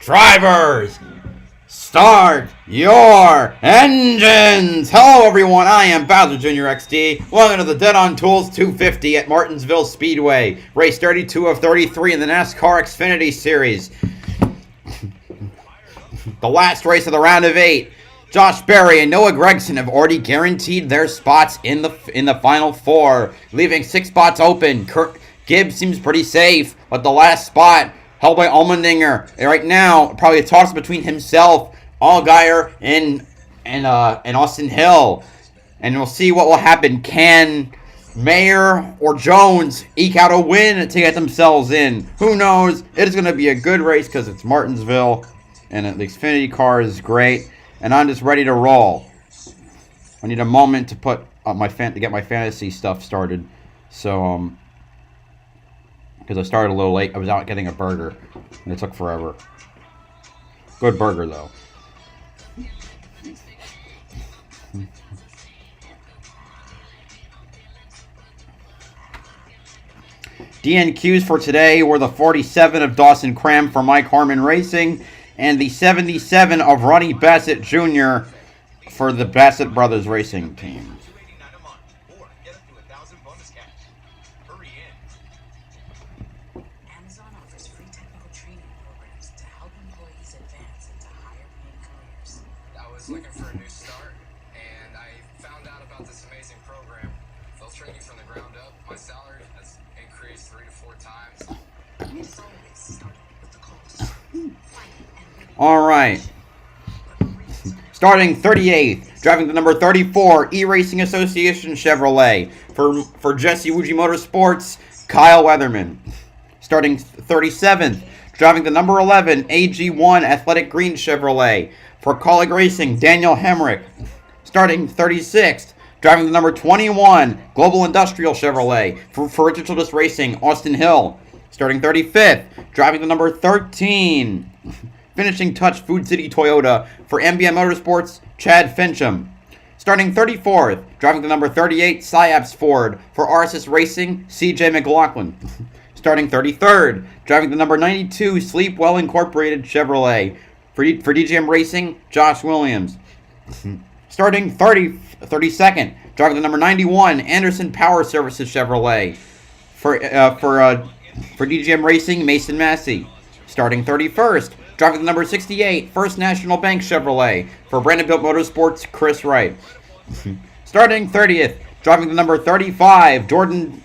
Drivers, start your engines! Hello everyone, I am BowserJrXD. Welcome to the Dead on Tools 250 at Martinsville Speedway. Race 32 of 33 in the NASCAR Xfinity Series. The last race of the round of 8. Josh Berry and Noah Gragson have already guaranteed their spots in the final 4, leaving 6 spots open. Kurt Gibbs seems pretty safe, but the last spot held by Allmendinger. Right now, probably a toss between himself, Allgaier, and Austin Hill. And we'll see what will happen. Can Mayer or Jones eke out a win to get themselves in? Who knows? It is going to be a good race because it's Martinsville, and the Xfinity car is great. And I'm just ready to roll. I need a moment to put to get my fantasy stuff started. So because I started a little late. I was out getting a burger, and it took forever. Good burger, though. DNQs for today were the 47 of Dawson Cram for Mike Harmon Racing, and the 77 of Ronnie Bassett Jr. for the Bassett Brothers Racing team. Looking for a new start, and I found out about this amazing program. They'll train you from the ground up. My salary has increased 3 to 4 times. All right. Starting 38th, driving the number 34 E-Racing Association Chevrolet for Jesse Wuji Motorsports, Kyle Weatherman. Starting 37th, driving the number 11 AG1 Athletic Green Chevrolet for Colleague Racing, Daniel Hemrick. Starting 36th, driving the number 21 Global Industrial Chevrolet for Richard Racing, Austin Hill. Starting 35th, driving the number 13 Finishing Touch Food City Toyota for MBM Motorsports, Chad Fincham. Starting 34th, driving the number 38 Syaps Ford for RSS Racing, CJ McLaughlin. Starting 33rd, driving the number 92 Sleepwell Incorporated Chevrolet for DGM Racing, Josh Williams. Starting 32nd, driving the number 91 Anderson Power Services Chevrolet for DGM Racing, Mason Massey. Starting 31st, driving the number 68 First National Bank Chevrolet for Brandonville Motorsports, Chris Wright. Starting 30th, driving the number 35 Jordan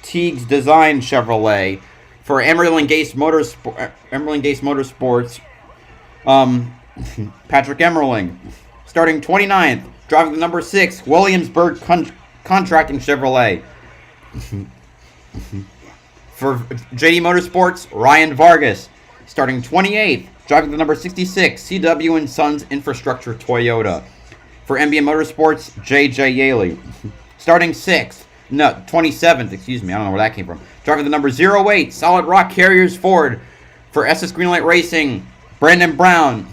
Teague's Design Chevrolet for Emerald Gase Motorsports, Patrick Emmerling. Starting 29th, driving the number 6 Williamsburg Contracting Chevrolet for JD Motorsports, Ryan Vargas. Starting 28th, driving the number 66 CW & Sons Infrastructure Toyota for MBM Motorsports, JJ Yaley. Starting 27th, excuse me, I don't know where that came from. Driving the number 08 Solid Rock Carriers Ford for SS Greenlight Racing, Brandon Brown.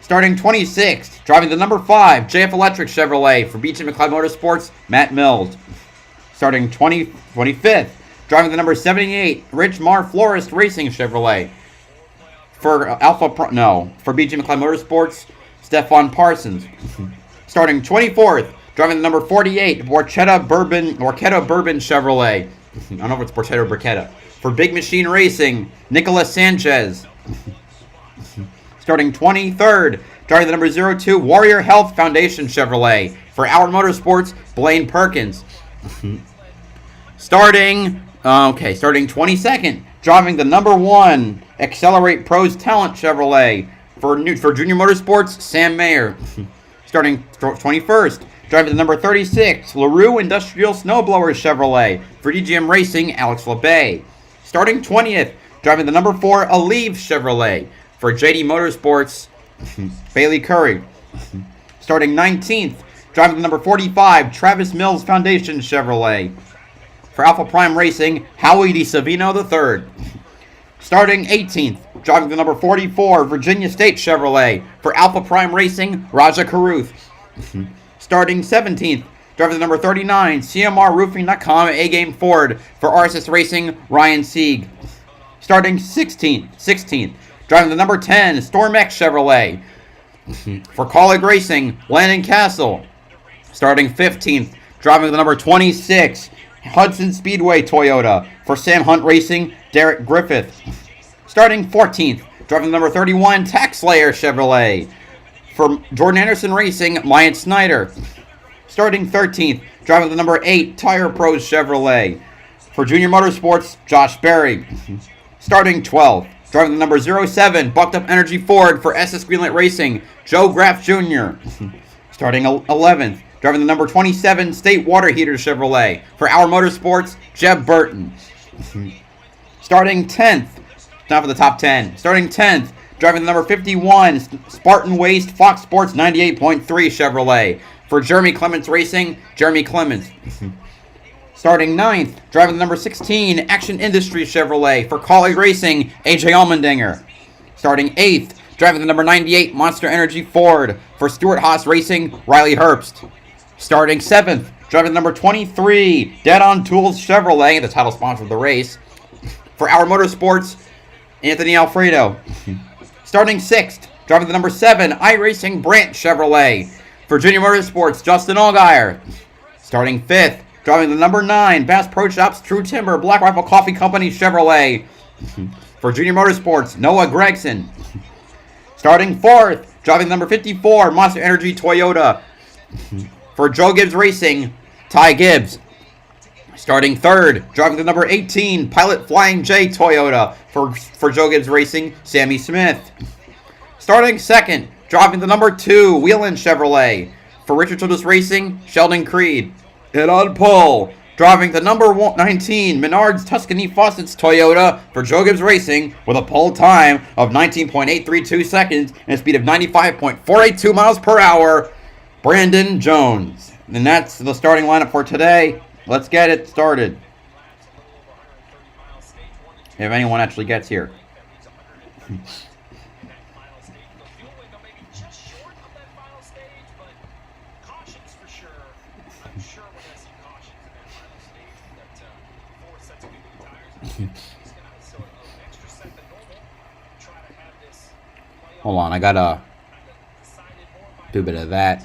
Starting 26th, driving the number 5 JF Electric Chevrolet for Beach and McLeod Motorsports, Matt Mills. Starting 25th, driving the number 78 Rich Mar Florist Racing Chevrolet for for BG McLeod Motorsports, Stefan Parsons. Starting 24th, driving the number 48 Borchetta Bourbon Chevrolet. I don't know if it's Borchetta or Borchetta. For Big Machine Racing, Nicolas Sanchez. Starting 23rd, driving the number 02 Warrior Health Foundation Chevrolet for Howard Motorsports, Blaine Perkins. Starting 22nd, driving the number 1 Accelerate Pros Talent Chevrolet for Junior Motorsports, Sam Mayer. Starting 21st, driving the number 36 LaRue Industrial Snowblowers Chevrolet for DGM Racing, Alex LeBay. Starting 20th, driving the number 4 Aleve Chevrolet for JD Motorsports, Bailey Curry. Starting 19th, driving the number 45 Travis Mills Foundation Chevrolet For Alpha Prime Racing, Howie DiSavino III. Starting 18th, driving the number 44, Virginia State Chevrolet. For Alpha Prime Racing, Raja Caruth. Starting 17th, driving the number 39, CMR Roofing.com A-Game Ford. For RSS Racing, Ryan Sieg. Starting 16th, driving the number 10, Storm X Chevrolet. For Colleague Racing, Landon Castle. Starting 15th, driving the number 26, Hudson Speedway Toyota. For Sam Hunt Racing, Derek Griffith. Starting 14th, driving the number 31, Tax Slayer Chevrolet. For Jordan Anderson Racing, Myatt Snyder. Starting 13th, driving the number 8, Tire Pros Chevrolet. For Junior Motorsports, Josh Berry. Starting 12th, driving the number 07, Bucked Up Energy Ford. For SS Greenlight Racing, Joe Graff Jr. Starting 11th, driving the number 27, State Water Heaters Chevrolet. For Our Motorsports, Jeb Burton. Starting 10th, time for the top 10. Starting 10th, driving the number 51, Spartan Waste Fox Sports 98.3 Chevrolet. For Jeremy Clements Racing, Jeremy Clements. Starting 9th, driving the number 16, Action Industries Chevrolet. For Colleague Racing, AJ Allmendinger. Starting 8th, driving the number 98, Monster Energy Ford. For Stuart Haas Racing, Riley Herbst. Starting 7th, driving the number 23, Dead On Tools Chevrolet, the title sponsor of the race. For Our Motorsports, Anthony Alfredo. Starting 6th, driving the number 7, iRacing Brandt Chevrolet. For Junior Motorsports, Justin Allgaier. Starting 5th, driving the number 9, Bass Pro Shops True Timber Black Rifle Coffee Company Chevrolet. For Junior Motorsports, Noah Gregson. Starting 4th, driving the number 54, Monster Energy Toyota. For Joe Gibbs Racing, Ty Gibbs. Starting 3rd, driving the number 18, Pilot Flying J Toyota. For Joe Gibbs Racing, Sammy Smith. Starting 2nd, driving the number 2, Wheelan Chevrolet. For Richard Childress Racing, Sheldon Creed. And on pole, driving the number 19, Menards Tuscany Faucets Toyota. For Joe Gibbs Racing, with a pole time of 19.832 seconds and a speed of 95.482 miles per hour, Brandon Jones. And that's the starting lineup for today. Let's get it started. If anyone actually gets here. Hold on, I gotta do a bit of that.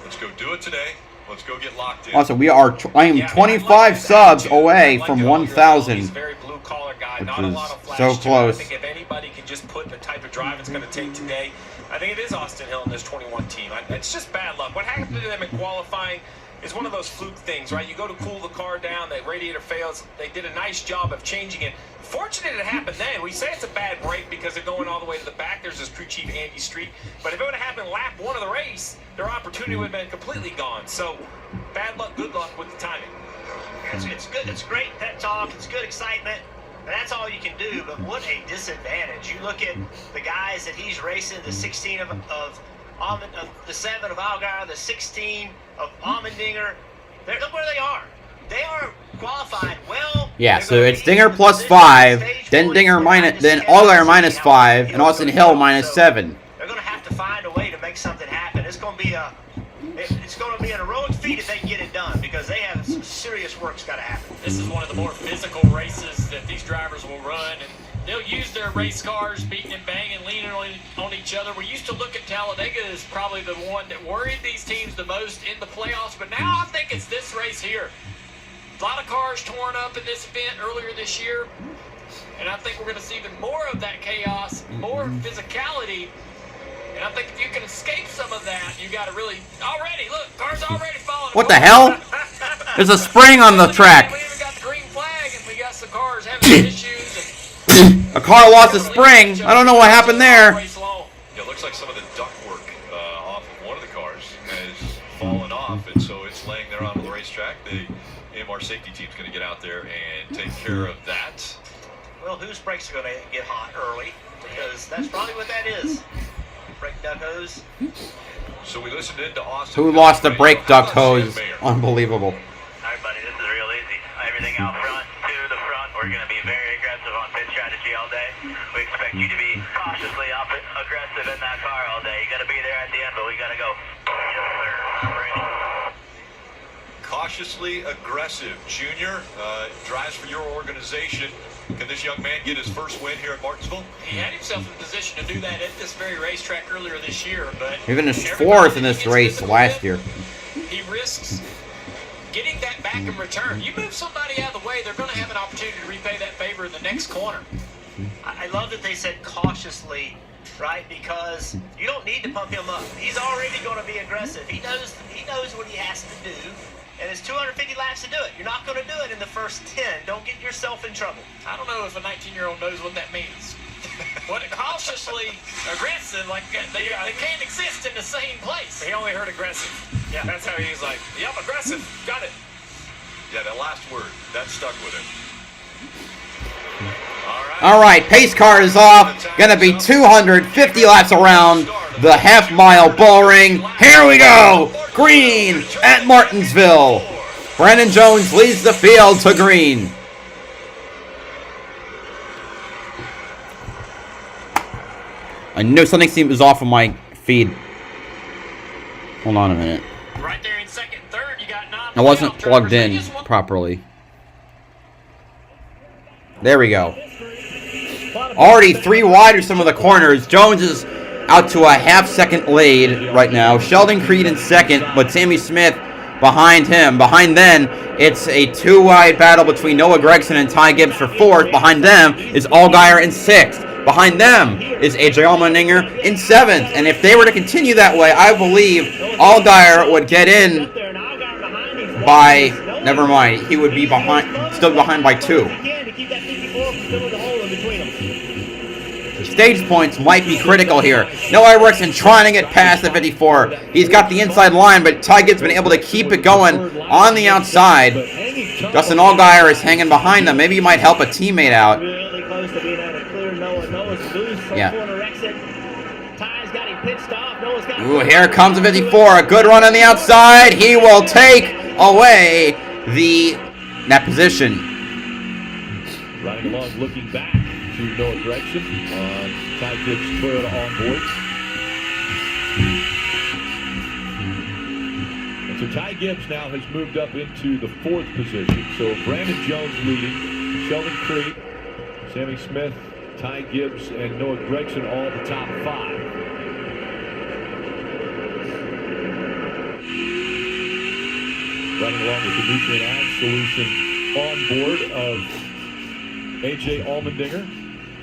Let's go do it today. Let's go get locked in. Also, I am 25 subs away from 1,000, which is so close. I think if anybody can just put the type of drive it's going to take today, I think it is Austin Hill and this 21 team. It's just bad luck. What happened to them in qualifying is one of those fluke things, right? You go to cool the car down, the radiator fails. They did a nice job of changing it. Fortunate it happened then. We say it's a bad break because they're going all the way to the back. There's this crew chief, Andy Street. But if it would have happened lap 1 of the race, their opportunity would have been completely gone. So, bad luck, good luck with the timing. It's good. It's great pep talk. It's good excitement. And that's all you can do. But what a disadvantage. You look at the guys that he's racing, the 16 of the 7 of Allgaier, the 16 of Allmendinger. Look where they are. They are qualified well. Yeah, so it's Dinger plus 5, then Dinger minus, then Allgaier minus 5, and Austin Hill minus 7. They're going to have to find a way to make something happen. It's going to be an heroic feat if they can get it done, because they have some serious work's got to happen. This is one of the more physical races that these drivers will run, and they'll use their race cars, beating and banging, leaning on each other. We used to look at Talladega as probably the one that worried these teams the most in the playoffs, but now I think it's this race here. A lot of cars torn up in this event earlier this year, and I think we're going to see even more of that chaos, more physicality, and I think if you can escape some of that, you got to really, look, cars already falling. What the hell? There's a spring on the track. We even got the green flag, and we got some cars having issues. A car lost a spring. I don't know what happened there. It looks like some of the ductwork fork off of one of the cars has fallen off, and so it's laying there on the racetrack. The AMR safety team's going to get out there and take care of that. Well, whose brakes are going to get hot early? Because that's probably what that is. Brake duct hose. So we listened in to Austin. Who lost the brake duct hose? Unbelievable. Alright, buddy, this is real easy. Everything out front, to the front. We're going to be very aggressive on pit strategy all day. We expect you to be cautiously aggressive in that car all day. You got to be there at the end, but we got to go. Yes, sir. I'm ready. Cautiously aggressive. Junior drives for your organization. Can this young man get his first win here at Martinsville? He had himself in position to do that at this very racetrack earlier this year, but He finished 4th in this race last year. He risks getting that back in return. You move somebody out of the way, they're going to have an opportunity to repay that favor in the next corner. I love that they said cautiously, right? Because you don't need to pump him up. He's already going to be aggressive. He knows what he has to do. And it's 250 laps to do it. You're not going to do it in the first 10. Don't get yourself in trouble. I don't know if a 19-year-old knows what that means. What cautiously aggressive, like they can't exist in the same place. He only heard aggressive. Yeah, that's how he's like, yep, aggressive. Got it. Yeah, that last word, that stuck with him. All right, pace car is off. Gonna be 250 laps around the half-mile bull ring. Here we go. Green at Martinsville. Brandon Jones leads the field to green. I knew something was off of my feed. Hold on a minute. Right there in second and third, you got I wasn't plugged in properly. There we go. Already 3 wide of some of the corners. Jones is out to a half-second lead right now. Sheldon Creed in second, but Sammy Smith behind him. Behind then, it's a 2-wide battle between Noah Gregson and Ty Gibbs for 4th. Behind them is Allgaier in 6th. Behind them is AJ Allmendinger in 7th. And if they were to continue that way, I believe Allgaier would get in by... Never mind. He would be behind, still behind by 2. Stage points might be critical here. Noah Erickson trying to get past the 54. He's got the inside line, but Ty Gibbs been able to keep it going on the outside. Justin Allgaier is hanging behind them. Maybe he might help a teammate out. Yeah. Ooh, here comes the 54. A good run on the outside. He will take away that position. Riding along, looking back to Noah Gregson on Ty Gibbs' Toyota on board. And so Ty Gibbs now has moved up into the 4th position. So Brandon Jones leading, Sheldon Creed, Sammy Smith, Ty Gibbs, and Noah Gregson all the top 5. Running along with the nutrient ag solution on board of AJ Allmendinger.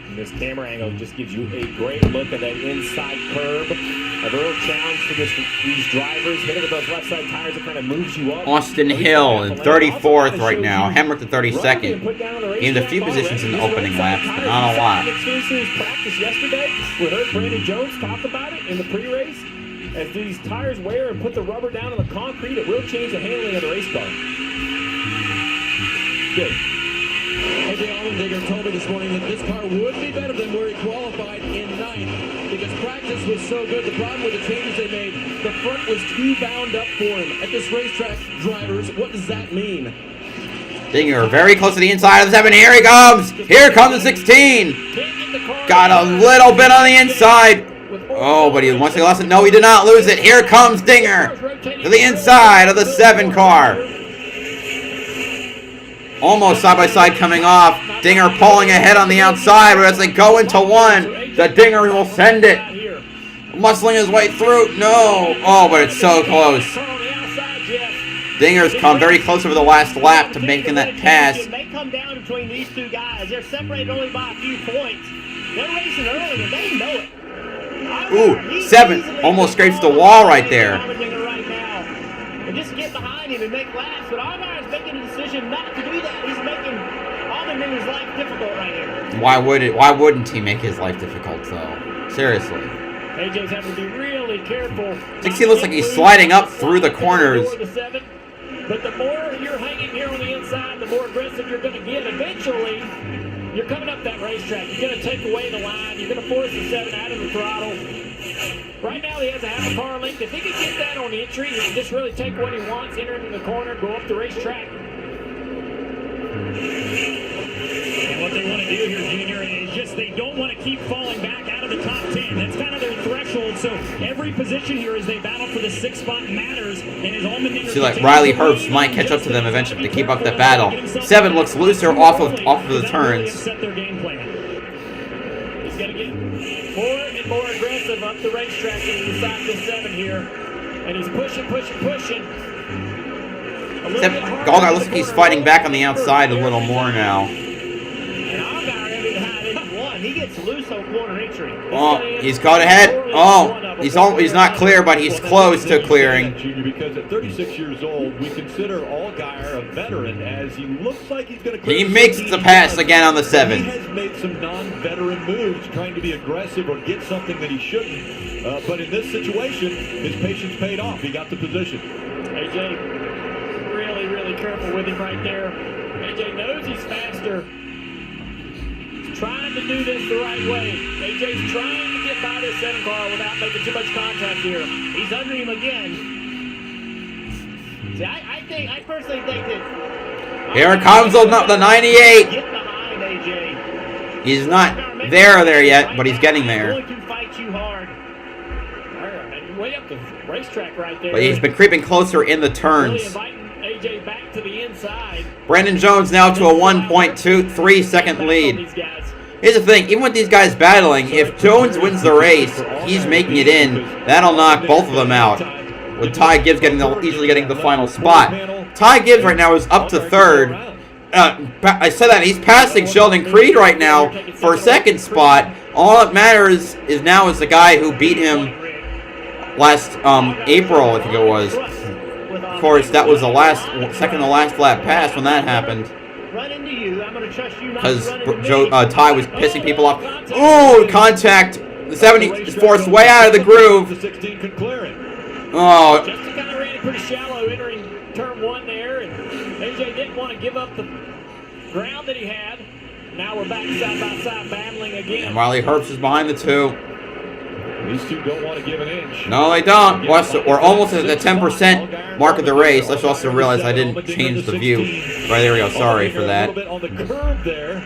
And this camera angle just gives you a great look at that inside curb. A real challenge for these drivers. Hitting with those left side tires, it kind of moves you up. Austin Hill in 34th right now. Hemrick in 32nd. Gained a few positions in the opening laps, but not a lot. Practice yesterday. We heard Brandon Jones talk about it in the pre-race. As these tires wear and put the rubber down on the concrete, it will change the handling of the race car. Good. AJ Allmendinger told me this morning that this car would be better than where he qualified in 9th because practice was so good. The problem with the changes they made, the front was too bound up for him. At this racetrack, drivers, what does that mean? Dinger very close to the inside of the 7. Here he comes. Here comes the 16. Got a little bit on the inside. Oh, but once he lost it. No, he did not lose it. Here comes Dinger to the inside of the 7 car. Almost side-by-side coming off. Dinger pulling ahead on the outside, but as they go into 1, the Dinger will send it. Muscling his way through. No. Oh, but it's so close. Dinger's come very close over the last lap to making that pass. They come down between these 2 guys. They're separated only by a few points. They're racing early, and they know it. Ooh, 7 almost scrapes the wall right there. And just get behind him and make laps. But Allgaier's making a decision not to do that. He's making Allmendinger's life difficult right here. Why wouldn't he make his life difficult though? Seriously. AJ's having to be really careful. 16 looks like he's sliding up through the corners. But the more you're hanging here on the inside, the more aggressive you're going to get. Eventually, you're coming up that racetrack. You're going to take away the line. You're going to force the 7 out of the throttle. Right now, he has a half a car length. If he can get that on entry, he can just really take what he wants, enter into the corner, go up the racetrack. And what they want to do here, Junior, is just they don't want to keep falling back out of the top 10. That's kind of their threshold. So every position here as they battle for the 6th spot matters. And as Allmendinger See, like Riley Herbst might catch up to them eventually to keep up that battle. 7 looks looser off of the turns. Set their game plan. He's going to get more and more aggressive up the racetrack inside the 7 here. And he's pushing. Gallagher looks like he's fighting back on the outside a little more now. He gets loose on corner entry. Oh, he's got ahead. Oh, he's not clear, but he's close to clearing. Because at 36 years old, we consider Allgaier a veteran, as he looks like he's going to. He makes the pass again on the 7. He has made some non-veteran moves, trying to be aggressive or get something that he shouldn't. But in this situation, his patience paid off. He got the position. AJ, really careful with him right there. AJ knows he's faster. Trying to do this the right way. AJ's trying to get by this 7 car without making too much contact here. He's under him again. See, I personally think that... Here comes the 98. Get behind AJ. He's not there yet, but he's getting there. Going to fight you hard. Way up the racetrack right there. But he's been creeping closer in the turns. Really inviting AJ back to the inside. Brandon Jones now to a 1.23 second lead. Here's the thing, even with these guys battling, if Jones wins the race, he's making it in. That'll knock both of them out. With Ty Gibbs easily getting the final spot. Ty Gibbs right now is up to 3rd. I said that he's passing Sheldon Creed right now for 2nd spot. All that matters is now is the guy who beat him last April, I think it was. Of course, that was the second to last lap pass when that happened. Because Ty was pissing people off. Oh, contact! The 70 is forced way out of the groove. Oh. Just kind of ran it pretty shallow entering turn 1 there, and AJ didn't want to give up the ground that he had. Now we're back side by side battling again. And Riley Herbst is behind the 2. These two don't want to give an inch. No, they don't. We're almost at the 10% mark of the race. I should also realize I didn't change the view. Right, there we go. Sorry for that. A little bit on the curve there.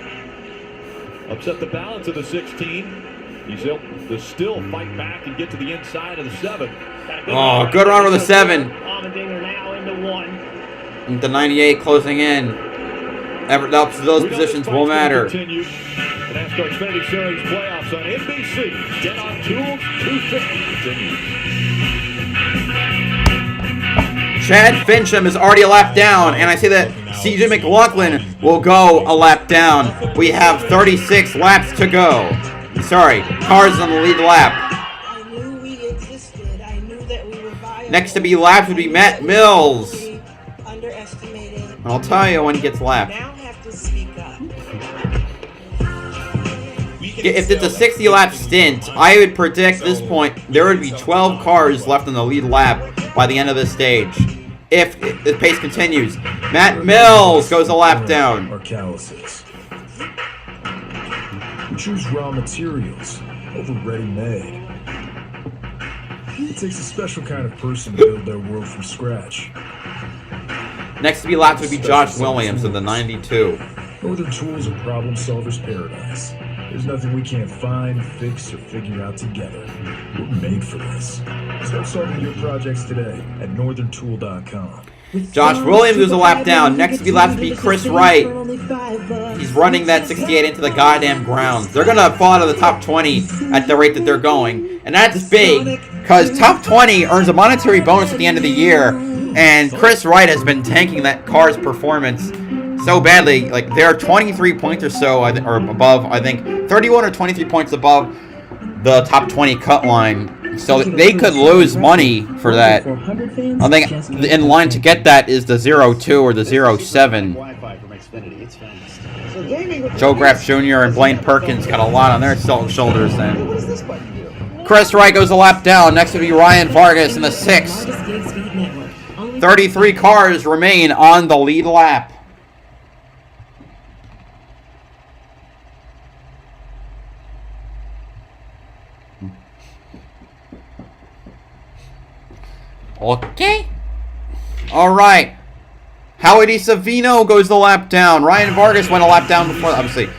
Upset the balance of the 16. He's able to still fight back and get to the inside of the 7. Oh, good run with the 7. Allmendinger now into 1. And the 98 closing in. Those positions will matter. The NASCAR Xfinity Series playoffs on NBC. Dead on Tools 250 continues. Chad Fincham is already a lap down, and I say that CJ McLaughlin will go a lap down. We have 36 laps to go. Sorry, cars on the lead lap. I knew we existed. I knew that we were viable. Next to be lapped would be Matt Mills. Underestimating. I'll tell you when he gets lapped. Now have to speak up. If it's a 60-lap stint, I would predict at this point there would be 12 cars left in the lead lap by the end of this stage. If the pace continues. Matt Mills goes a lap down. Our calluses. We choose raw materials over ready-made. It takes a special kind of person to build their world from scratch. Next to be lapped would be Josh Williams in the 92. Northern Tools are problem solvers' paradise. There's nothing we can't find, fix, or figure out together. We're made for this. Start solving your projects today at northerntool.com. Josh Williams is a lap down. Next to be lapped would be Chris Wright. He's running that 68 into the goddamn ground. They're going to fall out of the top 20 at the rate that they're going. And that's big, because top 20 earns a monetary bonus at the end of the year. And Chris Wright has been tanking that car's performance so badly. Like, they're 23 points or so, or above, I think. 31 or 23 points above the top 20 cut line. So they could lose money for that. I think in line to get that is the 0-2 or the 0-7. Joe Graff Jr. and Blaine Perkins got a lot on their shoulders then. Chris Wright goes a lap down. Next would be Ryan Vargas in the 6th. 33 cars remain on the lead lap. Okay. All right. Howie DeSavino goes the lap down. Ryan Vargas went a lap down before, obviously.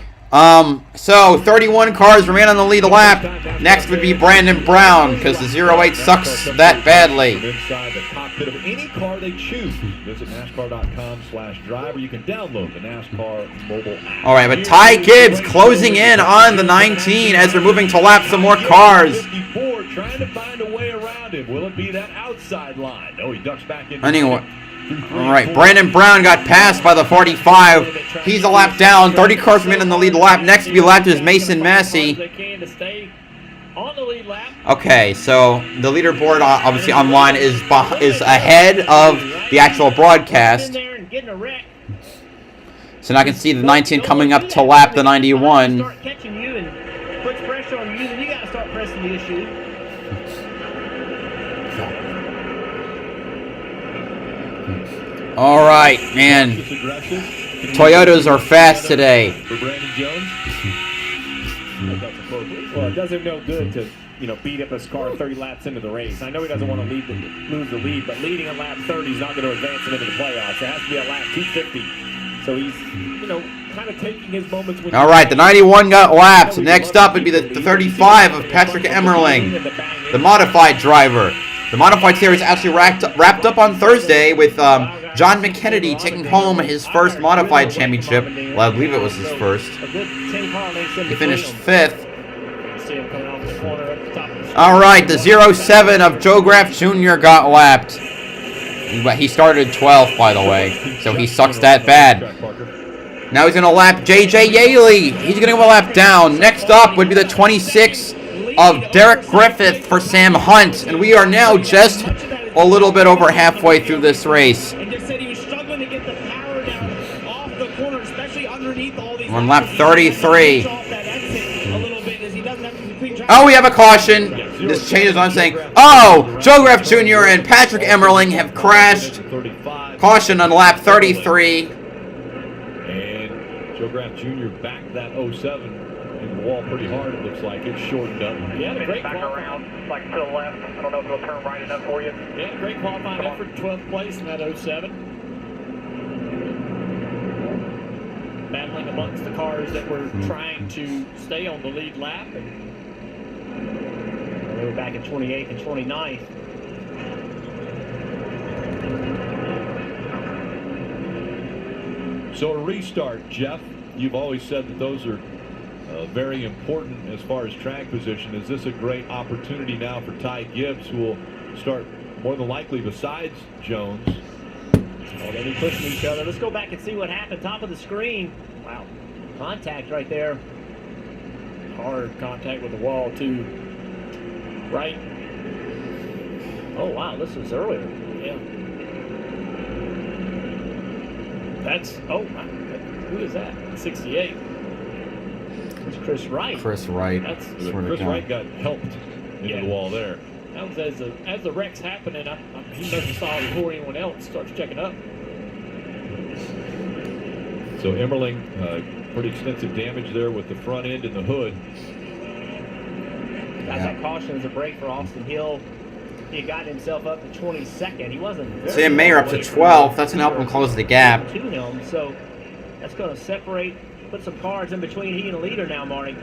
So 31 cars remain on the lead lap. Next would be Brandon Brown because the 08 sucks that badly. Inside the cockpit of any car they choose. Visit NASCAR.com/driver. You can download the NASCAR mobile app. All right, but Ty Gibbs closing in on the 19 as they're moving to lap some more cars. 54 trying to find a way around him. Will it be that outside line? No, he ducks back in. Anyway. All right, Brandon Brown got passed by the 45. He's a lap down. 30 cars remain on the lead lap. Next to be lapped is Mason Massey. Okay, so the leaderboard, obviously online, is ahead of the actual broadcast. So now I can see the 19 coming up to lap the 91. Start catching you and puts pressure on you, then you got to start pressing the issue. All right, man. Toyotas are fast today. For Brandon Jones. Well, it does him no good to, beat up his car 30 laps into the race. I know he doesn't want to lose the lead, but leading a lap 30 is not going to advance him into the playoffs. It has to be a lap 250. So he's, kind of taking his moments. All right, the 91 got lapped. Next up would be the 35 of Patrick Emmerling, the modified driver. The modified series actually wrapped up on Thursday with John McKennedy taking home his first modified championship. Well, I believe it was his first. He finished 5th. All right, the 07 of Joe Graff Jr. got lapped. He started 12th, by the way, so he sucks that bad. Now he's going to lap J.J. Yaley. He's going to go a lap down. Next up would be the 26 of Derek Griffith for Sam Hunt. And we are now just a little bit over halfway through this race. And just said he was struggling to get the power down off the corner, especially underneath all these. We're on lap 33. Oh, we have a caution. This changes what I'm saying. Oh, Joe Graff Jr. and Patrick Emmerling have crashed. Caution on lap 33. And Joe Graff Jr. backed that 07 in the wall pretty hard. It looks like it's shortened up. Yeah, great back around, like to the left. I don't know if it'll turn right enough for you. Yeah, great qualifying effort. 12th place in that 07. Battling amongst the cars that were trying to stay on the lead lap. And they were back in 28th and 29th. So a restart, Jeff. You've always said that those are very important as far as track position. Is this a great opportunity now for Ty Gibbs, who will start more than likely besides Jones? Oh, they'll be pushing each other. Let's go back and see what happened. Top of the screen. Wow. Contact right there. Hard contact with the wall, too. Right. Oh, wow. This was earlier. Yeah. That's, oh, who is that? 68. It's Chris Wright. Chris Wright. Chris Wright got helped into the wall there. That was as the wreck's happening. He doesn't saw it before anyone else starts checking up. So Emmerling, pretty extensive damage there with the front end and the hood. Got that caution as a break for Austin Hill. He got himself up to 22nd. He wasn't. Sam Mayer up to 12th. That's going to help him close the gap. To him, so that's going to separate, put some cars in between he and the leader now, Marty.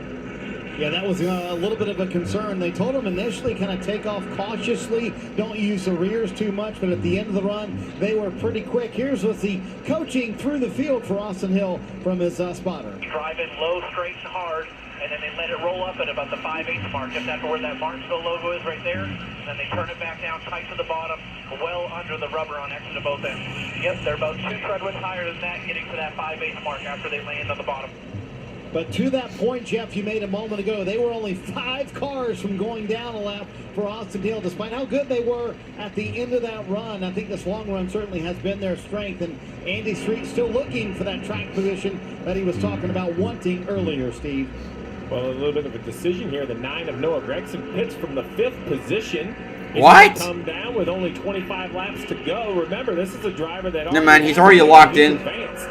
Yeah, that was a little bit of a concern. They told him initially kind of take off cautiously, don't use the rears too much, but at the end of the run, they were pretty quick. Here's what's the coaching through the field for Austin Hill from his spotter. Drive in low, straight, and hard, and then they let it roll up at about the 5/8 mark, just after where that Martinsville logo is right there. Then they turn it back down tight to the bottom, well under the rubber on exit of both ends. Yep, they're about 2 tread widths higher than that, getting to that 5/8 mark after they land on the bottom. But to that point, Jeff, you made a moment ago, they were only 5 cars from going down a lap for Austin Hill, despite how good they were at the end of that run. I think this long run certainly has been their strength, and Andy Street still looking for that track position that he was talking about wanting earlier, Steve. Well, a little bit of a decision here. The 9 of Noah Gregson pits from the 5th position. He's What? Come down with only 25 laps to go. Remember, this is a driver that No, man, he's already locked in. Advanced.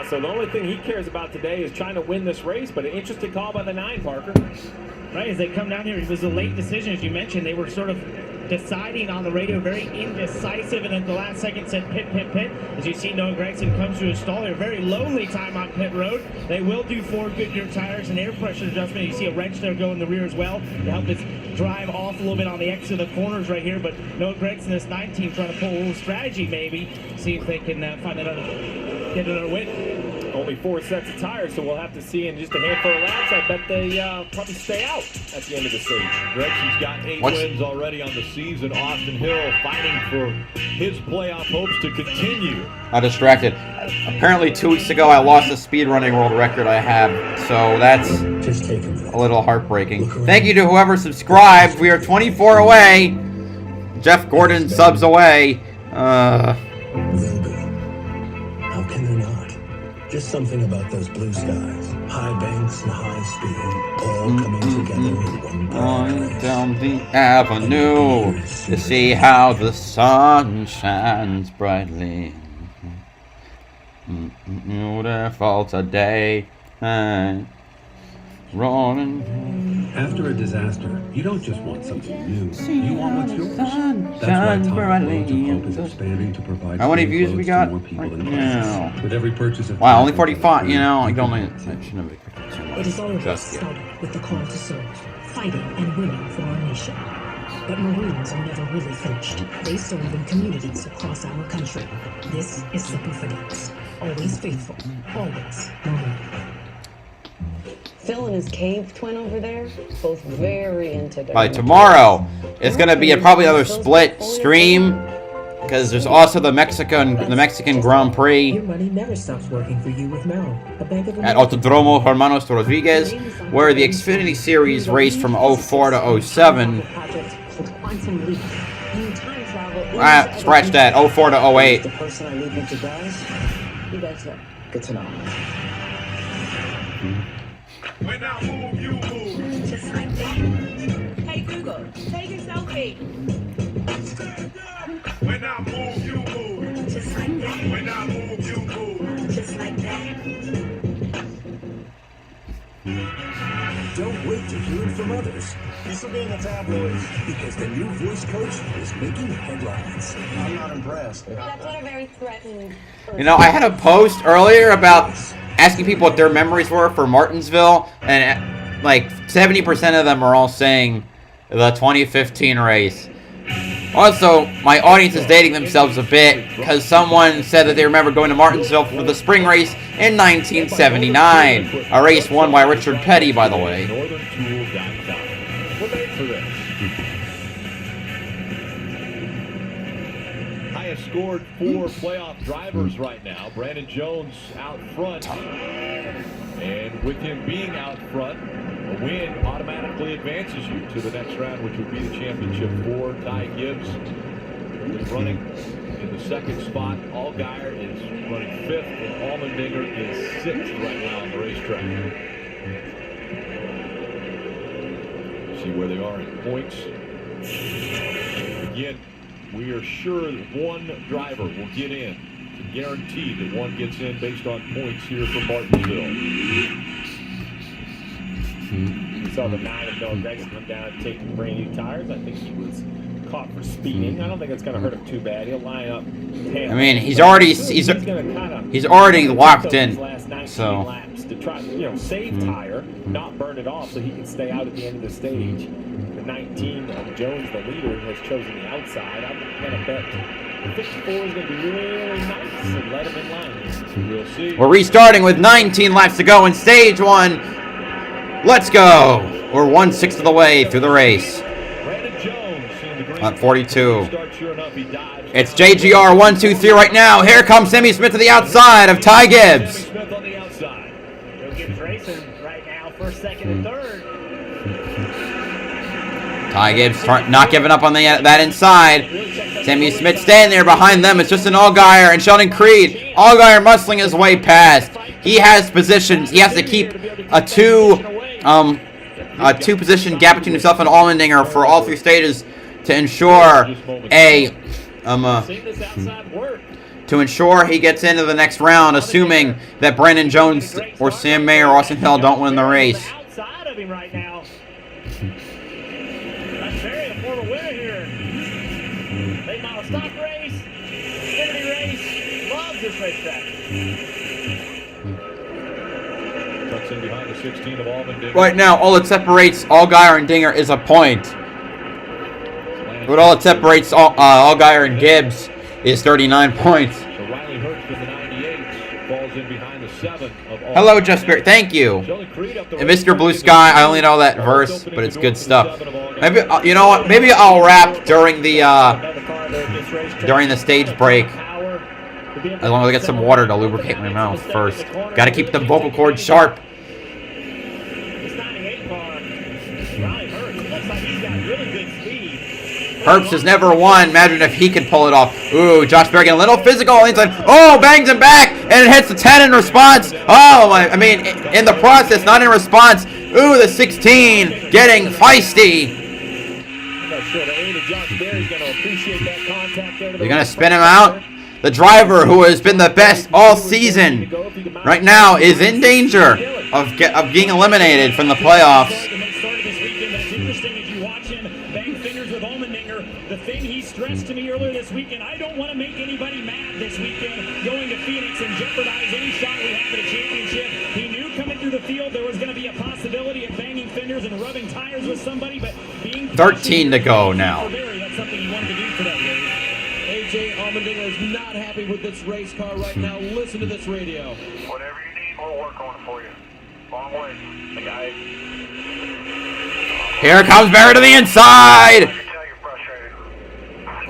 So the only thing he cares about today is trying to win this race. But an interesting call by the 9, Parker. Right, as they come down here, it was a late decision, as you mentioned. They were sort of deciding on the radio, very indecisive, and at the last second said pit, pit, pit. As you see, Noah Gregson comes to a stall here. Very lonely time on pit road. They will do 4 Goodyear tires and air pressure adjustment. You see a wrench there go in the rear as well to help this drive off a little bit on the exit of the corners right here. But Noah Gregson, this 9 team, trying to pull a little strategy maybe, see if they can find another, get another win. Only 4 sets of tires, so we'll have to see in just a handful of laps. I bet they probably stay out at the end of the stage. Gregson's got 8 wins already on the season. Austin Hill fighting for his playoff hopes to continue. I'm distracted. Apparently 2 weeks ago I lost the speedrunning world record I have, so that's a little heartbreaking. Thank you to whoever subscribed. We are 24 away. Jeff Gordon subs away. How can they not? Just something about those blue skies, high banks and high speed, all coming together in one On down the avenue to see how the sun shines brightly. Beautiful today, rolling. After a disaster, you don't just want something new. You want what's yours. That's why shines Top brightly. Roads of Hope is expanding to provide How many free views we roads got? to more people in Yeah. Kansas. With every purchase of Wow, only 45. You know, I don't. I shouldn't have expected too It much. is all of us Just yet. started with the call to serve, fighting and winning for our nation. But Marines are never really finished. They serve in communities across our country. This is Semper Fidelis. Always faithful. Always Marine. Phil and his cave twin over there, both very into their By tomorrow, it's gonna be probably another split stream because there's also the Mexican Grand Prix Your money never stops working for you with Merrill, a Bank of at America. Autodromo Hermanos Rodriguez, where the Xfinity Series raced from 04 to 07. Quantum leap. In time travel. Scratch that. 04 to 08. The person I leave into guys, you guys know. Good to know. When I move, you move. Just like that. Hey Google, take a selfie. When I move, you move. Just like that. When I move, you move. Just like that. Don't wait to hear it from others. This will be in the tabloids because the new voice coach is making headlines. I'm not impressed. That's what a very threatening. You know, I had a post earlier about asking people what their memories were for Martinsville, and like 70% of them are all saying the 2015 race. Also, my audience is dating themselves a bit because someone said that they remember going to Martinsville for the spring race in 1979. A race won by Richard Petty, by the way. We're made for this. Highest scored 4 playoff drivers right now. Brandon Jones out front. And with him being out front, a win automatically advances you to the next round, which would be the championship for Ty Gibbs. Is running in the 2nd spot. Allgaier is running 5th, and Allmendinger is 6th right now on the racetrack. See where they are in points. Again, we are sure that one driver will get in. It's guaranteed that one gets in based on points here for Martinsville. We saw the 9 of Noah Gregson come down and take brand new tires. I think he was caught for speeding. I don't think it's going to hurt him too bad. He'll line up 10. I mean, he's already locked in. So laps to try, save tire, not burn it off, so he can stay out at the end of the stage. The 19 of Jones, the leader, has chosen the outside. I'm going to bet 54 is going to be really nice and let him in line. We'll see. we're restarting with 19 laps to go in stage 1. Let's go. We're 1/6 of the way through the race. At 42. It's JGR 1, 2, 3 right now. Here comes Sammy Smith to the outside of Ty Gibbs. Gibbs racing right now, 1st, 2nd, and 3rd. Ty Gibbs not giving up on that inside. Sammy Smith staying there behind them. It's just an Allgaier and Sheldon Creed. Allgaier muscling his way past. He has positions. He has to keep a 2 2 position gap between himself and Allmendinger for all 3 stages to ensure to ensure he gets into the next round, assuming that Brandon Jones or Sam Mayer or Austin Hill don't win the race. Outside of him right now. That's very a former winner here. Late model stock race, Xfinity race, loves this racetrack. Tucks in behind the 16 of Allmendinger. Right now, all that separates Allgaier and Dinger is a point. But all that separates Allgaier and Gibbs is 39 points. So Riley Hurts with the 98 falls in behind the 7 of Allmendinger. Hello, Jeff Spirit. Thank you. And Mr. Blue Sky, I only know that verse, but it's good stuff. Maybe you know what? Maybe I'll rap during the stage break. As long as I get some water to lubricate my mouth first. Got to keep the vocal cords sharp. This 98 car, Riley Hurts, it looks like he's got really good speed. Herbst has never won. Imagine if he could pull it off. Ooh, Josh Berry getting a little physical on the inside. Oh, bangs him back, and it hits the 10 in response. Oh, I mean, in the process, not in response. Ooh, the 16 getting feisty. I'm not sure the aid of Josh Berry's going to appreciate that contact there. They're going to spin him out. The driver, who has been the best all season, right now is in danger of being eliminated from the playoffs. The thing he stressed to me earlier this weekend, I don't want to make anybody mad this weekend going to Phoenix and jeopardize any shot we have at a championship. He knew coming through the field there was going to be a possibility of banging fenders and rubbing tires with somebody, but being 13 to go now. That's something he wanted to do today. AJ Allmendinger is not happy with this race car right now. Listen to this radio. Whatever you need, we'll work on it for you. Long way. The guy. Here comes Berry to the inside.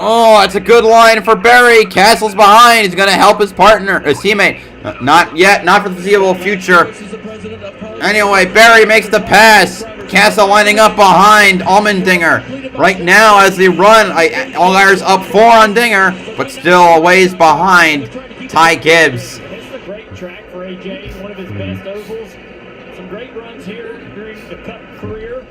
Oh, that's a good line for Berry. Castle's behind. He's going to help his partner, his teammate. Not yet. Not for the foreseeable future. Anyway, Berry makes the pass. Castle lining up behind Allmendinger. Right now, as they run, Allgaier's up 4 on Dinger, but still a ways behind Ty Gibbs. This is a great track for AJ, one of his best ovals. Some great runs here during the Cup career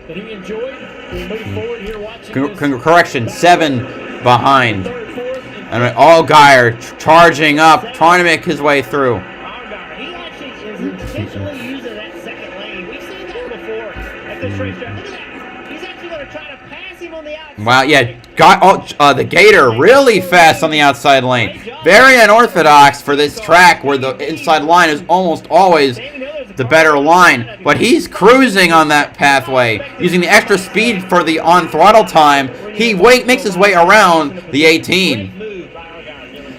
that he enjoyed. We move forward here watching Correction, 7 behind. And Allgaier charging up, trying to make his way through. Allgaier, he actually is intentionally using that second lane. We've seen that before at this racetrack. Look at that. He's actually going to try to pass him on the outside. Wow, yeah, got the Gator really fast on the outside lane. Very unorthodox for this track where the inside line is almost always the better line. But he's cruising on that pathway, using the extra speed for the on-throttle time. He makes his way around the 18.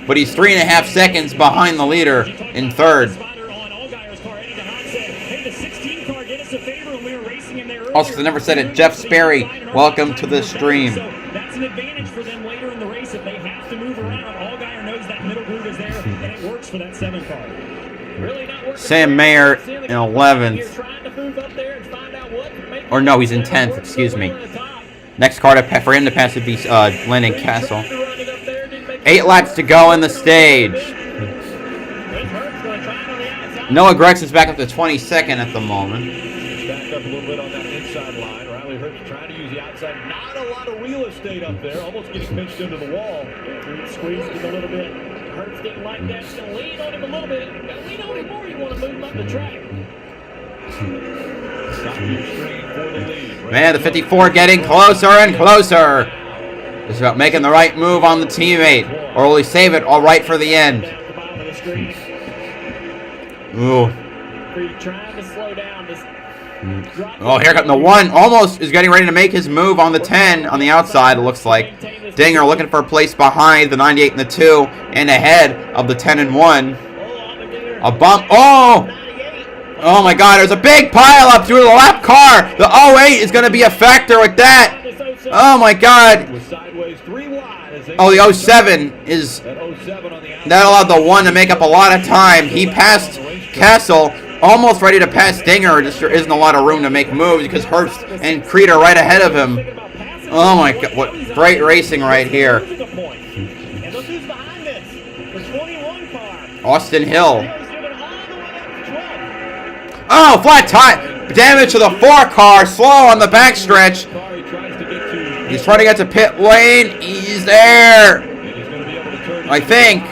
But he's 3.5 seconds behind the leader in third. Also, I never said it, Jeff Sperry, welcome to the stream. That's an advantage for them later in the race if they have to move around. Allgaier knows that middle groove is there, and it works for that 7 car. Really not working. Sam Mayer in 11th. Or no, he's in 10th, excuse me. Next car for him to pass would be Landon Castle. 8 laps to go in the stage. Noah Gregson's back up to 22nd at the moment. Back up a little bit on that inside line. Riley Hurts trying to use the outside. Not a lot of real estate up there. Almost getting pinched into the wall. Squeezed him a little bit. Hurts didn't like that. He's going to lean on him a little bit. Got to lean on him more. You want to move him up the track. Man, the 54 getting closer and closer. It's about making the right move on the teammate. Or will he save it all right for the end? Ooh. Trying to slow down. Oh, here comes the 1. Almost is getting ready to make his move on the 10 on the outside, it looks like. Dinger looking for a place behind the 98 and the 2 and ahead of the 10 and 1. A bump. Oh! Oh my god, there's a big pile up through the lap car. The 08 is going to be a factor with that. Oh my god. Oh, the 07 is... That allowed the 1 to make up a lot of time. He passed Castle. Almost ready to pass Dinger, just there isn't a lot of room to make moves because Herbst and Creed are right ahead of him. Oh my god, what great racing right here. Austin Hill. Oh, flat tire. Damage to the 4 car. Slow on the backstretch. He's trying to get to pit lane. He's there. I think.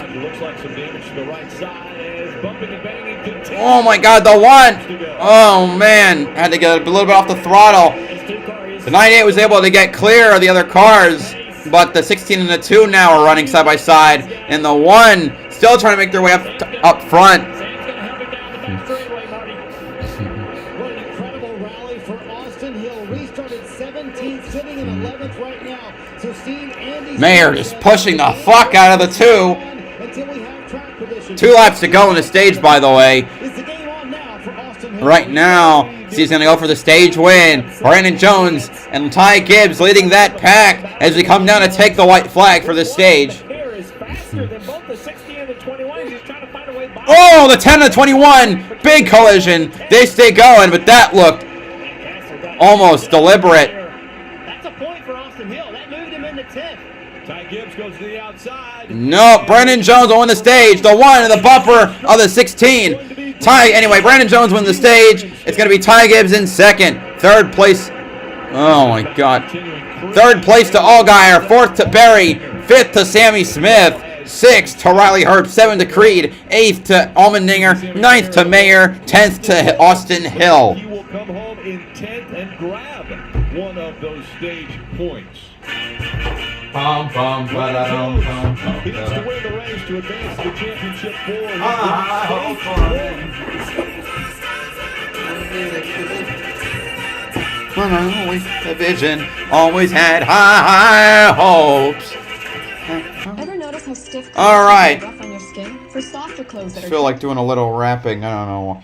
Oh my God, the 1. Oh man, had to get a little bit off the throttle. The 98 was able to get clear of the other cars, but the 16 and the 2 now are running side by side, and the 1 still trying to make their way up front. What an incredible rally for Austin Hill. Restarted 17th, sitting in 11th right now. So seeing Andy Mayer is pushing the fuck out of the 2. 2 laps to go in the stage, by the way. Right now, he's going to go for the stage win. Brandon Jones and Ty Gibbs leading that pack as we come down to take the white flag for the stage. Oh, the 10 and the 21. Big collision. They stay going, but that looked almost deliberate. That's a point for Austin Hill. That moved him into 10th. Ty Gibbs goes to the outside. No, Brandon Jones will win the stage. The 1 and the bumper of the 16. Anyway, Brandon Jones wins the stage. It's going to be Ty Gibbs in 2nd. 3rd place. Oh my God. 3rd place to Allgaier. 4th to Berry. 5th to Sammy Smith. 6th to Riley Herb. 7th to Creed. 8th to Allmendinger. 9th to Mayer. 10th to Austin Hill. He will come home in 10th and grab one of those stage points. He needs to win the race to advance to the championship forward. Always the vision, always had high hopes. Ever notice how stiff All right. rough on your skin? For softer clothes that I feel like doing a little rapping. I don't know.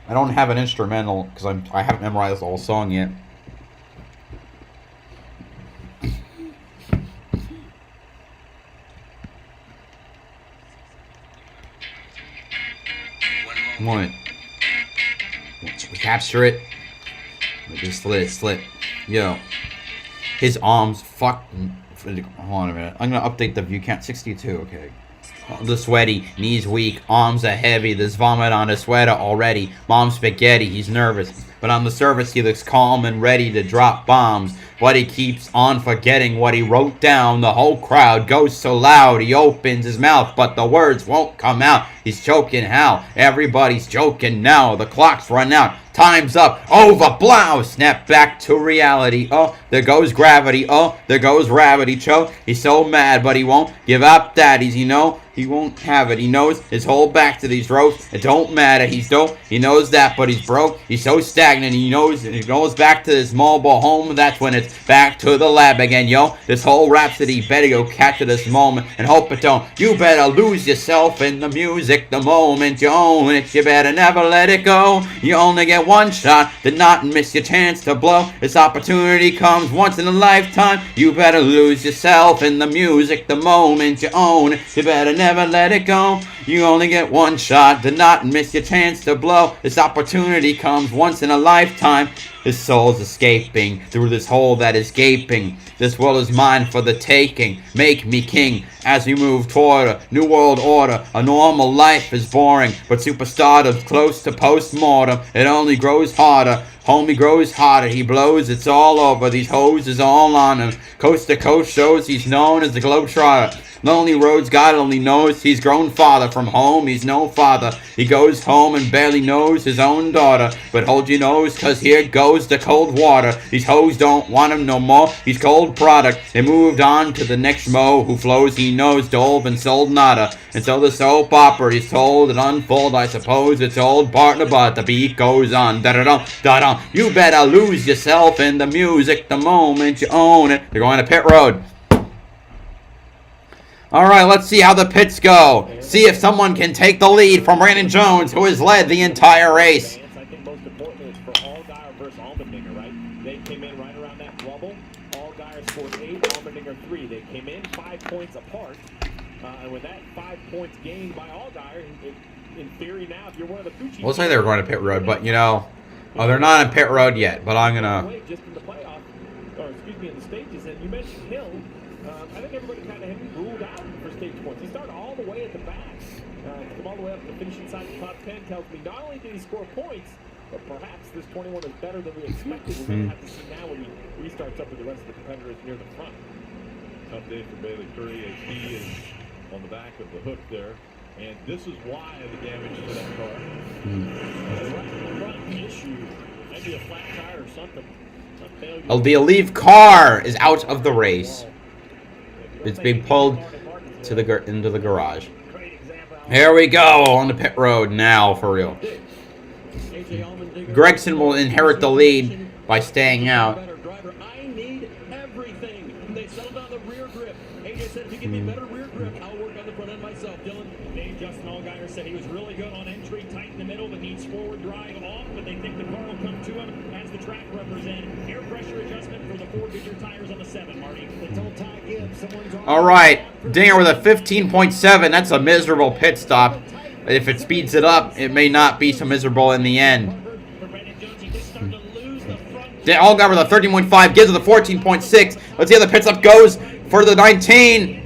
I don't have an instrumental because I haven't memorized the whole song yet. One. We capture it. We just slip. Yo. His arms fucking. Hold on a minute. I'm gonna update the view count. 62. Okay. The sweaty, knees weak, arms are heavy, there's vomit on his sweater already. Mom's spaghetti, he's nervous. But on the surface he looks calm and ready to drop bombs. But he keeps on forgetting what he wrote down. The whole crowd goes so loud, he opens his mouth, but the words won't come out. He's choking how? Everybody's joking now. The clock's run out. Time's up. Over. Blow. Snap back to reality. Oh, there goes gravity. Oh, there goes gravity. Choke. He's so mad, but he won't give up that. He won't have it. He knows his whole back to these ropes. It don't matter. He's dope. He knows that, but he's broke. He's so stagnant. He knows he goes back to his mobile home. That's when it's back to the lab again, yo. This whole rhapsody better go catch this moment and hope it don't. You better lose yourself in the music the moment you own it. You better never let it go. You only get one shot. Did not miss your chance to blow. This opportunity comes once in a lifetime. You better lose yourself in the music the moment you own it. You better never let it go. You only get one shot. Did not miss your chance to blow. This opportunity comes once in a lifetime. His soul's escaping through this hole that is gaping. This world is mine for the taking. Make me king as we move toward a new world order. A normal life is boring, but superstardom's close to post-mortem. It only grows harder. Homie grows hotter, he blows, it's all over. These hoes is all on him. Coast to coast shows, he's known as the Globetrotter. Lonely roads, God only knows. He's grown farther from home, he's no father. He goes home and barely knows his own daughter. But hold your nose, cause here goes the cold water. These hoes don't want him no more, he's cold product. They moved on to the next mo, who flows he knows, dove and sold nada. And so the soap opera is told and unfold. I suppose it's old partner, but the beat goes on. Da-da-dum, da-dum. You better lose yourself in the music the moment you own it. They're going to pit road. Alright, let's see how the pits go. See if someone can take the lead from Brandon Jones, who has led the entire race. I think most importantly it's for Allgaier versus Allmendinger, right? They came in right around that bubble. Allgaier scored 8, Allmendinger 3. They came in 5 points apart. And with that 5 points gained by Allgaier, in theory now, if you're one of the Pucci... We'll say they were going to pit road, but you know... Oh, they're not in pit road yet, but I'm going to... Just in the playoff, or excuse me, in the stages, and you mentioned Hill. I think everybody kind of ruled out for stage points. He started all the way at the back. To come all the way up to finish inside the top 10 tells me not only did he score points, but perhaps this 21 is better than we expected. We're going to have to see now when he restarts up with the rest of the competitors near the front. Tough day for Bailey Curry as he is on the back of the hook there. And this is why the damage to that car. The front issue, maybe a flat tire or something. The Elite car is out of the race. It's being pulled to the into the garage. Here we go on the pit road now, for real. Gregson will inherit the lead by staying out. I need everything. They settled on the rear grip. AJ said, if you give me better rear grip, I'll work on the front end myself. Dylan. Dave Justin Allgaier said he was really good on entry, tight in the middle, but needs forward drive off, but they think the car will come to him as the track represent. Air pressure adjustment for the 4-figure tires on the 7, Marty. They told Ty Gibbs someone's on. All right, Dinger with a 15.7. That's a miserable pit stop. If it speeds it up, it may not be so miserable in the end. Allgaier with a 13.5 gives it the 14.6. Let's see how the pit stop goes for the 19.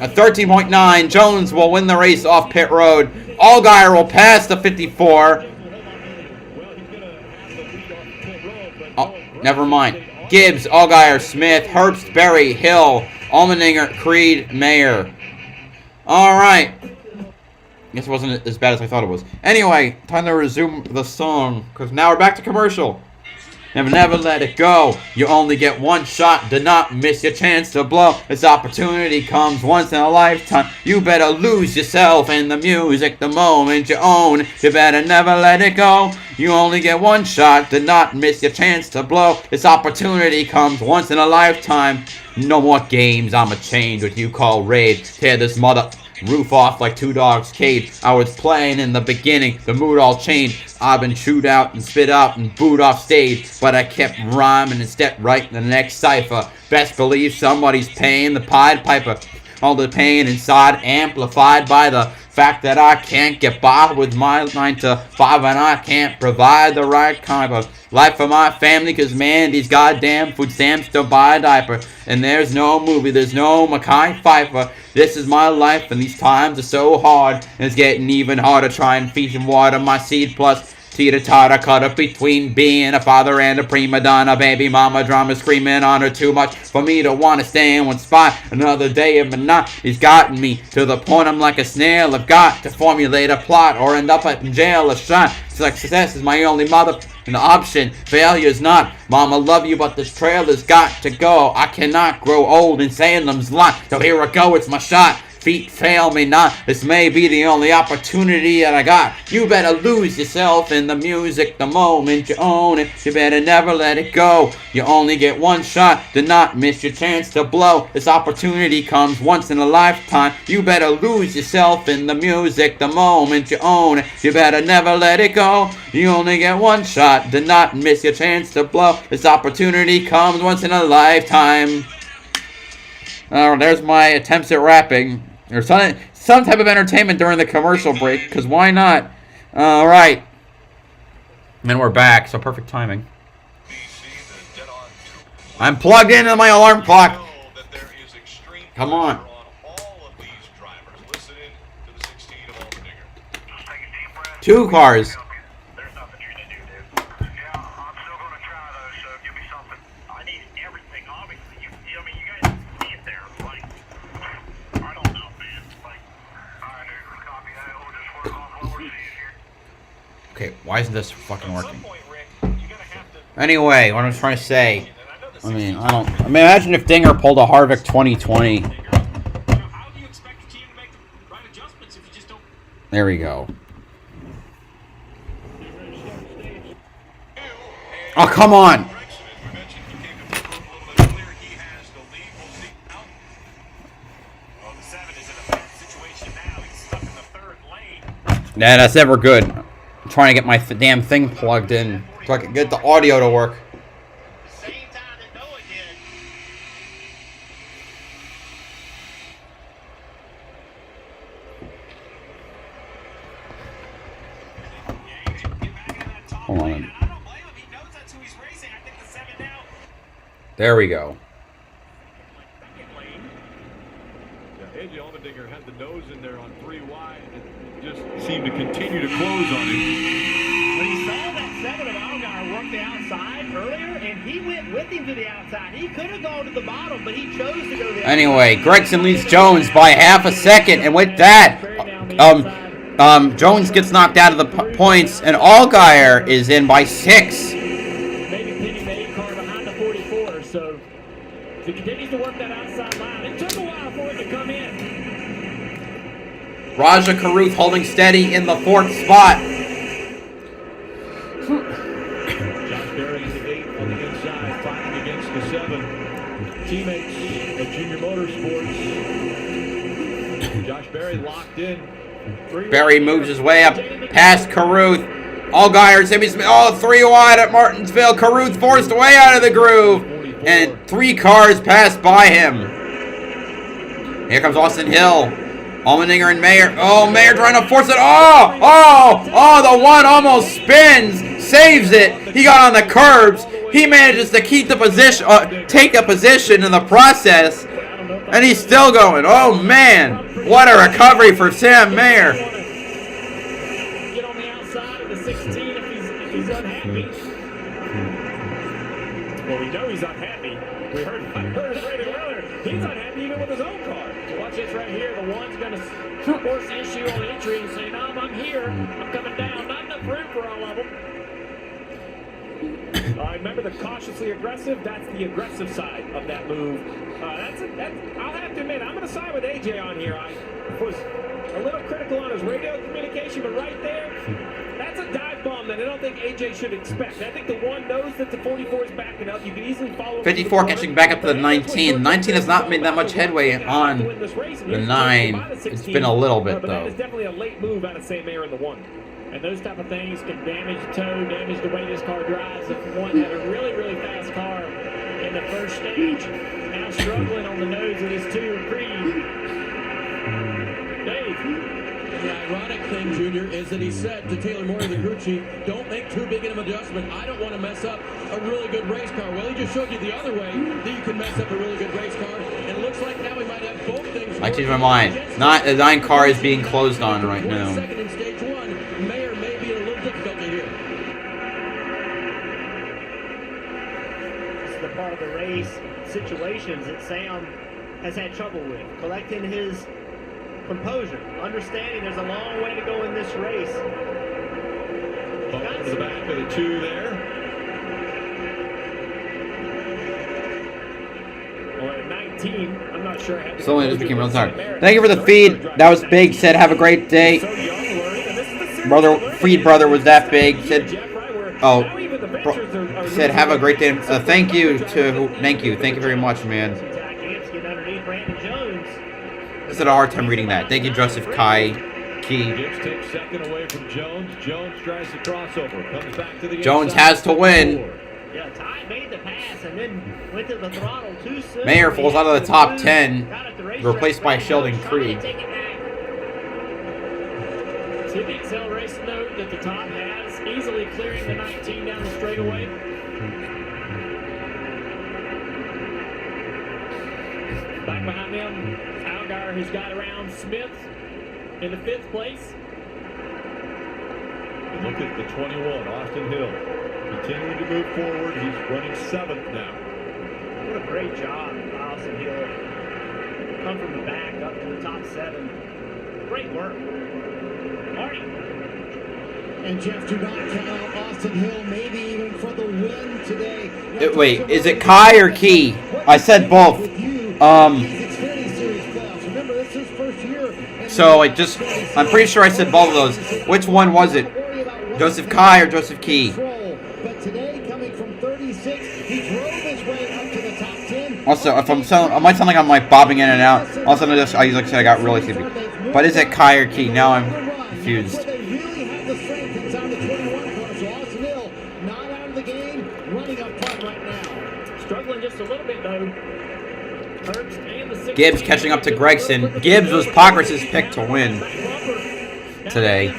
A 13.9. Jones will win the race off pit road. Allgaier will pass the 54. Oh, never mind. Gibbs, Allgaier, Smith, Herbst, Berry, Hill, Allmendinger, Creed, Mayer. All right. Guess it wasn't as bad as I thought it was. Anyway, time to resume the song, because now we're back to commercial. Never let it go. You only get one shot. Do not miss your chance to blow. This opportunity comes once in a lifetime. You better lose yourself in the music the moment you own. You better never let it go. You only get one shot. Do not miss your chance to blow. This opportunity comes once in a lifetime. No more games. I'ma change what you call raid. Tear this mother roof off like Two Dogs Cage. I was playing in the beginning, the mood all changed. I've been chewed out and spit out and booed off stage, but I kept rhyming and stepped right in the next cipher. Best believe somebody's paying the Pied Piper. All the pain inside amplified by the fact that I can't get by with my 9 to 5 and I can't provide the right kind of life for my family, cause man, these goddamn food stamps don't buy a diaper. And there's no movie, there's no Mackay Pfeiffer. This is my life and these times are so hard, and it's getting even harder trying to feed and water my seed plus teeter-totter, cut up between being a father and a prima donna. Baby mama drama screaming on her too much for me to want to stay in one spot. Another day of monotony's gotten me to the point I'm like a snail. I've got to formulate a plot or end up in jail or shot. Success is my only mother an option. Failure's not. Mama love you, but this trailer's got to go. I cannot grow old in Salem's lot. So here I go, it's my shot. Feet fail me not. This may be the only opportunity that I got. You better lose yourself in the music the moment you own it. You better never let it go. You only get one shot. Do not miss your chance to blow. This opportunity comes once in a lifetime. You better lose yourself in the music the moment you own it. You better never let it go. You only get one shot. Do not miss your chance to blow. This opportunity comes once in a lifetime. There's my attempts at rapping. Or some type of entertainment during the commercial break, because why not? Alright. And we're back, so perfect timing. I'm plugged into my alarm clock. Come on. Two cars. Okay, why isn't this fucking working? Anyway, what I'm trying to say, imagine if Dinger pulled a Harvick 2020. There we go. Oh, come on! Nah, that's never good. I'm trying to get my damn thing plugged in so I can get the audio to work. Hold on. There we go. Allmendinger had the nose in there on 3 wide and just seemed to continue to close on him. Well, you saw that 7 of Allgaier work the outside earlier, and he went with him to the outside. He could have gone to the bottom, but he chose to go to the Anyway, Gregson leads Jones by half a second, and with that, Jones gets knocked out of the points, and Allgaier is in by 6. Maybe pinning the 8 car behind the 44, so if he continues to work that outside line, it took a while for it to come in. Raja Caruth holding steady in the 4th spot. Josh Berry in the 8 on the inside, fighting against the 7. Teammates of Junior Motorsports. Josh Berry locked in. Berry moves his way up past Caruth. Allgaier, Sammy Smith, 3 wide at Martinsville. Caruth forced way out of the groove. And 3 cars passed by him. Here comes Austin Hill. Allmendinger and Mayer. Oh, Mayer trying to force it. The one almost spins. Saves it. He got on the curbs. He manages to keep the position, take a position in the process. And he's still going. Oh, man. What a recovery for Sam Mayer. Get on the outside of the 16 if he's unhappy. Well, we know he's unhappy. We heard it earlier. He's unhappy even with his own car. Watch this right here. The one's going to force the issue on entry and say, no, I'm here. I'm coming down. Not enough room for all of them. Remember the cautiously aggressive? That's the aggressive side of that move. I'll have to admit, I'm going to side with AJ on here. I was a little critical on his radio communication, but right there, that's a dive bomb that I don't think AJ should expect. I think the one knows that the 44 is backing up. You can easily follow 54 catching back up to the 19. 19 has not made that much headway on the 9. It's been a little bit, But though. that is definitely a late move out of St. Mayer in the 1. And those type of things can damage the toe, damage the way this car drives. If one had a really, really fast car in the first stage, now struggling on the nose of his 2 Creed. Dave. The ironic thing, Junior, is that he said to Taylor Moore, the crew chief, don't make too big an adjustment. I don't want to mess up a really good race car. Well, he just showed you the other way that you can mess up a really good race car. And it looks like now we might have both things. I changed my mind. The 9 car is being closed on right now. Second in stage 1, Mayer may be in a little difficulty here. This is the part of the race situations that Sam has had trouble with. Collecting his composure, understanding there's a long way to go in this race. Bump into the back of the 2 there. Or at 19, I'm not sure. Slowly just became real tired. Thank you for the feed. That was big. Said have a great day. Feed brother was that big. Said, said have a great day. Thank you very much, man. I had a hard time reading that. Thank you, Joseph Key. Gibbs takes second away from Jones. Jones tries the crossover. Comes back to the Jones inside. has to win. Yeah, Ty made the pass and then went to the throttle too soon. Mayer falls out of the top 10, replaced by Sheldon Creed. Tippy acceleration note that the top has, easily clearing the 19 down the straightaway. Back behind them, Allgaier has got around Smith in the 5th place. Look at the 21, Austin Hill. Continuing to move forward. He's running 7th now. What a great job, Austin Hill. Come from the back up to the top 7. Great work. Marty. And Jeff, do not count out Austin Hill, maybe even for the win today. Wait, is it Kai or Key? I said both. So I'm pretty sure I said both of those. Which one was it? Joseph Kai or Joseph Key? But today, coming from 36, he drove his way up to the top 10. Also, if I might sound like I'm like bobbing in and out. Also, like I said, I got really sleepy. But is it Kai or Key? Now I'm confused. They really have the strength inside the 21 car. So Austin Hill, not out of the game, running up front right now. Struggling just a little bit though. Gibbs catching up to Gregson. Gibbs was Pockrass's pick to win today.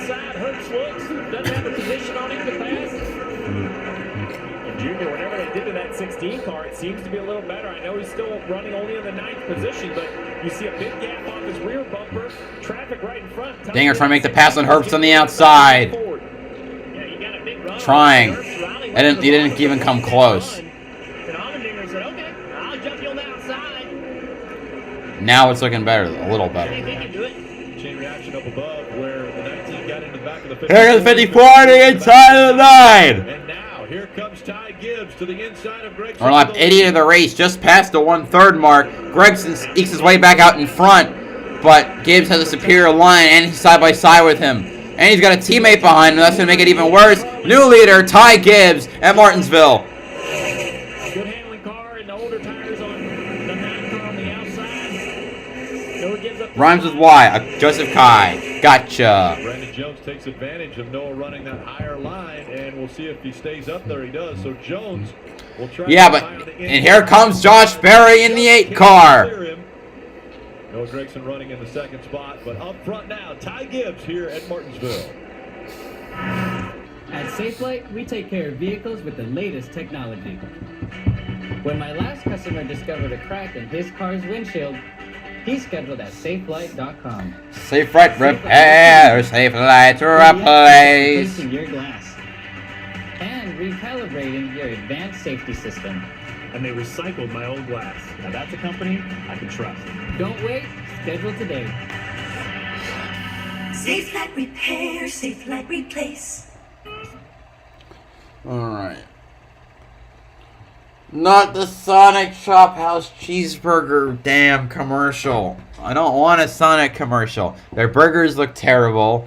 Junior, whenever they he did to that 16 car, it seems to be a little better. I know he's still running only in the 9th position, but you see a big gap off his rear bumper, traffic right in front. Dinger trying to make the pass on Herbst on the outside. Yeah, you got a big run. Trying. He didn't even come close. And Allmendinger said, okay, I'll jump you on the outside. Now it's looking better, a little better. He can do it. Chain reaction up above where the 19 got into the back of the 54. Here's the 54 to the inside of the 9. And now here comes Ty Gibbs to the inside of Gregson. We're on lap 80 of the race, just past the 1/3 mark. Gregson ekes his way back out in front, but Gibbs has a superior line, and he's side by side with him. And he's got a teammate behind him. That's going to make it even worse. New leader, Ty Gibbs at Martinsville. Good handling car and the older tires on the 9 car on the outside. Noah gives up. Rhymes with Y. Joseph Kai. Gotcha. Brandon Jones takes advantage of Noah running that higher line, and we'll see if he stays up there. He does. So Jones will try. Yeah, but and here comes Josh Berry in the 8 car. Noah Gregson running in the 2nd spot, but up front now, Ty Gibbs here at Martinsville. At Safelite, we take care of vehicles with the latest technology. When my last customer discovered a crack in his car's windshield, he scheduled at safelite.com. Safelite repair, Safelite replace. Replacing your glass and recalibrating your advanced safety system. And they recycled my old glass. Now that's a company I can trust. Don't wait. Schedule today. Safelite repair, Safelite replace. Alright. Not the Sonic Shop House cheeseburger damn commercial. I don't want a Sonic commercial. Their burgers look terrible.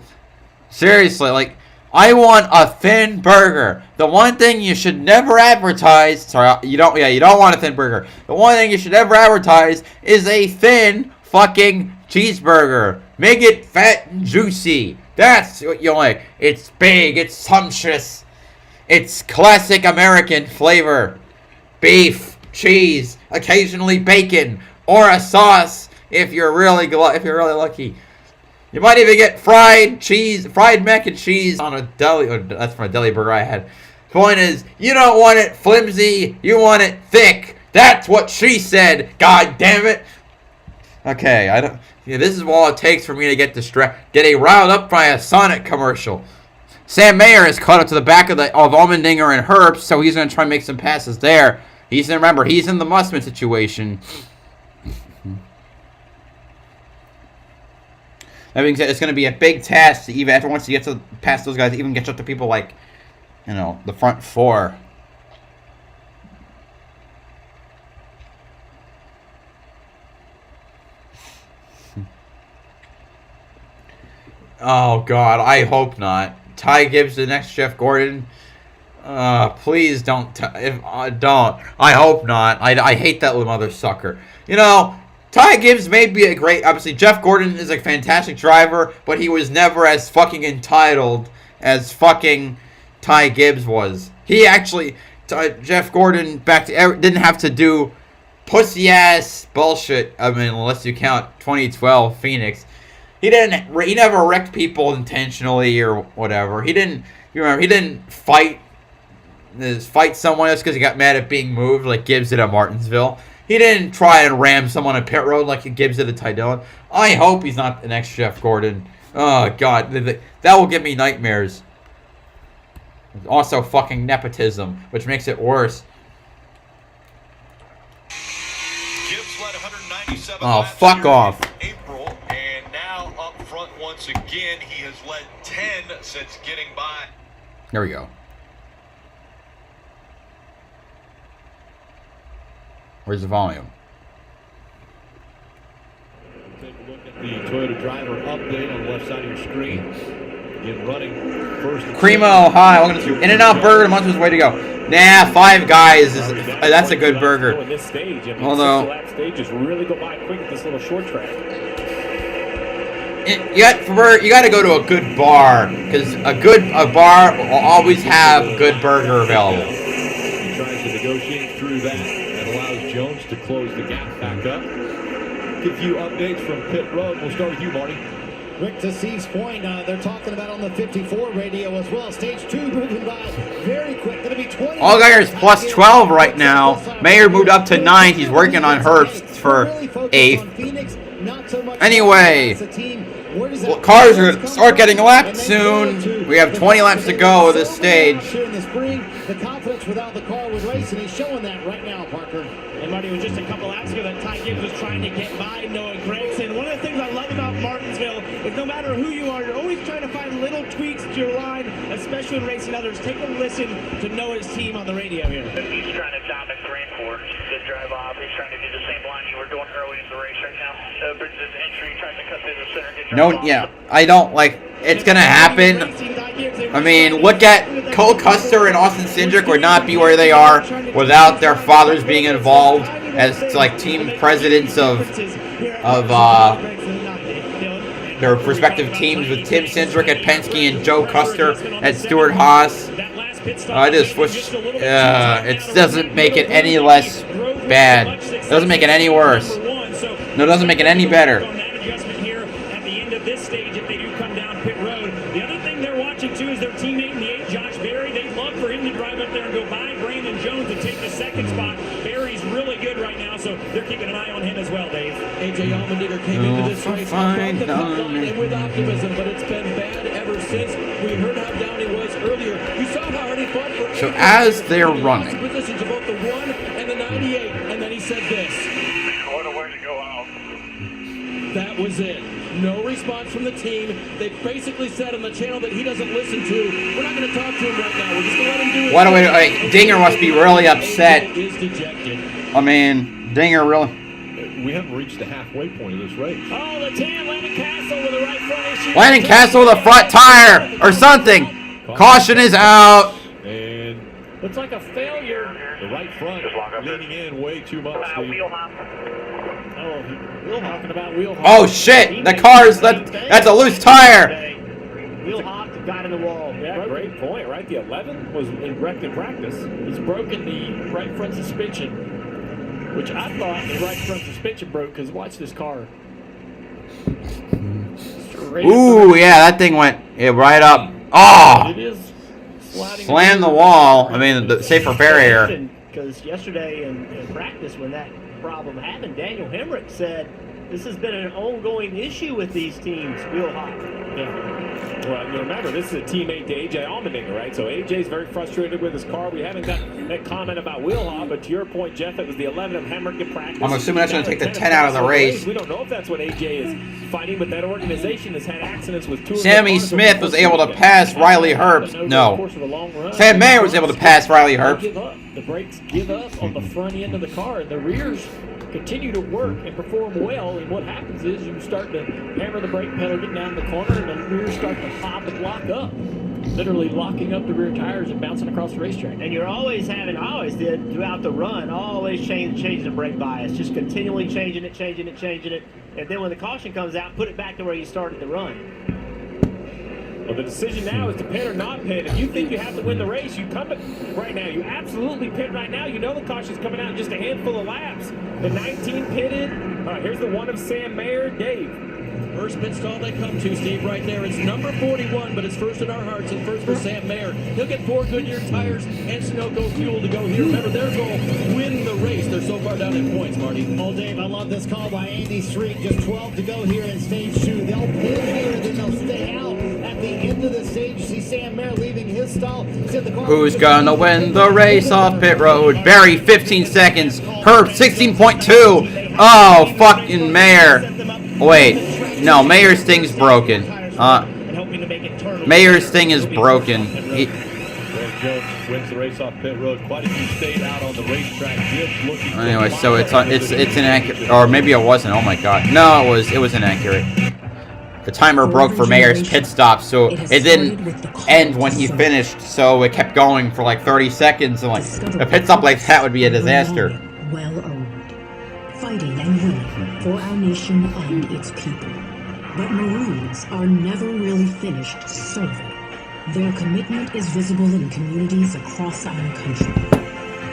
Seriously, like, I want a thin burger. The one thing you should never advertise. Sorry, you don't want a thin burger. The one thing you should never advertise is a thin fucking cheeseburger. Make it fat and juicy. That's what you like. It's big. It's sumptuous. It's classic American flavor. Beef, cheese, occasionally bacon, or a sauce if you're really lucky. You might even get fried mac and cheese on a deli. That's from a deli burger I had. Point is, you don't want it flimsy. You want it thick. That's what she said. God damn it. Okay, I don't. Yeah, this is all it takes for me to get riled up by a Sonic commercial. Sam Mayer is caught up to the back of Allmendinger and Herbst, so he's going to try and make some passes there. He's in the Mussman situation. That being said, it's going to be a big task to even once you get past those guys, even get up to people like, the front 4. Oh God, I hope not. Ty Gibbs, the next Jeff Gordon. Please don't. Don't. I hope not. I hate that little mother sucker. Ty Gibbs may be obviously Jeff Gordon is a fantastic driver, but he was never as fucking entitled as fucking Ty Gibbs was. He actually, Jeff Gordon didn't have to do pussy ass bullshit. I mean, unless you count 2012 Phoenix. He never wrecked people intentionally or whatever. He didn't fight someone else because he got mad at being moved like Gibbs did at Martinsville. He didn't try and ram someone on pit road like Gibbs did at Ty Dillon. I hope he's not the next Jeff Gordon. Oh, God. That will give me nightmares. Also, fucking nepotism, which makes it worse. Gibbs led 197 oh, laps fuck here off. in April, and now up front once again. He has led 10 since getting by. There we go. Where's the volume? Take a look at the Toyota driver update on the left side of your screen. Again, running first. Cremo, hi. Welcome to In-N-Out Burger. Month's way to go. Nah, Five Guys that's a good burger. In this stage, Although lap stages really go by quick at this little short track. You got to go to a good bar because a bar will always have good burger available. He tries to negotiate through that. Jones to close the gap back up. A few updates from pit road. We'll start with you, Marty. Rick, to Steve's point, they're talking about on the 54 radio as well. Stage 2 moving by very quick. Going to be 20. Allgaier's plus 12 right now. Mayer moved up to 9th. He's working on Herbst for 8th. Anyway, cars are going to start getting lapped soon. We have 20 laps to go of this stage. The confidence without the car would race, and he's showing that right now, Parker. And Marty, it was just a couple laps ago that Ty Gibbs was trying to get by Noah Gregson. One of the things I love about Martinsville is no matter who you are, you're always trying to find little tweaks to your line, especially when racing others. Take a listen to Noah's team on the radio here. He's trying to dominate 3 and 4. Good drive off. He's trying to do the same line you were doing early in the race right now. Bridges entry, trying to cut through the center. Good drive off. Yeah, I don't like. It's gonna happen. I mean, look at Cole Custer and Austin Cindric would not be where they are without their fathers being involved as like team presidents of their respective teams, with Tim Cindric at Penske and Joe Custer at Stewart Haas. I just wish it doesn't make it any less bad. It doesn't make it any worse. No, it doesn't make it any better. Too is their teammate in the 8, Josh Berry. They'd love for him to drive up there and go by Brandon Jones and take the 2nd spot. Barry's really good right now, so they're keeping an eye on him as well, Dave. AJ Allmendinger came into this race on the top line and with optimism, but it's been bad ever since. We heard how down he was earlier. You saw how hard he fought for. So as they're running, positions of both the 1 and the 98, and then he said this. What a way to go out. That was it. No response from the team. They basically said on the channel that he doesn't listen to. We're not going to talk to him right now. We're just going to let him do it. What do we? Dinger must be really upset. I mean, Dinger really. We haven't reached the halfway point of this race. Oh, the 10, Landon Castle with the right front issue. Landon Castle with a front tire or something. Caution is out. And looks like a failure. The right front leaning in way too much. Wheel hop. Oh, wheel hopping about wheel hop. Oh shit! The car's that's a loose tire. Wheel hop, got in the wall. Yeah, great point, right? The 11 was wrecked in practice. He's broken the right front suspension, which I thought the right front suspension broke because watch this car. Ooh, yeah, that thing went right up. Oh! It is sliding. Slam the wall. I mean, the safer barrier. Because yesterday in practice, when that problem happened, Daniel Hemrick said this has been an ongoing issue with these teams, wheel hop. Yeah. Well, you remember, this is a teammate to AJ Allmendinger, right? So AJ's very frustrated with his car. We haven't got that comment about wheel hop, but to your point, Jeff, it was the 11 of Hemrick in practice. I'm assuming that's going to take the 10 out of the race. We don't know if that's what AJ is fighting, but that organization has had accidents with 2 Sammy Smith was able to pass Riley Herbst. No. Sam Mayer was able to pass Riley Herbst. The brakes give up on the front end of the car, and the rears continue to work and perform well. And what happens is you start to hammer the brake pedal, get down the corner, and the rears start to pop and lock up, literally locking up the rear tires and bouncing across the racetrack. And you're always having, I always did throughout the run, always changing the brake bias, just continually changing it. And then when the caution comes out, put it back to where you started the run. Well, the decision now is to pit or not pit. If you think you have to win the race, you come right now. You absolutely pit right now. You know the caution's coming out in just a handful of laps. The 19 pitted. All right, here's the 1 of Sam Mayer. Dave. First pit stall they come to, Steve, right there. It's number 41, but it's first in our hearts and first for Sam Mayer. He'll get 4 Goodyear tires and Sunoco fuel to go here. Remember, their goal, win the race. They're so far down in points, Marty. Oh, Dave, I love this call by Andy Street. Just 12 to go here in stage 2. They'll pit here, then they'll stay out at the end of the stage. You see Sam Mayer leaving his stall. Who's gonna win the race off pit road? Barry, 15 seconds. Herb, 16.2. Oh, fucking Mayer. Wait. No, Mayer's thing's broken. Mayer's thing is broken. Jones wins the race off pit road. Quite a few stayed out on the racetrack. Anyway, so it's inaccurate, or maybe it wasn't. Oh my God, no, it was inaccurate. The timer broke for Mayer's pit stop, so it didn't end when he finished. So it kept going for like 30 seconds, and like a pit stop like that would be a disaster. Well earned, fighting and winning for our nation and its people. But Maroons are never really finished serving. Their commitment is visible in communities across our country.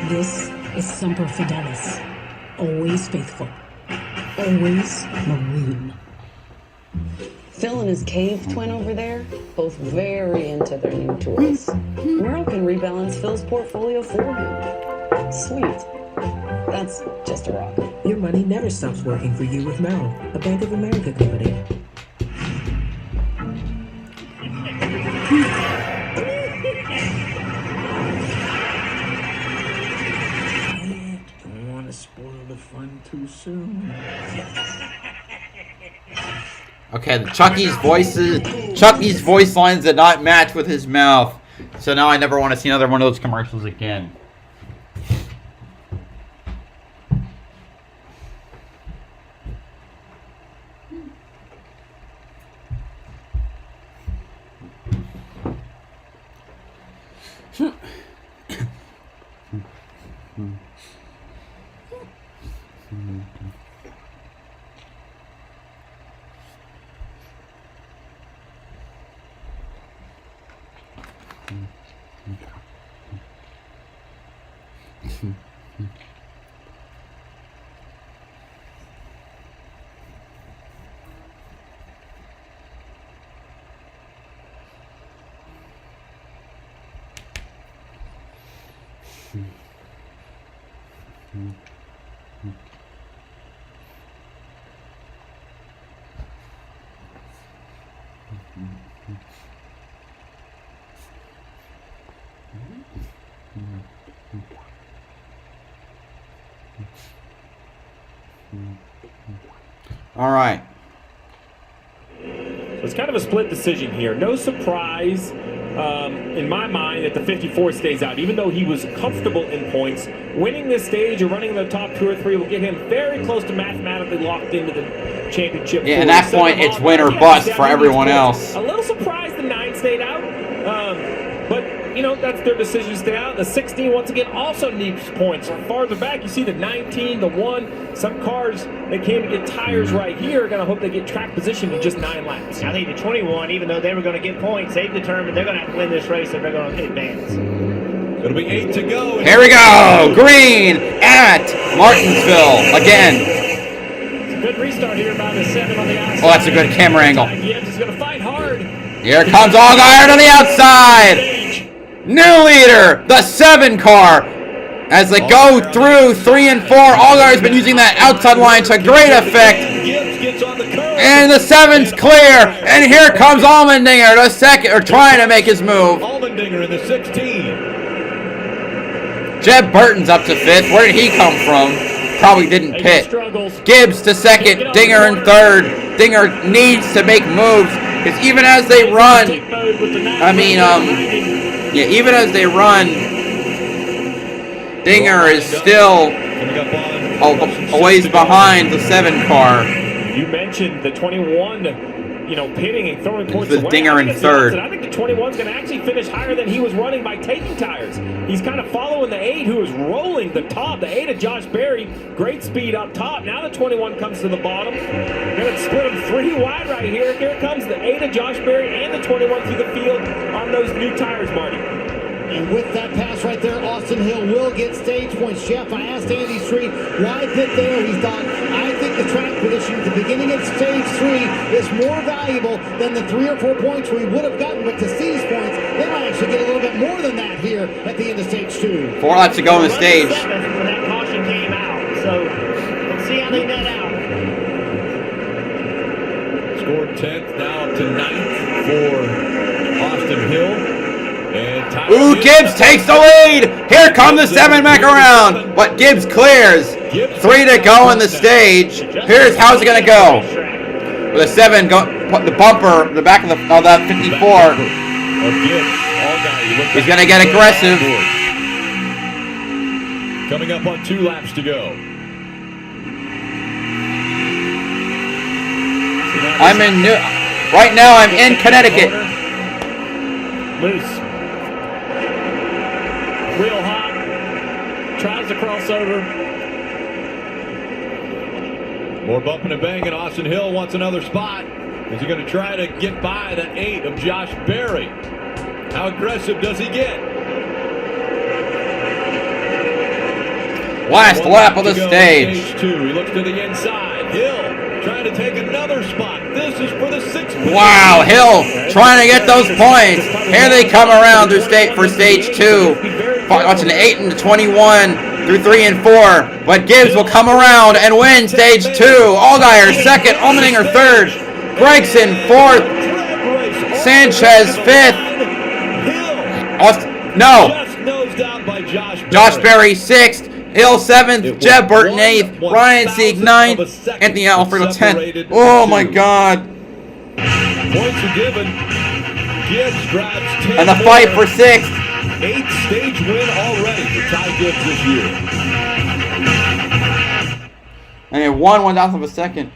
This is Semper Fidelis, always faithful, always Maroon. Phil and his cave twin over there, both very into their new toys. Merle can rebalance Phil's portfolio for him. Sweet. That's just a rock. Your money never stops working for you with Merrill, a Bank of America company. Don't want to spoil the fun too soon. Okay, Chucky's voice lines did not match with his mouth. So now I never want to see another one of those commercials again. All right. So it's kind of a split decision here. No surprise in my mind that the 54 stays out, even though he was comfortable in points. Winning this stage or running in the top 2 or 3 will get him very close to mathematically locked into the championship. Yeah, at that point, it's win or bust for everyone else. A little surprised the 9 stayed out, but, you know, that's their decision to stay out. The 16, once again, also needs points. Farther back, you see the 19, the 1. Some cars that came to get tires right here are going to hope they get track position in just 9 laps. I think the 21, even though they were going to get points, they've determined they're going to have to win this race if they're going to advance. It'll be 8 to go. Here we go. Green at Martinsville again. It's a good restart here by the 7 on the outside. Oh, that's a good camera angle. Gibbs is going to fight hard. Here comes Allgaier to the outside. New leader, the 7 car. As they go through 3 and 4, Allgaier's been using that outside line to great effect. And the 7's clear. And here comes Allmendinger, the second, or trying to make his move. Allmendinger in the 16. Jeb Burton's up to 5th. Where did he come from? Probably didn't pit. Gibbs to 2nd, Dinger in 3rd. Dinger needs to make moves. Because even as they run, even as they run, Dinger is still a ways behind the 7 car. You mentioned the 21, pitting and throwing points away. Dinger in 3rd. I think the 21's going to actually finish higher than he was running by taking tires. He's kind of following the 8, who is rolling the top. The 8 of Josh Berry, great speed up top. Now the 21 comes to the bottom. Going to split them 3 wide right here. Here comes the 8 of Josh Berry and the 21 through the field on those new tires, Marty. And with that pass right there, Austin Hill will get stage points. Jeff, I asked Andy Street why pit there. He thought, I think the track position at the beginning of stage 3 is more valuable than the 3 or 4 points we would have gotten. But to see these points, they might actually get a little bit more than that here at the end of stage 2. 4 laps to go on the stage. When that caution came out. So let's see how they net out. Scored 10th, now up to 9th for Austin Hill. Ooh, Gibbs takes the lead. Here come the 7 back around. But Gibbs clears. 3 to go in the stage. Here's how's it going to go. With a 7, put the bumper, the back of that 54. He's going to get aggressive. Coming up on 2 laps to go. Right now I'm in Connecticut. Loose. Real hot. Tries to cross over. More bumping and banging. Austin Hill wants another spot. Is he going to try to get by the 8 of Josh Berry? How aggressive does he get? Last lap of the stage. Stage 2. He looks to the inside. Hill trying to take another spot. This is for the 6th. Wow, Hill trying to get those points. Here they come around through for stage 2. Watching 8 and 21 through 3 and 4. But Gibbs will come around and win stage 2. Allgaier 2nd, Allmendinger 3rd, Gregson 4th, Sanchez 5th. Josh Berry 6th. Hill 7th, Jeb Burton 8th, Ryan Sieg 9th, Anthony Alfredo 10th. Oh my God. Points are given. Gibbs grabs 10 And the fight for 6th. 8th stage win already for Ty Gibbs this year. And it won 1/1000 of a second.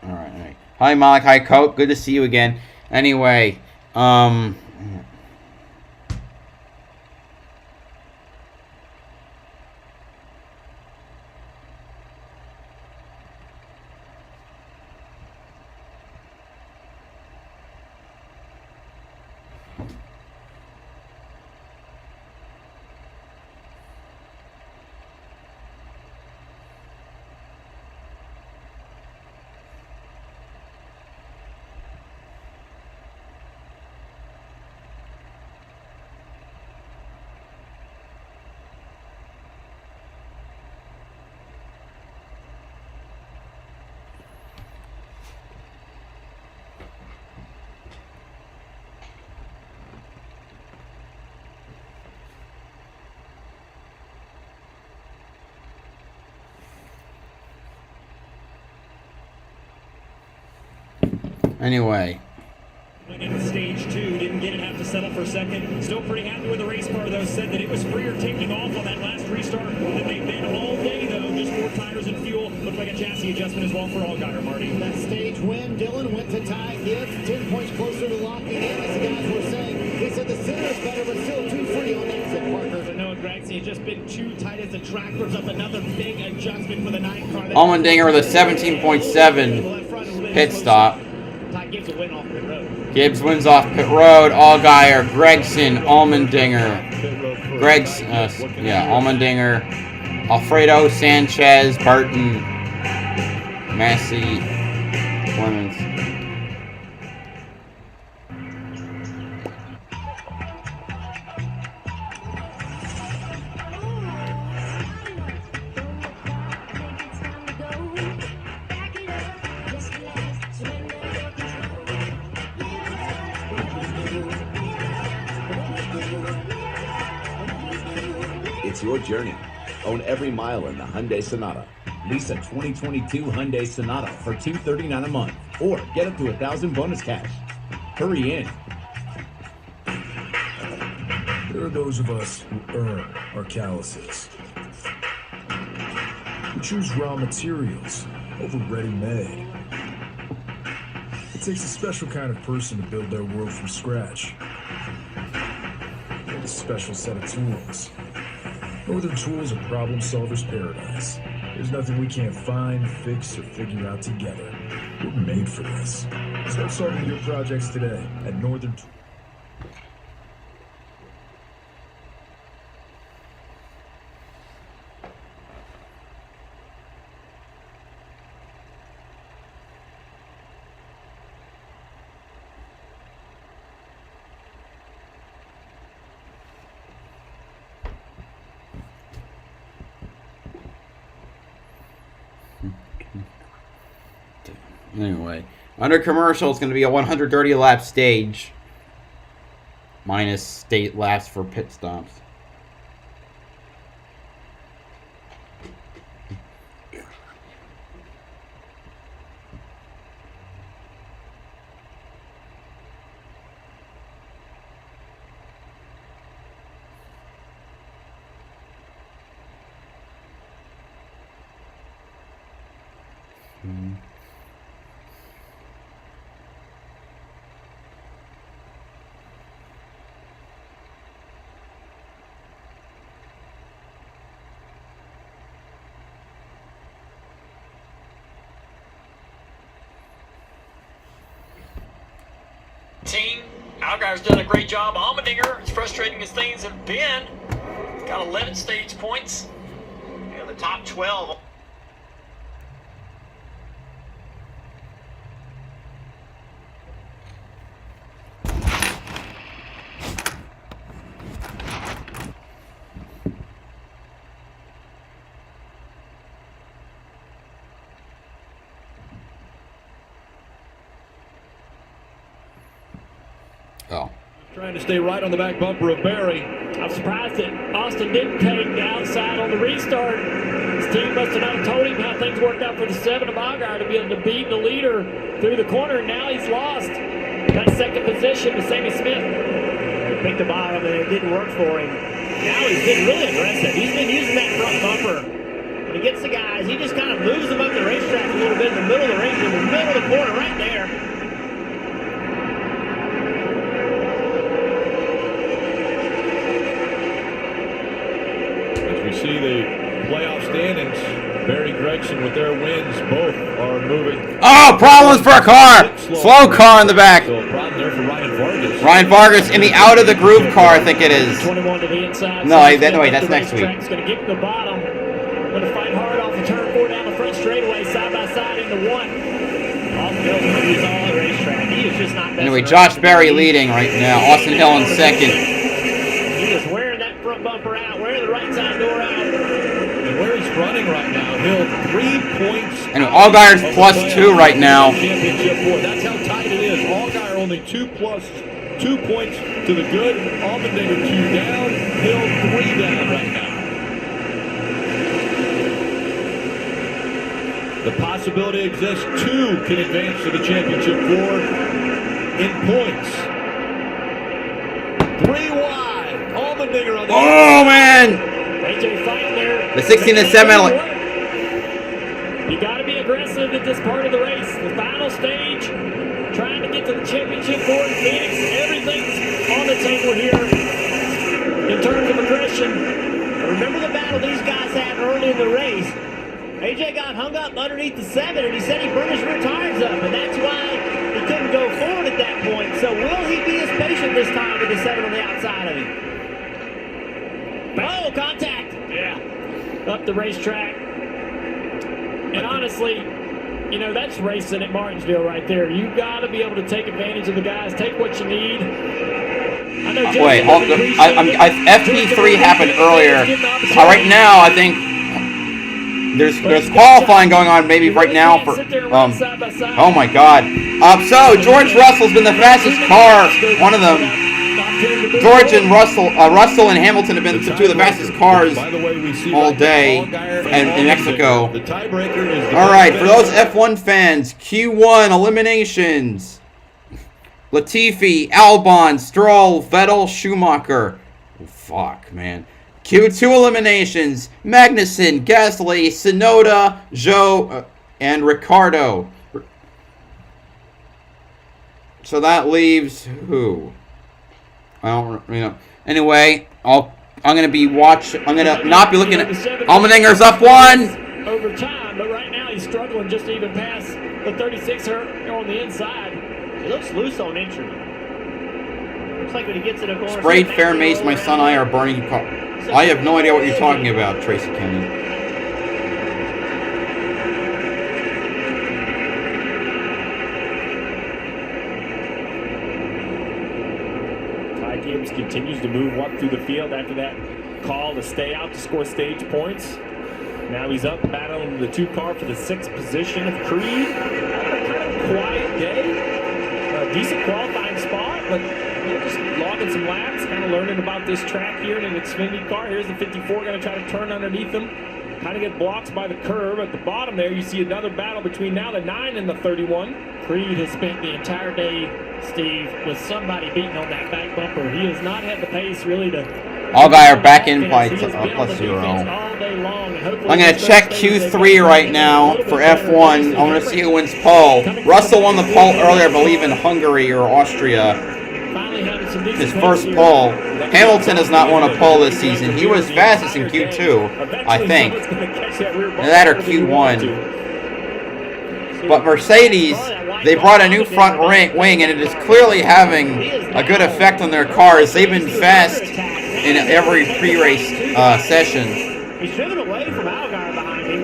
All right. Hi, Malachi Coke. Good to see you again. Anyway, Anyway. Went into stage 2, didn't get it, have to settle for second. Still pretty happy with the race car, though. Said that it was freer taking off on that last restart than they've been all day, though. Just 4 tires and fuel. Looked like a chassis adjustment as well for Allgaier, Marty. That stage win, Dylan went to Ty Gibbs, 10 points closer to locking in, as the guys were saying. They said the center is better, but still too free on exit, Parker. But Noah Gregson had just been too tight as the track was up. Another big adjustment for the 9 car. Allmendinger with a 17.7 pit stop. Gibbs will win off pit road. Gibbs wins off pit road. Allgaier, Gregson, Allmendinger, Allmendinger, Alfredo, Sanchez, Burton, Massey, Clemens. It's your journey. Own every mile in the Hyundai Sonata. Lease a 2022 Hyundai Sonata for $239 a month, or get up to $1,000 bonus cash. Hurry in. There are those of us who earn our calluses. We choose raw materials over ready-made. It takes a special kind of person to build their world from scratch. A special set of tools. Northern Tools are problem solvers' paradise. There's nothing we can't find, fix, or figure out together. We're made for this. Start solving your projects today at Northern Tool. Anyway, under commercial, it's going to be a 130 lap stage. Minus state laps for pit stops. Team, Algar's done a great job. Allmendinger, as frustrating as things have been, got 11 stage points. The top 12. Oh. Trying to stay right on the back bumper of Barry. I'm surprised that Austin didn't take the outside on the restart. His team must have not told him how things worked out for the 7 of Algar to be able to beat the leader through the corner, and now he's lost that second position to Sammy Smith. He picked the bottom and it didn't work for him. Now he's been really aggressive. He's been using that front bumper. When he gets the guys, he just kind of moves them up the racetrack a little bit in the middle of the race, in the middle of the corner right there. See the playoff standings. Barry Gregson with their wins, both are moving. Oh, problems for a car! Slow car in the back. So a problem there for Ryan Vargas. Ryan Vargas in the out of the groove car, I think it is. 21 to the inside. No, wait, that's next week. He's going to get to the bottom. Going to fight hard off the turn 4 down the front straightaway, side by side into 1. Austin Hill's going to use all the racetrack. He is just not. Anyway, Josh Berry leading right now. Austin Hill in second. He is wearing that front bumper out, wearing the right side door out. And where he's running right now, Hill 3 points. And Allgaier's +2 right now. Championship 4. That's how tight it is. Allgaier only 2 points to the good. Allmendinger 2 down. Hill 3 down right now. The possibility exists 2 can advance to the championship 4 in points. 3 wide. Allmendinger on the Oh, man! AJ fighting there. The 16-7. You got to be aggressive at this part of the race. The final stage, trying to get to the championship 4 in Phoenix. Everything's on the table here in terms of aggression. Remember the battle these guys had early in the race? AJ got hung up underneath the 7, and he said he burned his rear tires up, and that's why he couldn't go forward at that point. So will he be as patient this time with the 7 on the outside of him? Oh, contact! Yeah, up the racetrack. And honestly, you know, that's racing at Martinsville right there. You got to be able to take advantage of the guys, take what you need. I know Wait, FP3 happened earlier. Right now, I think there's qualifying going on maybe right now for oh my god. So George Russell's been the fastest car, one of them. George and Russell and Hamilton have been 2 of the fastest cars all day in Mexico. Alright, for those F1 fans, Q1 eliminations. Latifi, Albon, Stroll, Vettel, Schumacher. Oh, fuck, man. Q2 eliminations. Magnussen, Gasly, Tsunoda, Zhou, and Ricardo. So that leaves who? I don't, you know. Anyway, I'm gonna be I'm gonna not be looking at. Allmendinger's up 1. over time, but right now he's struggling just to even pass the 36 on the inside. He looks loose on entry. Looks like when he gets in a corner. Sprayed fair mace, my son and I are burning car. I have no idea what you're talking about, Tracy Kenny. Ty Gibbs continues to move up through the field after that call to stay out to score stage points. Now he's up battling the 2 car for the 6th position of Creed. Kind of quiet day. A decent qualifying spot, but just logging some laps, kind of learning about this track here in an Xfinity car. Here's the 54 going to try to turn underneath him. Kind of get blocked by the curve. At the bottom there, you see another battle between now the 9 and the 31. Creed has spent the entire day, Steve, with somebody beating on that back bumper. He has not had the pace really to... All guy are back in by +0. I'm going to check Q3 right now for F1. I want to see who wins pole. Russell won the pole earlier, I believe, in Hungary or Austria. His first pole. Hamilton has not won a pole this season. He was fastest in Q2, I think. And that or Q1. But Mercedes, they brought a new front wing, and it is clearly having a good effect on their cars. They've been fast in every pre-race session. He's driven away from Algar behind him.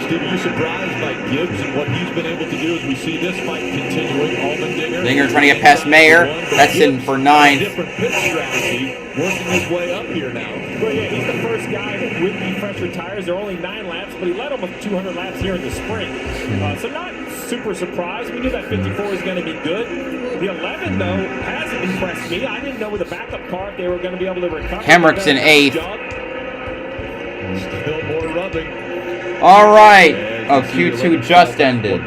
Steve, are you surprised by Gibbs and what he's been able to do as we see this fight continuing? Allmendinger. Dinger trying to get past Mayer. That's in for 9th. Different pit strategy, working his way up here now. Well, yeah, he's the first guy with the fresher tires. They're only 9 laps, but he led almost 200 laps here in the sprint. So not super surprised. We knew that 54 was going to be good. The 11, though, hasn't impressed me. I didn't know with a backup car if they were going to be able to recover. Hemrick's in 8th. Still more rubbing. All right. Oh, Q2 just ended.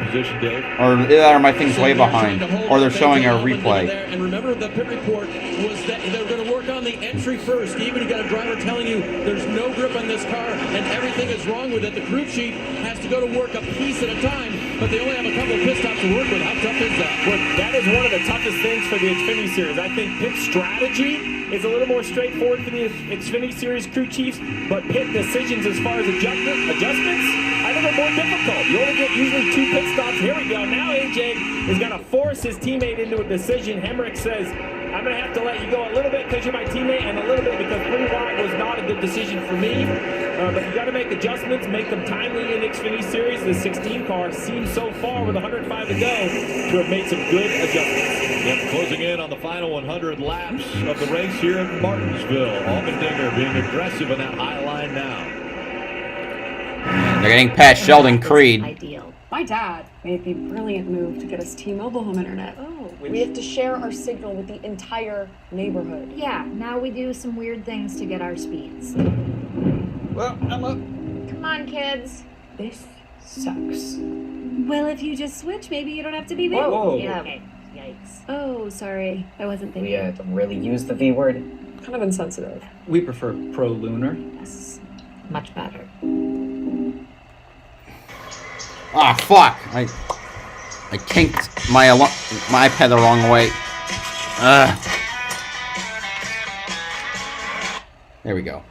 Or my thing's way behind. Or they're showing a replay. And remember, the pit report was that they were going to work on the entry first. Even you got a driver telling you there's no grip on this car and everything is wrong with it. The crew chief has to go to work a piece at a time, but they only have a couple of pit stops to work with. How tough is that? Well, that is one of the toughest things for the Xfinity Series. I think pit strategy is a little more straightforward for the Xfinity Series crew chiefs, but pit decisions as far as adjustments, I think are more difficult. You only get usually 2 pit stops. Here we go. Now AJ is going to force his teammate into a decision. Hemrick says, I'm going to have to let you go a little bit because you're my teammate and a little bit because 3 wide was not a good decision for me. But you got to make adjustments, make them timely in the Xfinity Series. The 16 car seems so far with 105 to go to have made some good adjustments. Yep, closing in on the final 100 laps of the race here in Martinsville. Allmendinger being aggressive in that high line now. They're getting past Sheldon Creed. Ideal. My dad made the brilliant move to get us T-Mobile home internet. Oh, we have to share our signal with the entire neighborhood. Yeah, now we do some weird things to get our speeds. Well, Emma. Come on, kids. This sucks. Well, if you just switch, maybe you don't have to be there. Whoa. Yeah, okay. Yikes. Oh, sorry. I wasn't thinking. We don't really use the V word. Kind of insensitive. We prefer pro-lunar. Yes. Much better. Ah, fuck! I kinked my iPad the wrong way. There we go.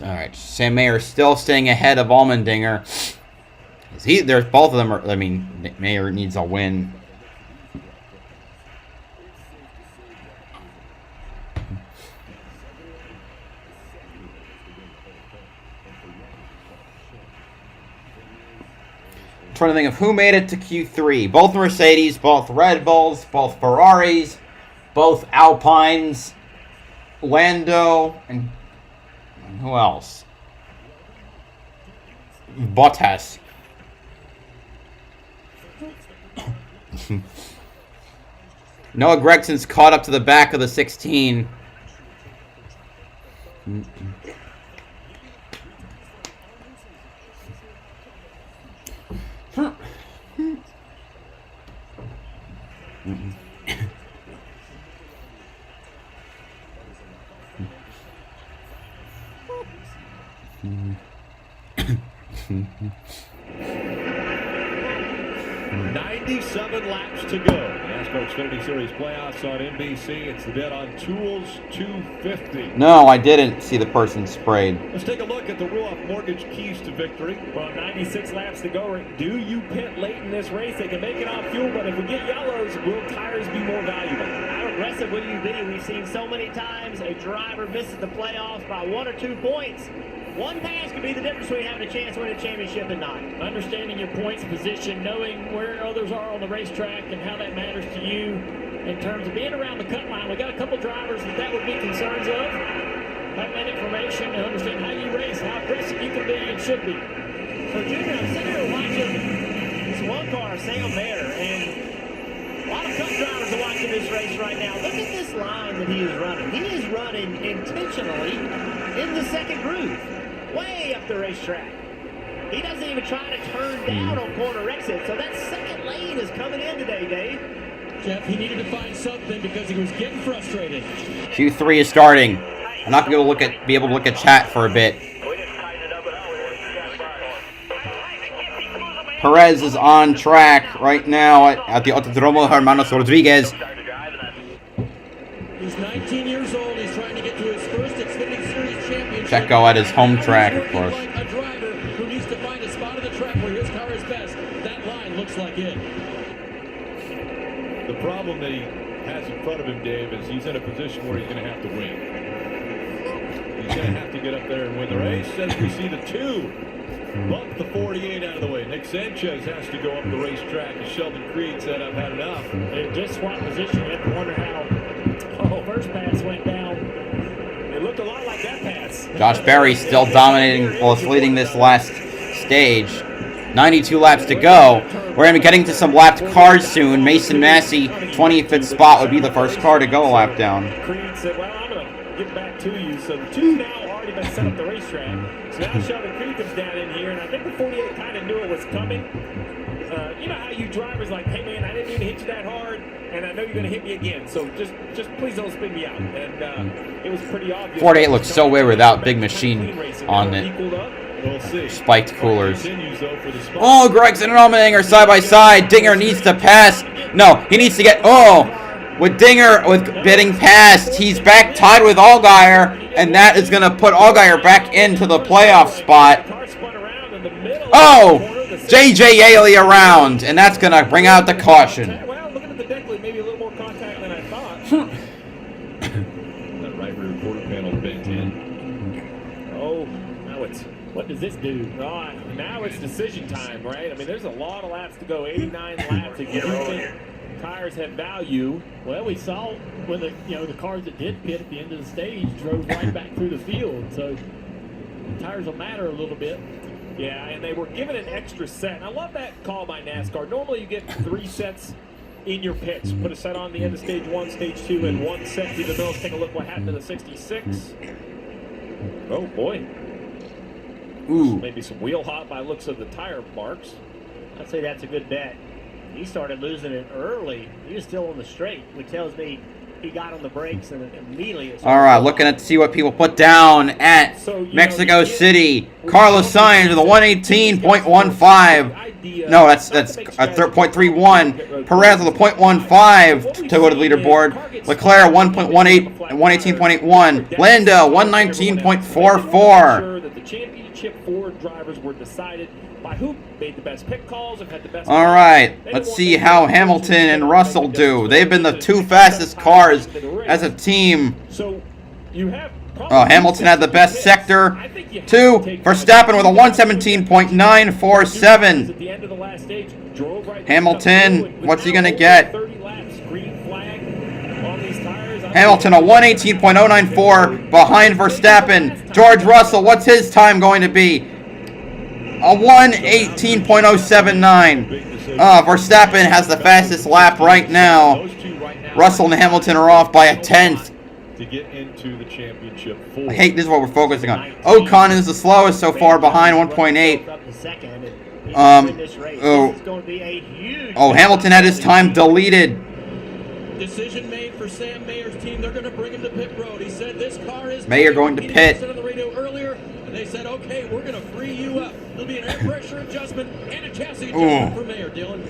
Alright, Sam Mayer still staying ahead of Allmendinger. There's both of them are, I mean, Mayer needs a win. I'm trying to think of who made it to Q3. Both Mercedes, both Red Bulls, both Ferraris, both Alpines, Lando, and Who else? Bottas. Noah Gregson's caught up to the back of the 16. .97 laps to go. NASCAR Xfinity Series playoffs on NBC. It's the Dead on Tools 250. No, I didn't see the person sprayed. Let's take a look at the Ruoff Mortgage keys to victory. Well, 96 laps to go. Do you pit late in this race? They can make it off fuel, but if we get yellows, will tires be more valuable? How aggressive will you be? We've seen so many times a driver misses the playoffs by 1 or 2 points. One pass could be the difference between having a chance to win a championship and not. Understanding your points position, knowing where others are on the racetrack and how that matters to you in terms of being around the cut line. We got a couple drivers that would be concerns of. Have that information and understand how you race, how aggressive you can be and should be. So, Junior, I'm sitting here watching this one car, Sam Mayer, and a lot of cup drivers are watching this race right now. Look at this line that he is running. He is running intentionally in the second groove, way up the racetrack. He doesn't even try to turn down on corner exit, so that second lane is coming in today, Dave. Jeff, he needed to find something because he was getting frustrated. Q3 is starting. I'm not gonna be able to look at chat for a bit. Perez is on track right now at the Autodromo Hermanos Rodriguez. He's 19 years old. He's trying to get to his first Xfinity Series championship. Checo at his home track, of course. Like a driver who needs to find a spot of the track where his car is best. That line looks like it. The problem that he has in front of him, Dave, is he's in a position where he's going to have to win. He's going to have to get up there and win the race. As we see the 2 bump the 48 out of the way. Nick Sanchez has to go up the racetrack as Sheldon Creed said, I've had enough. They just swapped position. You have to wonder how first pass went down. It looked a lot like that pass. Josh Berry still dominating, well, leading this last stage. 92 laps to go. We're going to be getting to some lapped cars soon. Mason Massey, 25th spot, would be the first car to go a lap down. Creed said, well, I'm going to get back to you. So the 2 now already been set up the racetrack. So now Sheldon Creed comes down in here, and I think the 48 kind of knew it was coming. You know how you drivers like, hey, man, I didn't even hit you that hard, and I know you're going to hit me again. So just please don't spin me out. And it was pretty obvious. 48 looks so weird without Big Machine on it. Spiked coolers. Oh, Gregson and Allmendinger side by side. Dinger needs to pass. No, he needs to get. Oh, with Dinger getting past, he's back tied with Allgaier, and that is going to put Allgaier back into the playoff spot. Oh, JJ Yaley around, and that's going to bring out the caution. Well, looking at the deck, maybe a little more contact than I thought. That right rear quarter panel bent in. Oh, now it's. What does this do? Now it's decision time, right? I mean, there's a lot of laps to go. 89 laps. If you think tires have value, well, we saw when the cars that did pit at the end of the stage drove right back through the field. So tires will matter a little bit. Yeah, and they were given an extra set. And I love that call by NASCAR. Normally you get 3 sets in your pits. Put a set on the end of stage 1, stage 2, and 1 set through the middle. Let's take a look what happened to the 66. Oh, boy. Ooh. Maybe some wheel hop by looks of the tire marks. I'd say that's a good bet. He started losing it early. He was still on the straight, which tells me he got on the brakes and immediately. All right, looking at see what people put down at Mexico City. Carlos Sainz with a 118.15. No, that's a 0.31. Perez with a 0.15 to go to the leaderboard. Leclerc 118.81. Lando 119.44. That the championship 4 drivers were decided by who made the best pit calls and had the best. All right, let's see how Hamilton and Russell do. They've been the 2 fastest cars as a team. So you have. Oh, Hamilton had the best sector. 2, Verstappen with a 117.947. At the end of the last stage, drove right. Hamilton, what's he gonna get? 30 laps, green flag on these tires. Hamilton a 1:18.094 behind Verstappen. George Russell, what's his time going to be? A 1:18.079. Verstappen has the fastest lap right now. Russell and Hamilton are off by a tenth. To get into the championship I hate this is what we're focusing on. Ocon is the slowest so far, behind 1.8. Hamilton had his time deleted. Decision made for Sam Mayer's team. They're going to bring him to pit road. He said this car is Mayer going to pit. on the radio earlier, and they said, okay, we're going to free you up. There'll be an air pressure adjustment and a chassis adjustment for Mayer, Dylan.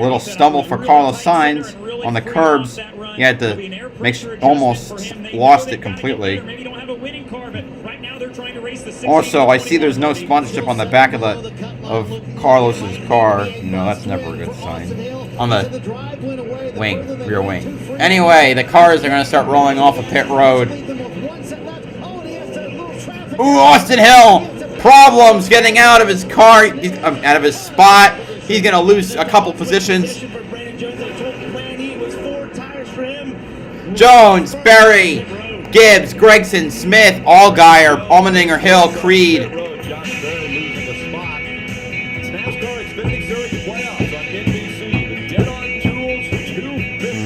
Little stumble for Carlos Sainz on the curbs. He had to almost lost it completely. Also, I see there's no sponsorship on the back of Carlos's car. No, that's never a good sign. On the rear wing. Anyway, the cars are going to start rolling off of pit road. Ooh, Austin Hill! Problems getting out of his car, out of his spot. He's going to lose a couple positions. Jones, Berry, Gibbs, Gregson, Smith, Allgaier, Allmendinger, Hill, Creed. NASCAR Xfinity Series playoffs on NBC. The Dead on Tools 250.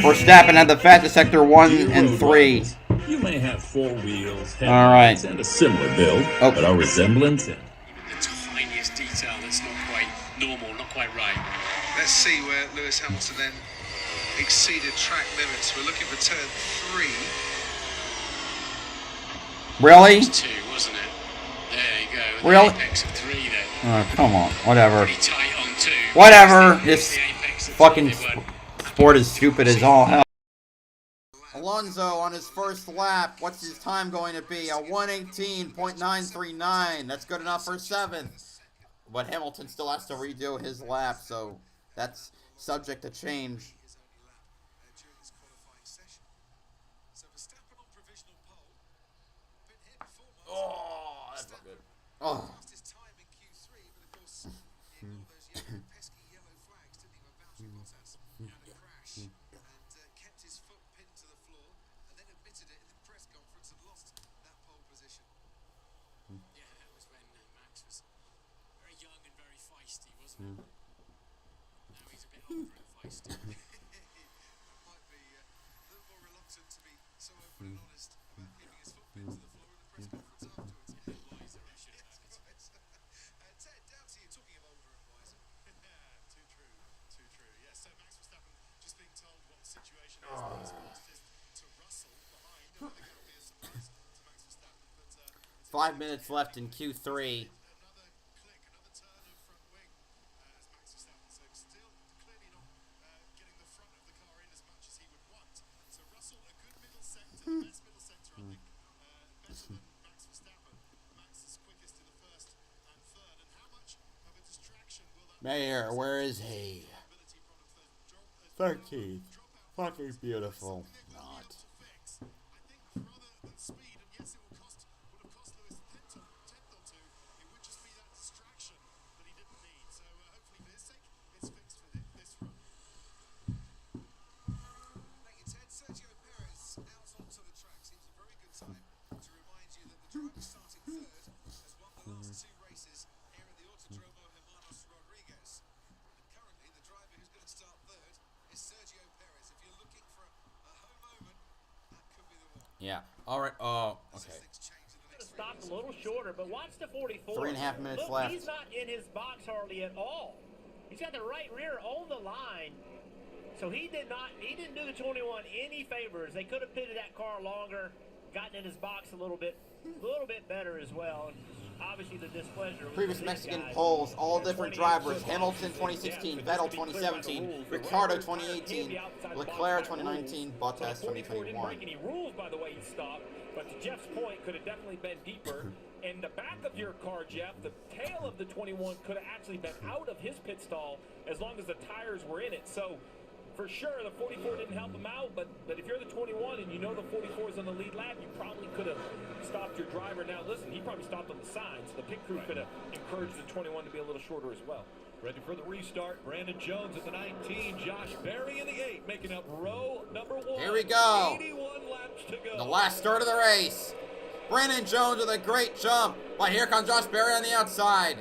Verstappen had the fastest sector 1 and 3. You may have 4 wheels, headlights, and a similar build, but our resemblance the tiniest detail that's not quite normal, not quite right. Let's see where Lewis Hamilton then exceeded track limits. We're looking for turn 3. Really? It was 2, wasn't it? There you go. Really? The apex of 3 then. Oh, come on. Whatever. Pretty tight on 2. Whatever. This fucking sport is stupid as all hell. Alonso on his first lap. What's his time going to be? A 1:18.939. That's good enough for 7th. But Hamilton still has to redo his lap, so that's subject to change. Oh, that's not good. Oh. Five minutes left in Q3. Mayer, where is he? 13th. Fucking beautiful. Not. Yeah. All right. Oh, okay. Stopped a little shorter, but watch the 44. 3.5 minutes Look, left. He's not in his box hardly at all. He's got the right rear on the line. So he didn't do the 21 any favors. They could have pitted that car longer, gotten in his box a little bit better as well. Obviously, the displeasure was Previous Mexican polls, all different drivers. Hamilton 2016, Vettel 2017, Ricciardo 2018, Leclerc 2019, Bottas 2021. Didn't break any rules by the way he stopped, but to Jeff's point, could have definitely been deeper. And the back of your car, Jeff, the tail of the 21 could have actually been out of his pit stall as long as the tires were in it. So, for sure, the 44 didn't help him out, but if you're the 21 and you know the 44 is on the lead lap, you probably could have stopped your driver. Now, listen, he probably stopped on the side, so the pit crew could have encouraged the 21 to be a little shorter as well. Ready for the restart. Brandon Jones at the 19. Josh Berry in the 8, making up row number 1. Here we go. 81 laps to go. The last start of the race. Brandon Jones with a great jump. But here comes Josh Berry on the outside.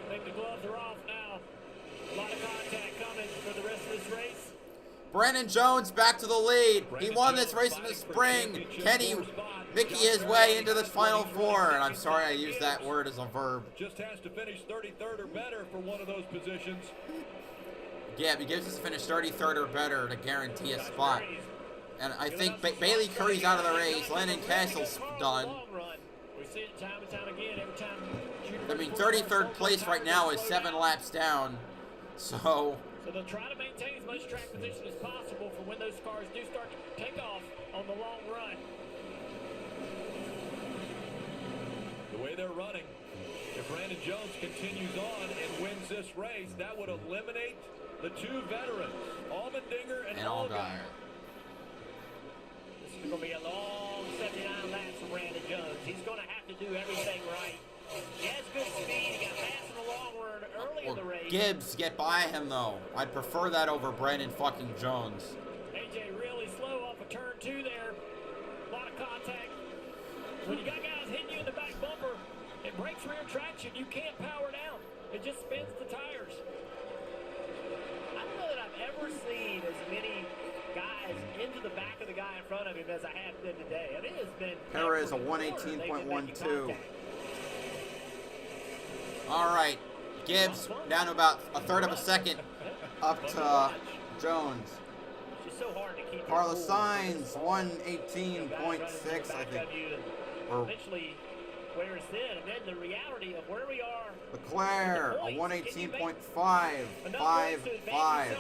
I think the gloves are off now. A lot of contact coming for the rest of this race. Brandon Jones back to the lead. He won this race in the spring. Can he Mickey his way into the Final Four? And I'm sorry I used that word as a verb. Just has to finish 33rd or better for one of those positions. Yeah, he gives us to finish 33rd or better to guarantee a spot. And I think Bailey Curry's out of the race. Landon Castle's done. We see it time and time again. Every time. I mean, 33rd place right now is 7 laps down. So they'll try to maintain as much track position as possible for when those cars do start to take off on the long run. The way they're running, if Brandon Jones continues on and wins this race, that would eliminate the 2 veterans, Allmendinger and Allgaier. This is going to be a long 79 laps for Brandon Jones. He's going to have to do everything right. He has good speed. He got fast in the long run early in the race. Gibbs get by him though. I'd prefer that over Brandon fucking Jones. AJ really slow off of turn 2 there. A lot of contact. When you got guys hitting you in the back bumper, it breaks rear traction. You can't power down. It just spins the tires. I don't know that I've ever seen as many guys into the back of the guy in front of him as I have been today. I mean, it has been. Perez a 118.12. All right, Gibbs down to about a third of a second up to Jones. It's so hard to keep. Carlos Sainz 118.6, I think. Eventually wears thin, and then the reality of where we are. Leclerc a 118.555.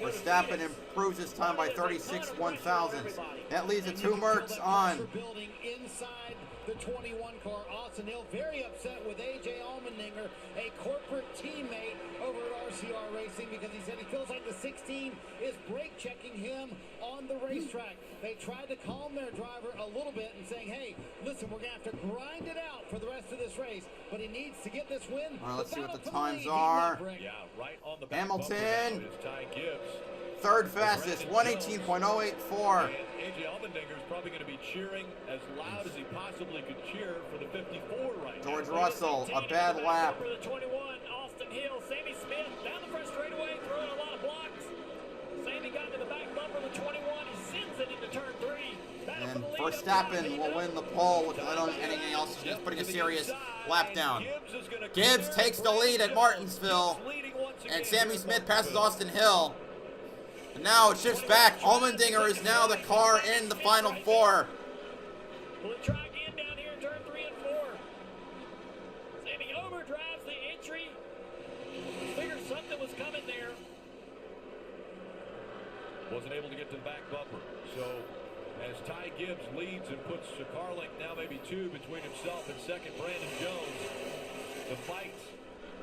Verstappen improves his time by 36 1/1000. That leaves the 2 Mercs on. Building inside the 21 car. Austin Hill very upset with AJ Allmendinger, a corporate teammate over at RCR Racing, because he said he feels like the 16 is brake checking him on the racetrack. They tried to calm their driver a little bit and saying, hey, listen, we're going to have to grind it out for the rest of this race, but he needs to get this win. All right, let's see what the times are. Yeah, right on the Hamilton, Ty Gibbs. 3rd fastest, 118.084. AJ Allmendinger is probably going to be cheering as loud as he possibly could cheer for the 54 right now. George Russell, a bad lap. For the 21, Austin Hill, Sammy Smith down the front straightaway, throwing a lot of blocks. Sammy got to the back bumper of the 21. He sends it into turn 3. And Verstappen will win the pole without anything else. He's putting a serious lap down. Gibbs takes the lead at Martinsville. And Sammy Smith passes Austin Hill. And now it shifts back. Allmendinger is now the car in the Final Four. We'll try again down here in turn 3 and 4. Sammy overdrives the entry. Figured something was coming there. Wasn't able to get to the back bumper. So as Ty Gibbs leads and puts a car length, now maybe 2 between himself and second Brandon Jones, the fight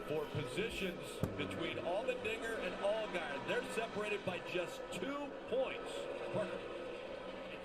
for positions between Allmendinger and Allgaier. They're separated by just 2 points. Parker.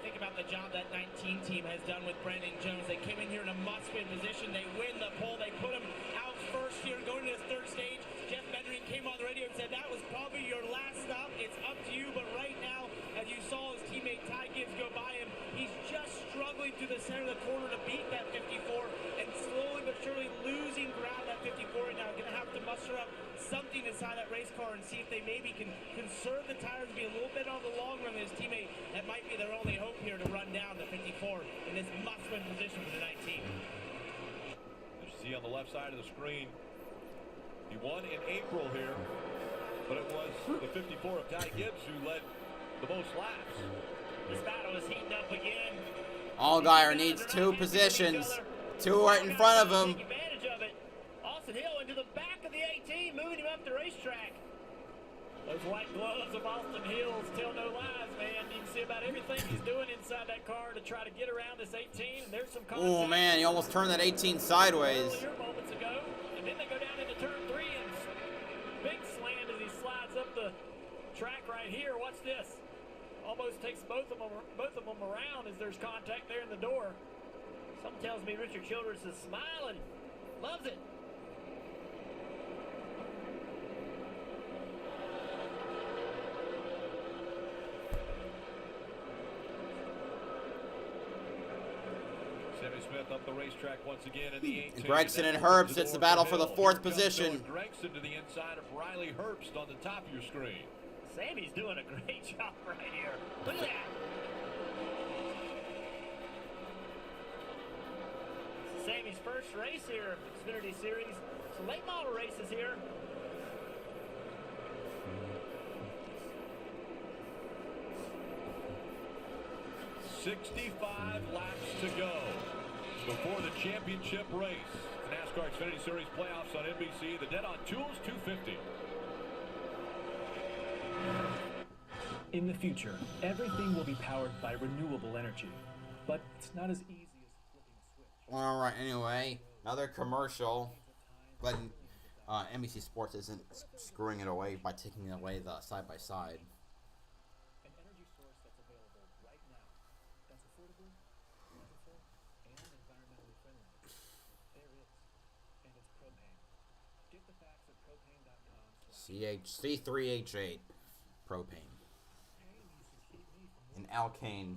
Think about the job that 19 team has done with Brandon Jones. They came in here in a must-win position. They win the pole. They put him out first here going to this 3rd stage. Jeff Bedring came on the radio and said that was probably your last stop. It's up to you. But right now, as you saw his teammate Ty Gibbs go by him, he's just struggling through the center of the corner to beat that 54 and slowly but surely losing ground that 54 right now. Going to have to muster up something inside that race car and see if they maybe can conserve the tires, be a little bit on the long run with his teammate. That might be their only hope here to run down the 54 in this must-win position for the 19. As you see on the left side of the screen, he won in April here, but it was the 54 of Ty Gibbs who led the most laps. This battle is heating up again. Allgaier needs 2 positions. 2 right in front of him. Take advantage of it. Austin Hill into the back of the 18, moving him up the racetrack. Those white gloves of Austin Hill's tell no lies, man. You can see about everything he's doing inside that car to try to get around this 18. And there's some contact. Oh man, he almost turned that 18 sideways. Earlier moments ago, and then they go down into turn 3 and big slam as he slides up the track right here. Watch this. Almost takes both of them around as there's contact there in the door. Something tells me Richard Childress is smiling. Loves it. 7th up the racetrack once again in the 18th. Gregson and Herbst, it's the battle for the 4th position. Gregson to the inside of Riley Herbst on the top of your screen. Sammy's doing a great job right here. Look at that. This is Sammy's first race here of the Xfinity Series. Some late model races here. "65 laps to go before the championship race. The NASCAR Xfinity Series playoffs on NBC. The Dead on Tools 250. In the future, everything will be powered by renewable energy, but it's not as easy as flipping a switch. All right, anyway, another commercial, but NBC Sports isn't screwing it away by taking away the side-by-side. An energy source that's available right now, that's affordable, plentiful, and environmentally friendly. There it is, and it's propane. Get the facts at propane.com. C3H8 propane. An alkane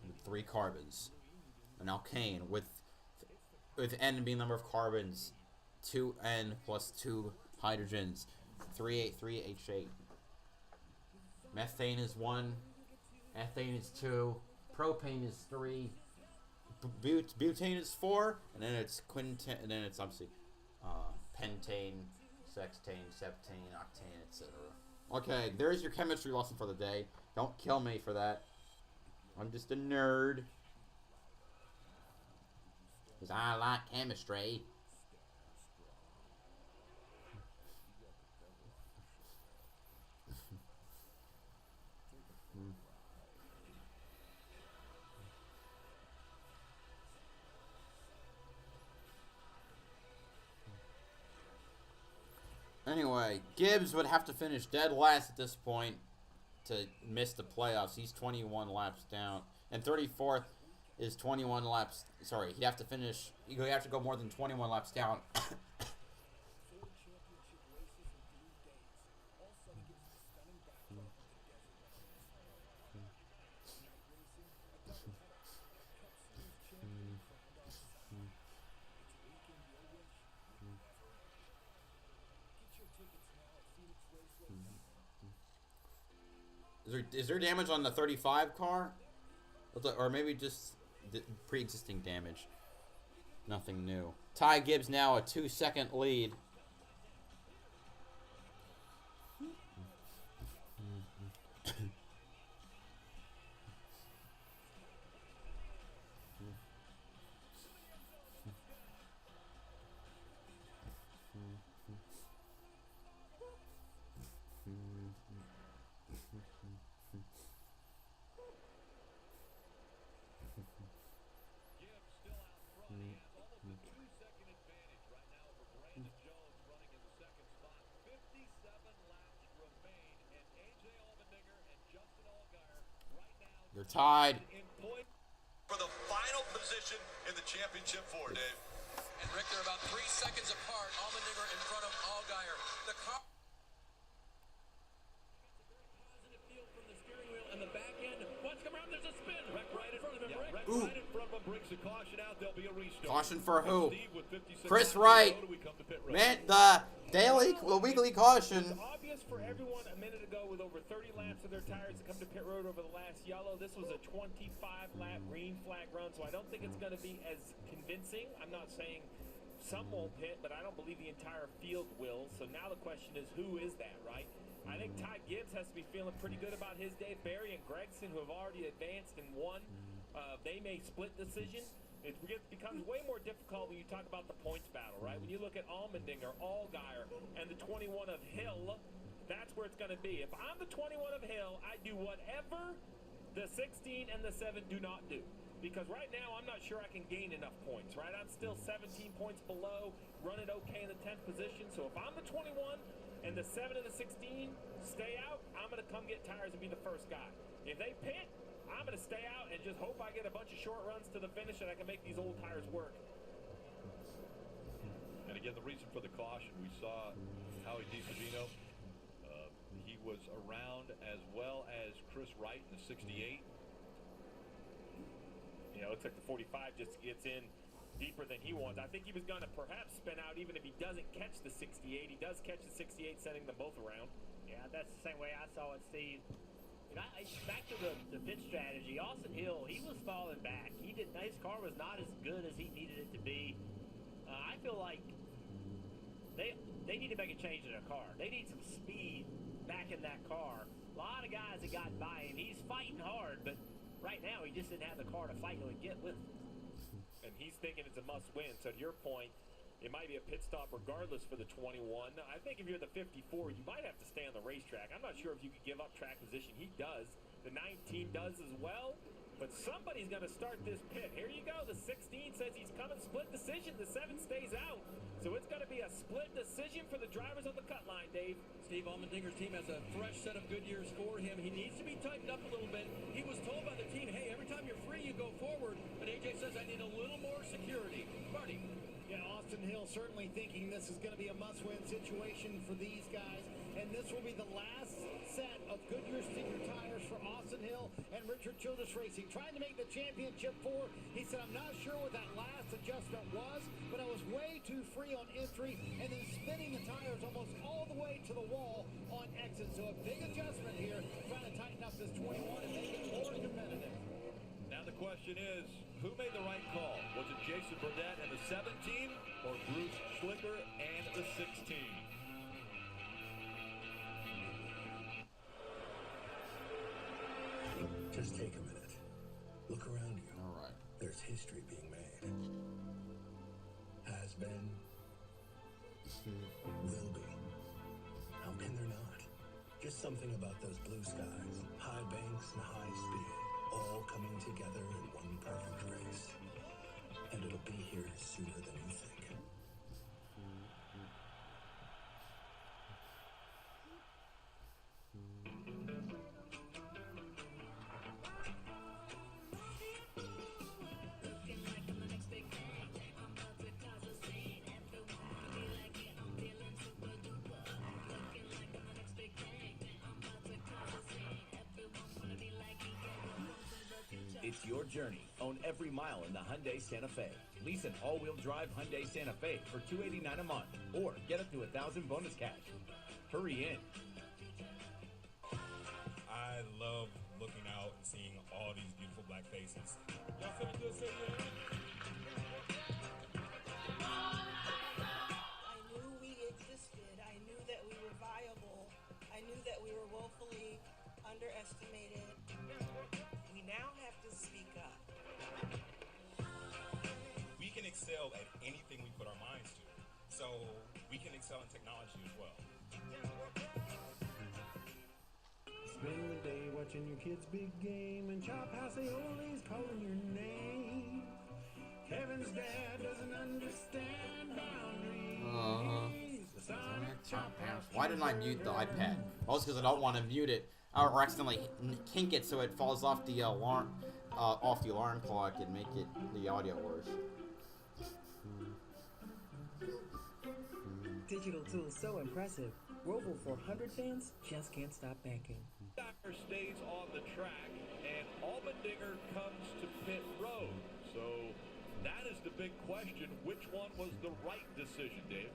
with 3 carbons. An alkane with N being the number of carbons, 2N plus 2 hydrogens, 3H8. Methane is 1, ethane is 2, propane is 3, butane is 4, and then it's quintain, and then it's obviously pentane, sextane, septane, octane, etc. Okay, there's your chemistry lesson for the day. Don't kill me for that. I'm just a nerd. Because I like chemistry. Anyway, Gibbs would have to finish dead last at this point to miss the playoffs. He's 21 laps down. And 34th is 21 laps. Sorry, he'd have to finish. He'd have to go more than 21 laps down. Is there damage on the 35 car? Or maybe just pre-existing damage. Nothing new. Ty Gibbs now a 2-second lead. They're tied. For the final position in the championship four, Dave. And Rick, they're about 3 seconds apart. Allmendinger in front of Allgaier. The car. From the steering wheel and the back end. Watch come around. There's a spin. Right in front of him. Yeah, Right in front of him. Brings a caution out. There'll be a restart. Caution for who? Chris Wright. Man, the weekly caution. It's obvious for everyone a minute ago with over 30 laps of their tires to come to pit road over the last yellow. This was a 25-lap green flag run, so I don't think it's going to be as convincing. I'm not saying some won't pit, but I don't believe the entire field will. So now the question is, who is that, right? I think Ty Gibbs has to be feeling pretty good about his day. Barry and Gregson, who have already advanced and won, they may split decision. It becomes way more difficult when you talk about the points battle, right? When you look at Allmendinger, Allgaier, and the 21 of Hill, that's where it's going to be. If I'm the 21 of Hill, I do whatever the 16 and the 7 do not do. Because right now, I'm not sure I can gain enough points, right? I'm still 17 points below, running okay in the 10th position. So if I'm the 21 and the 7 and the 16 stay out, I'm going to come get tires and be the first guy. If they pit, I'm going to stay out and just hope I get a bunch of short runs to the finish and I can make these old tires work. And again, the reason for the caution, we saw Howie DiSavino. He was around as well as Chris Wright in the 68. You know, it took the 45 just gets in deeper than he wants. I think he was going to perhaps spin out even if he doesn't catch the 68. He does catch the 68, sending them both around. Yeah, that's the same way I saw it, Steve. You know, back to the pit strategy. Austin Hill, he was falling back. His car was not as good as he needed it to be. I feel like they need to make a change in their car. They need some speed back in that car. A lot of guys have gotten by him. He's fighting hard, but right now he just didn't have the car to fight and get with. And he's thinking it's a must-win. So to your point, it might be a pit stop regardless for the 21. I think if you're the 54, you might have to stay on the racetrack. I'm not sure if you could give up track position. He does. The 19 does as well. But somebody's going to start this pit. Here you go. The 16 says he's coming split decision. The 7 stays out. So it's going to be a split decision for the drivers on the cut line, Dave. Steve Allmendinger's team has a fresh set of good years for him. He needs to be tightened up a little bit. He was told by the team, hey, every time you're free, you go forward. But AJ says, I need a little more security. Marty. Yeah, Austin Hill certainly thinking this is going to be a must-win situation for these guys. And this will be the last set of Goodyear sticker tires for Austin Hill and Richard Childress Racing. Trying to make the championship 4. He said, I'm not sure what that last adjustment was, but I was way too free on entry and then spinning the tires almost all the way to the wall on exit. So a big adjustment here, trying to tighten up this 21 and make it more competitive. Now the question is, who made the right call? Was it Jason Burdett and the 17 or Bruce Schlicker and the 16? Just take a minute. Look around you. All right. There's history being made. Has been. Will be. How can there not? Just something about those blue skies, high banks and high speed, all coming together in one perfect race. And it'll be here sooner than you think. It's your journey. Own every mile in the Hyundai Santa Fe. Lease an all-wheel drive Hyundai Santa Fe for $289 a month, or get up to $1,000 bonus cash. Hurry in. I love looking out and seeing all these beautiful black faces. Y'all feeling good? Say yeah. I knew we existed. I knew that we were viable. I knew that we were woefully underestimated. We now have to speak up. We can excel at anything we put our minds to. So we can excel in technology as well. Spend the day watching your kids' big game and Chop House Aioli's calling your name. Kevin's dad doesn't understand boundaries. Chop House. Why didn't I mute the iPad? Also because I don't want to mute it or accidentally kink it so it falls off the alarm clock and make it the audio worse. Digital tools so impressive. Roval 400 fans just can't stop banking. Doctor stays on the track, and Allmendinger comes to pit road. So that is the big question. Which one was the right decision, Dave?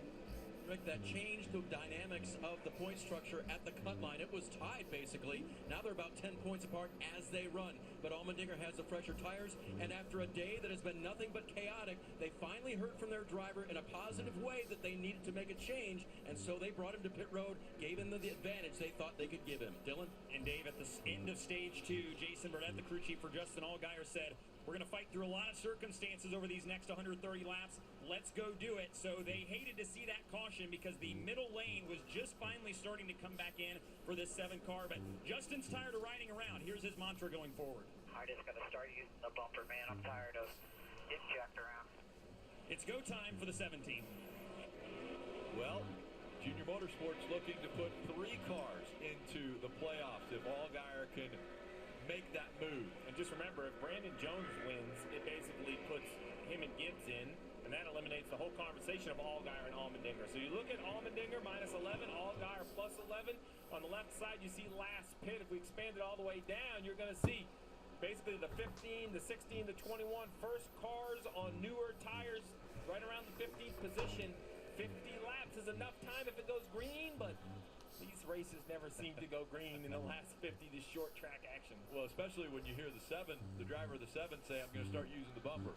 Rick, that changed the dynamics of the point structure at the cut line. It was tied, basically. Now they're about 10 points apart as they run. But Allmendinger has the fresher tires, and after a day that has been nothing but chaotic, they finally heard from their driver in a positive way that they needed to make a change, and so they brought him to pit road, gave him the advantage they thought they could give him. Dylan? And Dave, at the end of stage 2, Jason Burdett, the crew chief for Justin Allgaier, said, we're going to fight through a lot of circumstances over these next 130 laps. Let's go do it. So they hated to see that caution because the middle lane was just finally starting to come back in for this 7 car. But Justin's tired of riding around. Here's his mantra going forward. I just got to start using the bumper, man. I'm tired of getting jacked around. It's go time for the 17. Well, Junior Motorsports looking to put 3 cars into the playoffs if Allgaier can make that move. And just remember, if Brandon Jones wins, it basically puts him and Gibbs in, and that eliminates the whole conversation of Allgaier and Allmendinger. So you look at Allmendinger minus 11, Allgaier plus 11. On the left side, you see last pit. If we expand it all the way down, you're going to see basically the 15, the 16, the 21. First cars on newer tires right around the 15th position. 50 laps is enough time if it goes green, but these races never seem to go green in the last 50, this short track action. Well, especially when you hear the driver of the 7 say, I'm going to start using the bumper.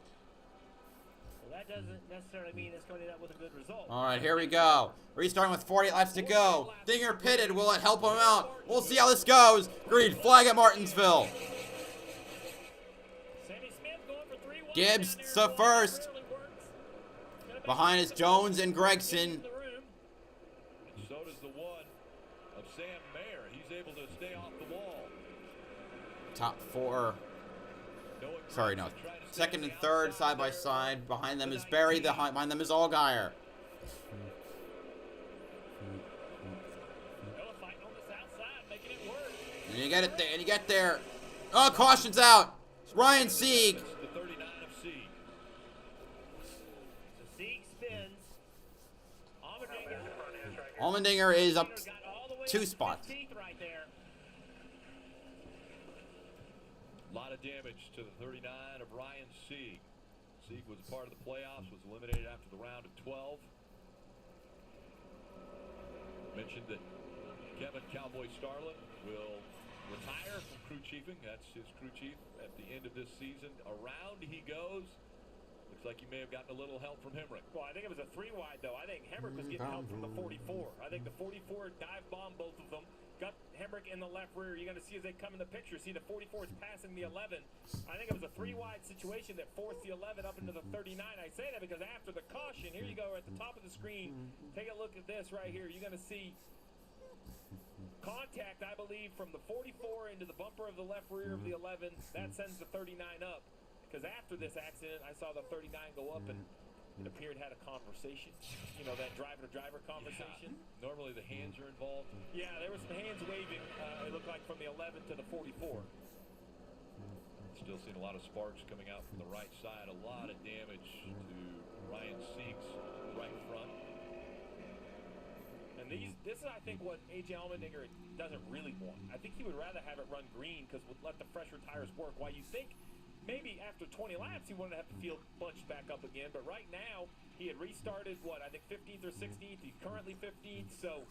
Well, that doesn't necessarily mean it's going to end up with a good result. All right, here we go. Restarting with 40 laps to go. Dinger pitted. Will it help him out? We'll see how this goes. Green flag at Martinsville. Gibbs to first. Behind is Jones and Gregson. So does the one of Sam Mayer. He's able to stay off the wall. Top 4. Sorry, no. Second and third side by side. Behind them is Barry. Behind them is Allgaier. And you get it there. And you get there. Oh, caution's out. It's Ryan Sieg. The 39 of Sieg. So Sieg spins. Allmendinger is up 2 spots. Right there. A lot of damage to the 39 of Ryan Sieg. Sieg was a part of the playoffs, was eliminated after the round of 12. Mentioned that Kevin Cowboy Starlin will retire from crew chiefing. That's his crew chief at the end of this season. Around he goes. Looks like he may have gotten a little help from Hemrick. Well, I think it was a 3-wide, though. I think Hemrick was getting help from the 44. I think the 44 dive bombed both of them. Got Hemrick in the left rear. You're going to see as they come in the picture. See the 44 is passing the 11. I think it was a 3-wide situation that forced the 11 up into the 39. I say that because after the caution, here you go at the top of the screen. Take a look at this right here. You're going to see contact, I believe, from the 44 into the bumper of the left rear of the 11. That sends the 39 up. Because after this accident, I saw the 39 go up and it appeared had a conversation. You know, that driver-to-driver conversation. Yeah. Normally the hands are involved. Yeah, there were some hands waving, it looked like, from the 11 to the 44. Still seeing a lot of sparks coming out from the right side. A lot of damage to Ryan Sieg's right front. And this is, I think, what A.J. Allmendinger doesn't really want. I think he would rather have it run green because would let the fresher tires work. Why you think maybe after 20 laps he wanted to have the field bunched back up again, but right now he had restarted, what, I think 15th or 16th. He's currently 15th, so,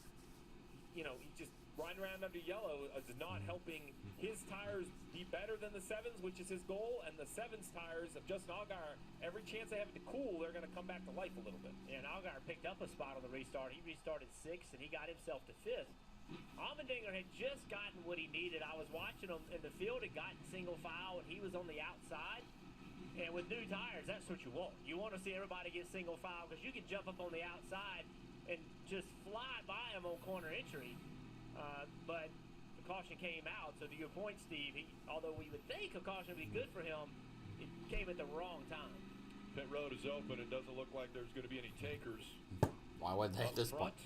you know, he just riding around under yellow is not helping his tires be better than the 7s, which is his goal, and the 7s tires of Justin Allgaier, every chance they have it to cool, they're going to come back to life a little bit. And Allgaier picked up a spot on the restart. He restarted 6th, and he got himself to 5th. Allmendinger had just gotten what he needed. I was watching him in the field. He got in single file, and he was on the outside. And with new tires, that's what you want. You want to see everybody get single file because you can jump up on the outside and just fly by him on corner entry. But the caution came out. So to your point, Steve, although we would think a caution would be good for him, it came at the wrong time. Pit road is open. It doesn't look like there's going to be any takers. Why would they at this point?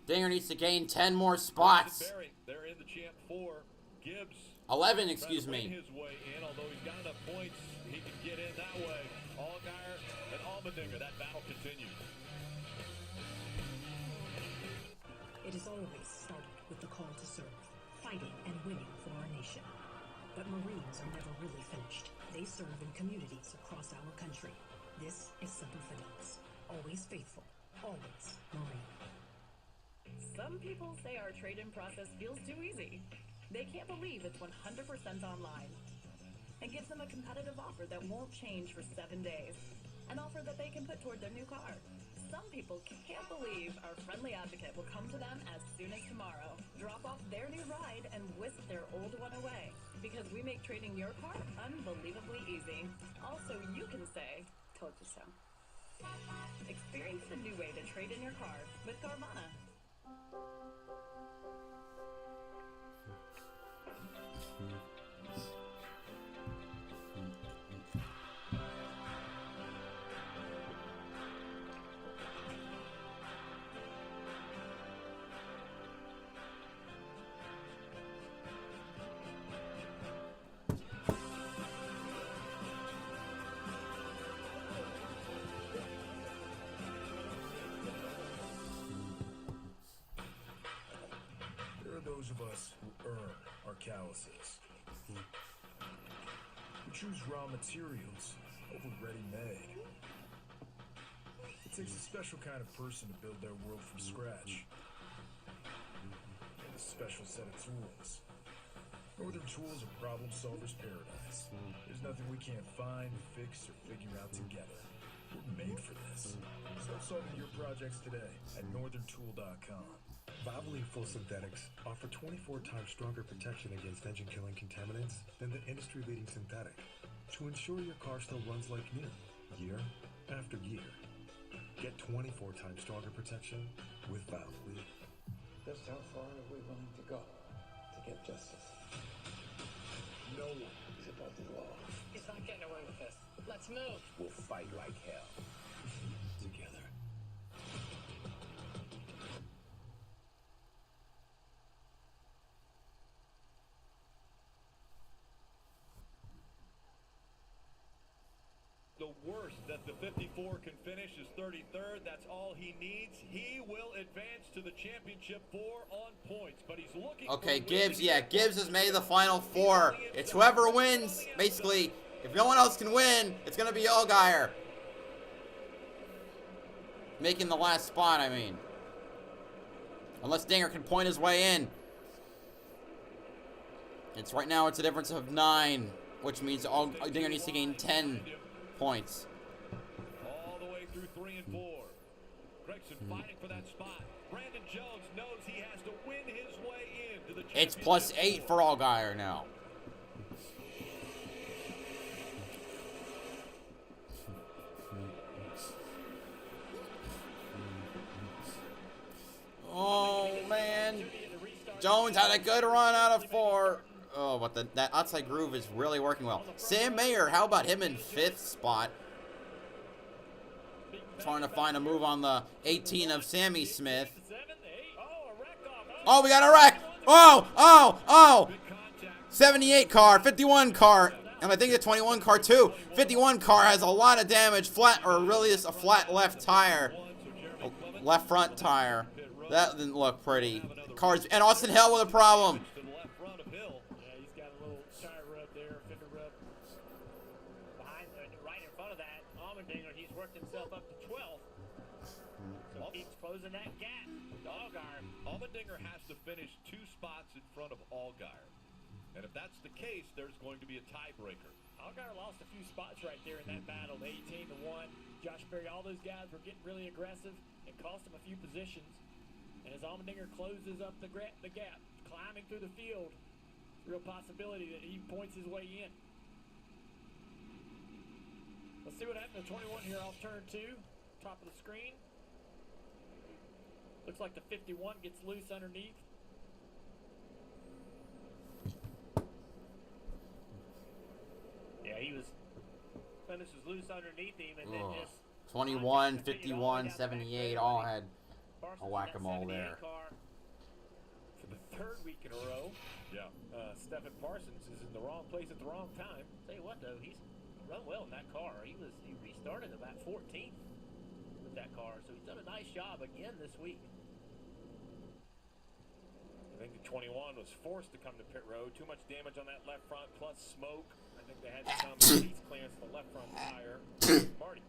Dinger needs to gain 10 more spots. They're in the champ 4. Gibbs. 11, excuse me. His way in, although he's got enough points, he can get in that way. Allgaier and Allmendinger. That battle continues. It has always started with the call to serve, fighting and winning for our nation. But Marines are never really finished. They serve in communities across our country. This is Semper Fidelis. Always faithful. Always Marine. Some people say our trade-in process feels too easy. They can't believe it's 100% online. It gives them a competitive offer that won't change for 7 days. An offer that they can put toward their new car. Some people can't believe our friendly advocate will come to them as soon as tomorrow, drop off their new ride, and whisk their old one away. Because we make trading your car unbelievably easy. Also, you can say, told you so. Experience the new way to trade in your car with Carvana. There are those of us who earn our calluses. choose raw materials over ready-made. It takes a special kind of person to build their world from scratch. And a special set of tools. Northern Tools are problem solvers' paradise. There's nothing we can't find, fix, or figure out together. We're made for this. Start solving your projects today at northerntool.com. Valvoline Full Synthetics offer 24 times stronger protection against engine-killing contaminants than the industry-leading synthetic to ensure your car still runs like new, year after year. Get 24 times stronger protection with Valvoline. Just how far are we willing to go to get justice? No one is above the law. He's not getting away with this. Let's move. We'll fight like hell. Together. The worst that the 54 can finish is 33rd. That's all he needs. He will advance to the championship 4 on points, but he's looking. Okay, Gibbs. Yeah, Gibbs has made the final 4. It's whoever wins. Basically, if no one else can win, it's gonna be Allgaier making the last spot. I mean, unless Dinger can point his way in. It's right now. It's a difference of 9, which means Dinger needs to gain 10 points. All the way through 3 and 4. Gregson fighting for that spot. Brandon Jones knows he has to win his way into the championship. It's plus 8 for Allgaier now. Oh man, Jones had a good run out of 4. Oh, but that outside groove is really working well. Sam Mayer, how about him in 5th spot? Trying to find a move on the 18 of Sammy Smith. Oh, we got a wreck. Oh. 78 car, 51 car, and I think the 21 car too. 51 car has a lot of damage, flat, or really just a flat left tire. Left front tire. That didn't look pretty. Cars, and Austin Hill with a problem. Closing that gap. Allgaier. Allmendinger has to finish 2 spots in front of Allgaier. And if that's the case, there's going to be a tiebreaker. Allgaier lost a few spots right there in that battle. 18-1. Josh Berry, all those guys were getting really aggressive. It cost him a few positions. And as Allmendinger closes up the gap, climbing through the field, real possibility that he points his way in. Let's see what happened to 21 here off turn 2. Top of the screen. Looks like the 51 gets loose underneath. Yeah, Clemens was loose underneath him and then just 21, 51, 78, all had a whack-a-mole there. For the 3rd week in a row. Yeah. Stephen Parsons is in the wrong place at the wrong time. Tell you what though, he's run well in that car. He restarted about 14th with that car, so he's done a nice job again this week. I think the 21 was forced to come to pit road. Too much damage on that left front, plus smoke. I think they had to come release clearance to the left front tire. Marty.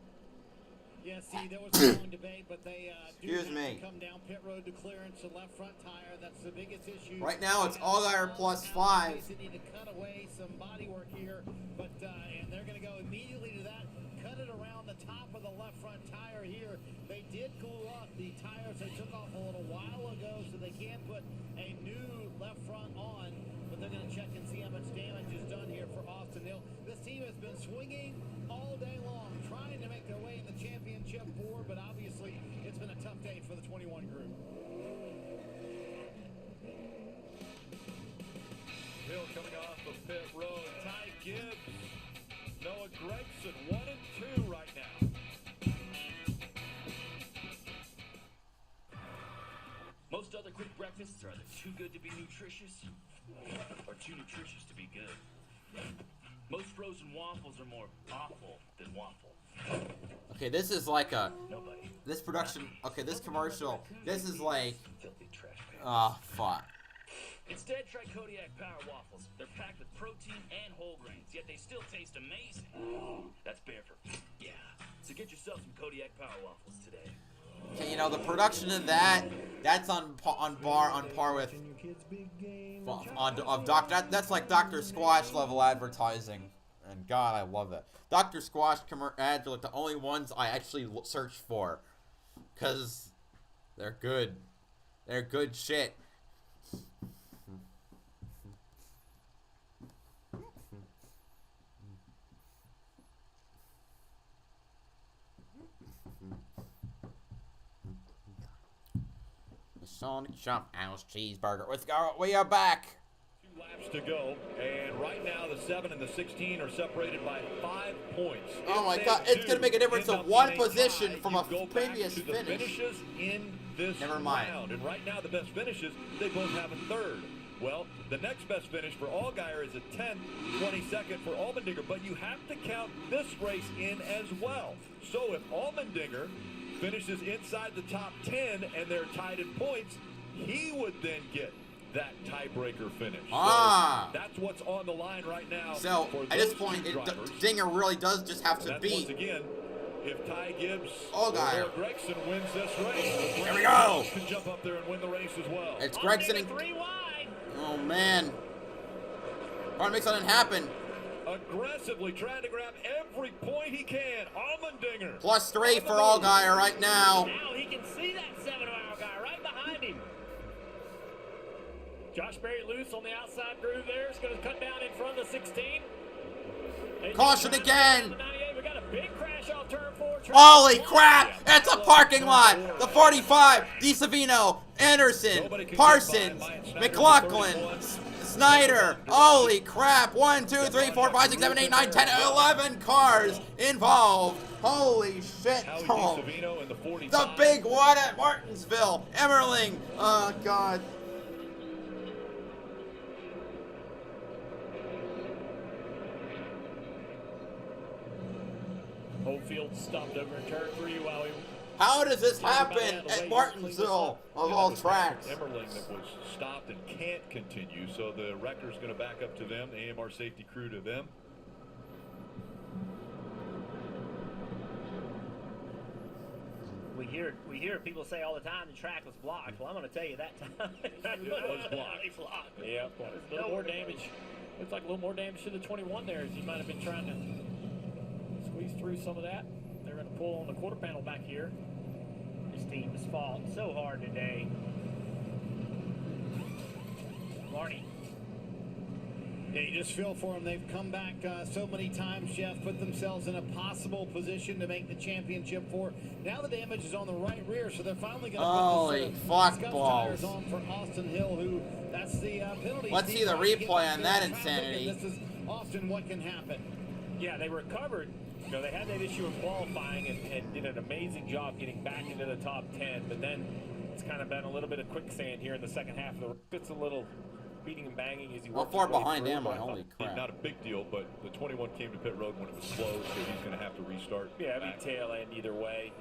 Yeah, see, there was a long debate, but they do Excuse have me. to come down pit road to clearance the left front tire. That's the biggest issue. Right now, it's Allgaier plus 5. They need to cut away some body work here, but and they're going to go immediately to that. Cut it around the top of the left front tire here. They did glue up the tires they took off a little while ago, so they can't put a new left front on. But they're going to check and see how much damage is done here for Austin Hill. This team has been swinging all day long, trying to make their way in the championship 4, but obviously it's been a tough day for the 21 group. Hill coming off of pit road. Ty Gibbs, Noah Gregson, 1 and 2 right now. Most other quick breakfasts are either too good to be nutritious or too nutritious to be good. Most frozen waffles are more awful than waffle. Okay, this is like this production, okay, this commercial, this is like, fuck. Instead, try Kodiak Power Waffles. They're packed with protein and whole grains, yet they still taste amazing. That's Barefoot. Yeah. So get yourself some Kodiak Power Waffles today. Okay, you know, the production of that's on par with that's like Dr. Squash level advertising. And God, I love that. Dr. Squash ads are like the only ones I actually search for, cause they're good. They're good shit. The Sonic Chop House Cheeseburger. Let's go. We are back. Laps to go, and right now the 7 and the 16 are separated by 5 points. Oh my God! It's gonna make a difference of one position from a previous finish. Finishes in this round, and right now the best finishes, they both have a third. Well, the next best finish for Allgaier is a 10th, 22nd for Allmendinger, but you have to count this race in as well. So if Allmendinger finishes inside the top 10 and they're tied in points, he would then get that tiebreaker finish. So that's what's on the line right now. So at this point, Dinger really does just have to beat. Once again, if Ty Gibbs or Gregson wins this race, here we go. Can jump up there and win the race as well. It's Gregson and 3 wide. Oh man, trying to make something happen. Aggressively trying to grab every point he can. Allmendinger. +3 for Allgaier right now. Now he can see that 7-mile guy right behind him. Josh Berry loose on the outside groove there. It's going to cut down in front of the 16. Caution again. We got a big crash off turn 4. Holy crap! It's a parking lot. The 45, DiSavino, Anderson, Parsons, McLaughlin, Snyder. Holy crap! 1, 2, 3, 4, 5, 6, 7, 8, 9, 10, 11 cars involved. Holy shit! Oh. The big one at Martinsville. Emmerling. Oh God. Whole field stopped over in turn 3 while we. How does this happen at Martinsville of all tracks? Emmerling that was stopped and can't continue, so the wrecker's going to back up to them. The AMR safety crew to them. We hear people say all the time the track was blocked. Well, I'm going to tell you that time it was blocked. Yeah, a little more damage. Looks like a little more damage to the 21 there, as he might have been trying to squeeze through some of that. They're going to pull on the quarter panel back here. This team has fought so hard today. Marty. Yeah, you just feel for them. They've come back so many times, Jeff, put themselves in a possible position to make the championship four. Now the damage is on the right rear, so they're finally going to put the tires on for Austin Hill, who that's the penalty. Let's see the replay on that insanity. This is often what can happen. Yeah, they recovered. You know, they had that issue of qualifying and did an amazing job getting back into the top 10, but then it's kind of been a little bit of quicksand here in the second half of the race. It's a little beating and banging as he How far behind am I? Holy crap. Not a big deal, but the 21 came to pit road when it was closed, so he's going to have to restart. Yeah, it'd be tail end either way.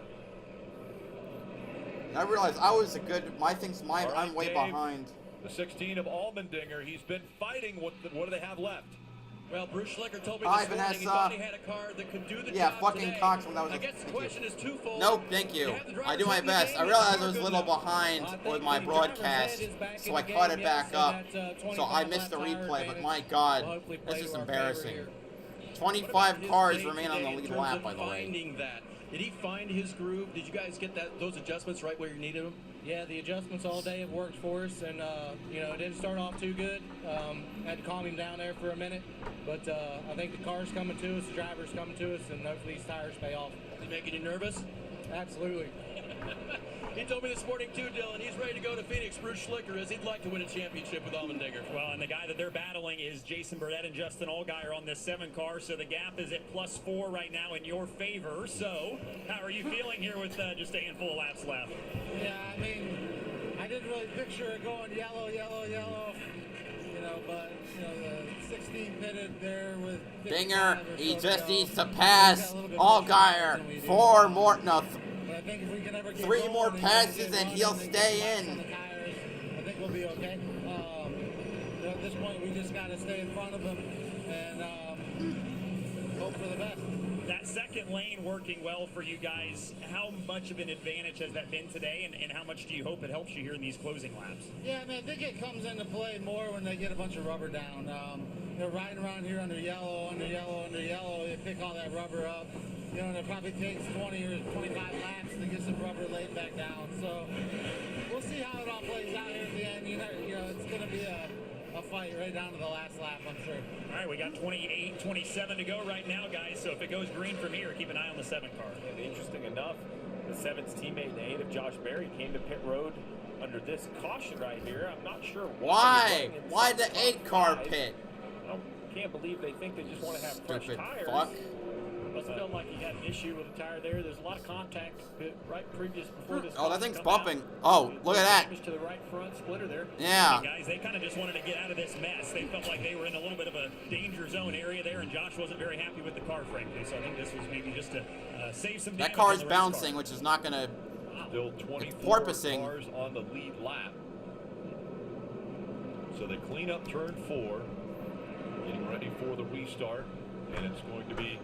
I realized I was a good. I'm way behind. The 16 of Allmendinger. He's been fighting. What do they have left? Well, Bruce Schlecker told me this morning he thought he had a car that could do the job fucking today. Cox when that was I guess the question is twofold. Nope, thank you. I do my best. I realized I was a little behind with my broadcast, so I caught it back up. So I missed the replay, but my God, this is embarrassing. 25 cars remain on the lead lap, by the way. Did he find his groove? Did you guys get those adjustments right where you needed them? Yeah, the adjustments all day have worked for us, and you know, it didn't start off too good. Had to calm him down there for a minute, but I think the car's coming to us, the driver's coming to us, and hopefully these tires pay off. Is he making you nervous? Absolutely. He told me this morning too, Dylan, he's ready to go to Phoenix. Bruce Schlicker is. He'd like to win a championship with Allmendinger. Well, and the guy that they're battling is Jason Burdett and Justin Allgaier on this 7 car, so the gap is at +4 right now in your favor. So, how are you feeling here with just a handful of laps left? Yeah, I mean, I didn't really picture it going yellow, yellow, yellow. You know, but you know, the 16 pitted there with Dinger, he just needs to pass Allgaier. 4 more, no. 3 more passes and he'll stay in. think we'll be okay. At this point, we just got to stay in front of them and hope for the best. That second lane working well for you guys, how much of an advantage has that been today, and how much do you hope it helps you here in these closing laps? Yeah, I mean, I think it comes into play more when they get a bunch of rubber down. They're riding around here under yellow. They pick all that rubber up. You know, and it probably takes 20 or 25 laps to get some rubber laid back down. So we'll see how it all plays out here at the end. You know, it's going to be a fight right down to the last lap, I'm sure. All right, we got 28, 27 to go right now, guys. So if it goes green from here, keep an eye on the 7 car. And interesting enough, the 7's teammate, the 8 of Josh Berry, came to pit road under this caution right here. I'm not sure why. Why the 8 car pit? I can't believe they think they just want to have fresh Stupid tires. fuck. Must have felt like he had an issue with the tire there. There's a lot of contact right before this. Oh, that thing's bumping. Oh, look at that. Damage to the right front splitter there. Yeah. Hey guys, they kind of just wanted to get out of this mess. They felt like they were in a little bit of a danger zone area there, and Josh wasn't very happy with the car, frankly. So I think this was maybe just to save some damage. That car is on the race bouncing, car. which is not going to... Still 24 porpoising. cars on the lead lap. So they clean up turn 4, getting ready for the restart, and it's going to be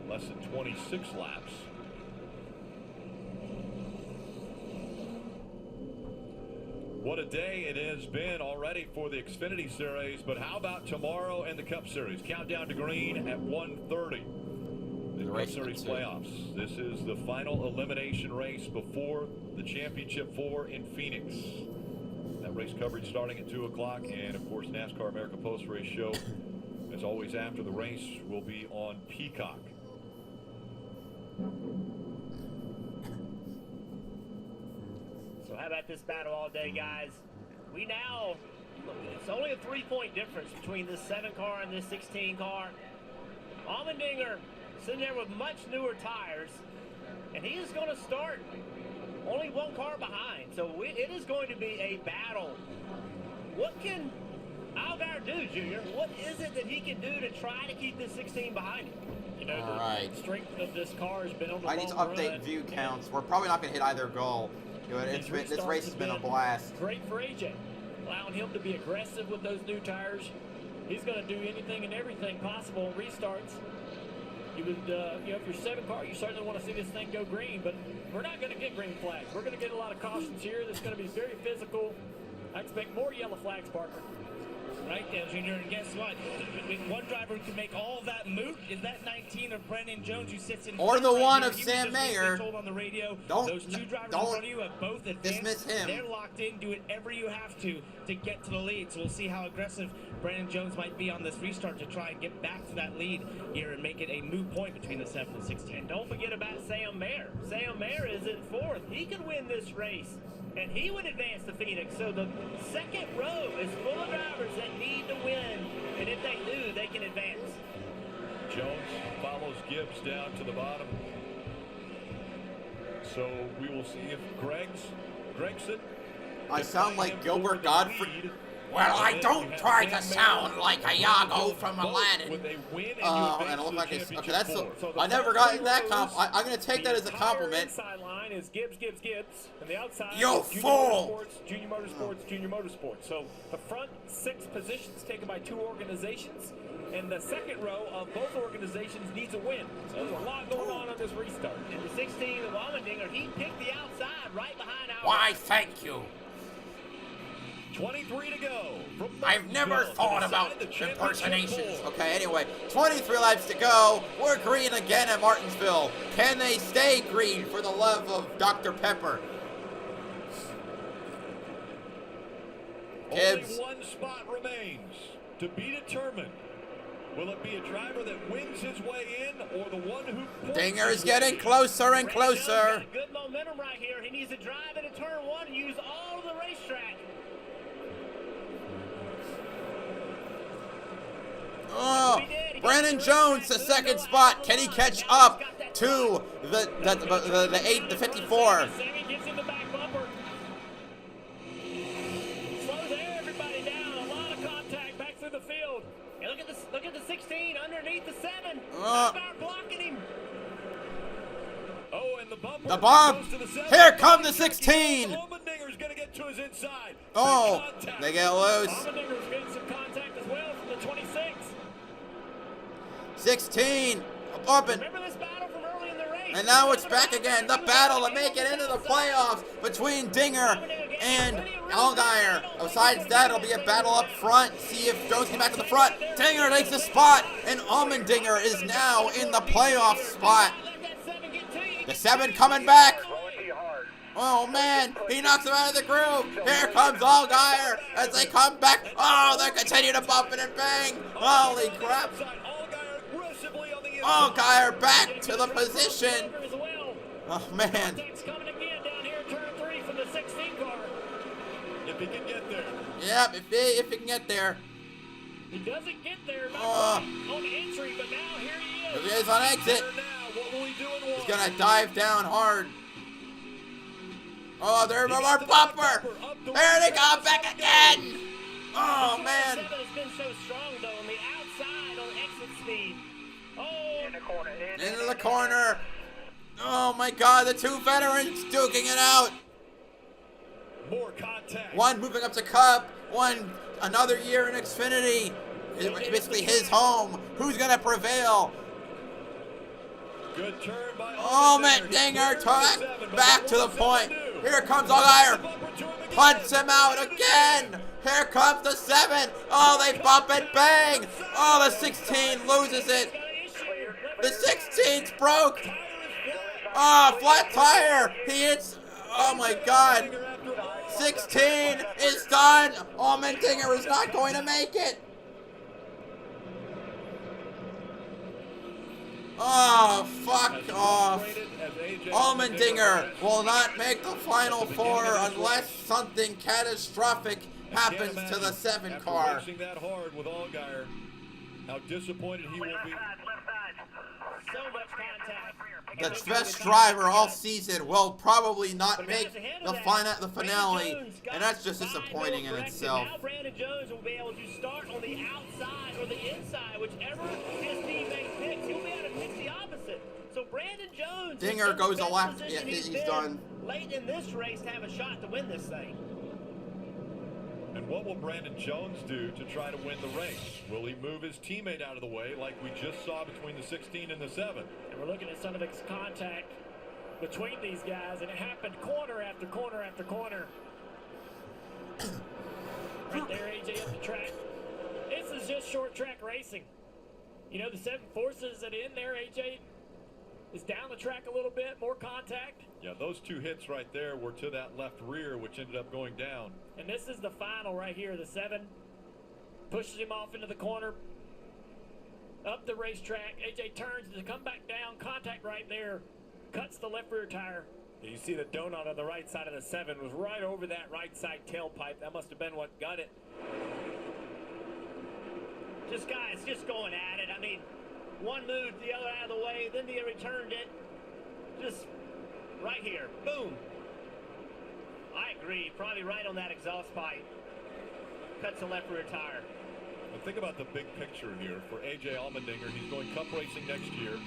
less than 26 laps. What a day it has been already for the Xfinity Series, but how about tomorrow and the Cup Series? Countdown to green at 1:30. The Cup Series playoffs. This is the final elimination race before the Championship 4 in Phoenix. That race coverage starting at 2 o'clock, and of course NASCAR America Post Race Show, as always after the race, will be on Peacock. So how about this battle all day, guys? We now, it's only a 3-point difference between this 7 car and this 16 car. Allmendinger sitting there with much newer tires, and he is going to start only 1 car behind. So it is going to be a battle. What can Allgaier do, Junior? What is it that he can do to try to keep this 16 behind him? You know, All the right. strength of this car has been on the I need to long update run. view counts. We're probably not going to hit either goal. You know, this race has been a blast. Great for AJ, allowing him to be aggressive with those new tires. He's going to do anything and everything possible in restarts. You would, you know, if you're 7 car, you certainly want to see this thing go green, but we're not going to get green flags. We're going to get a lot of cautions here. That's going to be very physical. I expect more yellow flags, Parker. Right there, Junior, and guess what? One driver can make all of that moot is that 19 of Brandon Jones who sits in Or front the right one here. of He was Sam just recently Mayer. told on the radio, Don't- those 2 drivers don't in front of you have both advanced. dismiss him. They're locked in. Do whatever you have to get to the lead. So we'll see how aggressive Brandon Jones might be on this restart to try and get back to that lead here and make it a moot point between the 7 and 16. Don't forget about Sam Mayer. Sam Mayer is in 4th. He could win this race, and he would advance to Phoenix. So the second row is full of drivers that need to win, and if they do, they can advance. Jones follows Gibbs down to the bottom. So we will see if Gregson. I sound like Gilbert Godfrey. Well, I don't try to sound like a Iago from Aladdin. And I look like it's okay. That's I never got that compliment. I'm gonna take that as a compliment. Inside line is Gibbs, and the outside You is fool! Junior Motorsports. So the front 6 positions taken by 2 organizations, and the second row of both organizations needs a win. So there's a lot going on this restart. And the 16 of Allmendinger, he picked the outside right behind our. Why, thank you. 23 to go. I've never thought about impersonations. Okay, anyway, 23 laps to go. We're green again at Martinsville. Can they stay green for the love of Dr. Pepper? Gibbs. Only 1 spot remains to be determined. Will it be a driver that wins his way in, or the one who... Dinger is getting closer and closer. Good momentum right here. He needs to drive into turn 1 and use all of the racetrack. Oh, Brandon Jones, the 2nd spot. Can he catch up to the 54? Sammy gives him the back bumper. Slows everybody down. A lot of contact back through the field. And look at the 16 underneath the 7. Allgaier blocking him. Oh, and the bumper. The bomb. Goes to the 7. Here come the 16. Allmendinger's going to get to his inside. outside. Oh, they get loose. Allmendinger's getting some contact as well from the 26. 16. Bumping. Remember this battle from early in the race? And now it's back again. The battle to make it into the playoffs between Dinger and Allgaier. Besides that, it'll be a battle up front. See if Jones can back to the front. Dinger takes the spot, and Allmendinger is now in the playoff spot. The 7 coming back. Oh man, he knocks him out of the groove. Here comes Allgaier as they come back. Oh, they continue to bump it and bang. Holy crap. Allgaier back to the position. Oh man. Coming again down here, turn 3 from the 16 car. If he can get there. Yep, if he can get there. He doesn't get there on entry, but now here he is. He is on exit. He's gonna dive down hard. Oh, there's more bumper. There they go, back again. Oh man. 7 has been so strong though on the outside on exit speed. Oh, Into the corner. Oh my God, the 2 veterans duking it out. More contact. One moving up to Cup, one another year in Xfinity. It's basically his home. Who's gonna prevail? Good turn by Allmendinger back to the point. Here comes Allgaier. Punts him out again. Here comes the 7. Oh, they bump and bang. Oh, the 16 loses it. The 16's broke. Oh, flat tire. He hits. Oh my God. 16 is done. Allmendinger is not going to make it. Oh, fuck off. Allmendinger will not make the Final 4 unless something catastrophic happens to the 7 car. Racing that hard with Allgaier. How disappointed he will be. so much contact. The best driver all season will probably not make the finale, and that's just disappointing in itself. Now Brandon Jones will be able to start on the outside or the inside, whichever his teammate picks. He'll be able to pick the opposite. So Brandon Jones, Dinger goes a left. Yeah, he's done. Late in this race to have a shot to win this thing. And what will Brandon Jones do to try to win the race? Will he move his teammate out of the way like we just saw between the 16 and the 7? And we're looking at some of the contact between these guys, and it happened corner after corner after corner. Right there, AJ up the track. This is just short track racing. You know, the 7 forces that in there, AJ is down the track a little bit, more contact. Yeah, those 2 hits right there were to that left rear, which ended up going down. And this is the final right here. The 7 pushes him off into the corner, up the racetrack. AJ turns to come back down, contact right there, cuts the left rear tire. You see the donut on the right side of the 7 was right over that right side tailpipe. That must have been what got it. Just guys, just going at it. I mean, one moved the other out of the way, then they returned it. Just right here, boom. I agree, probably right on that exhaust pipe. Cuts the left rear tire. And think about the big picture here for AJ Allmendinger. He's going Cup racing next year.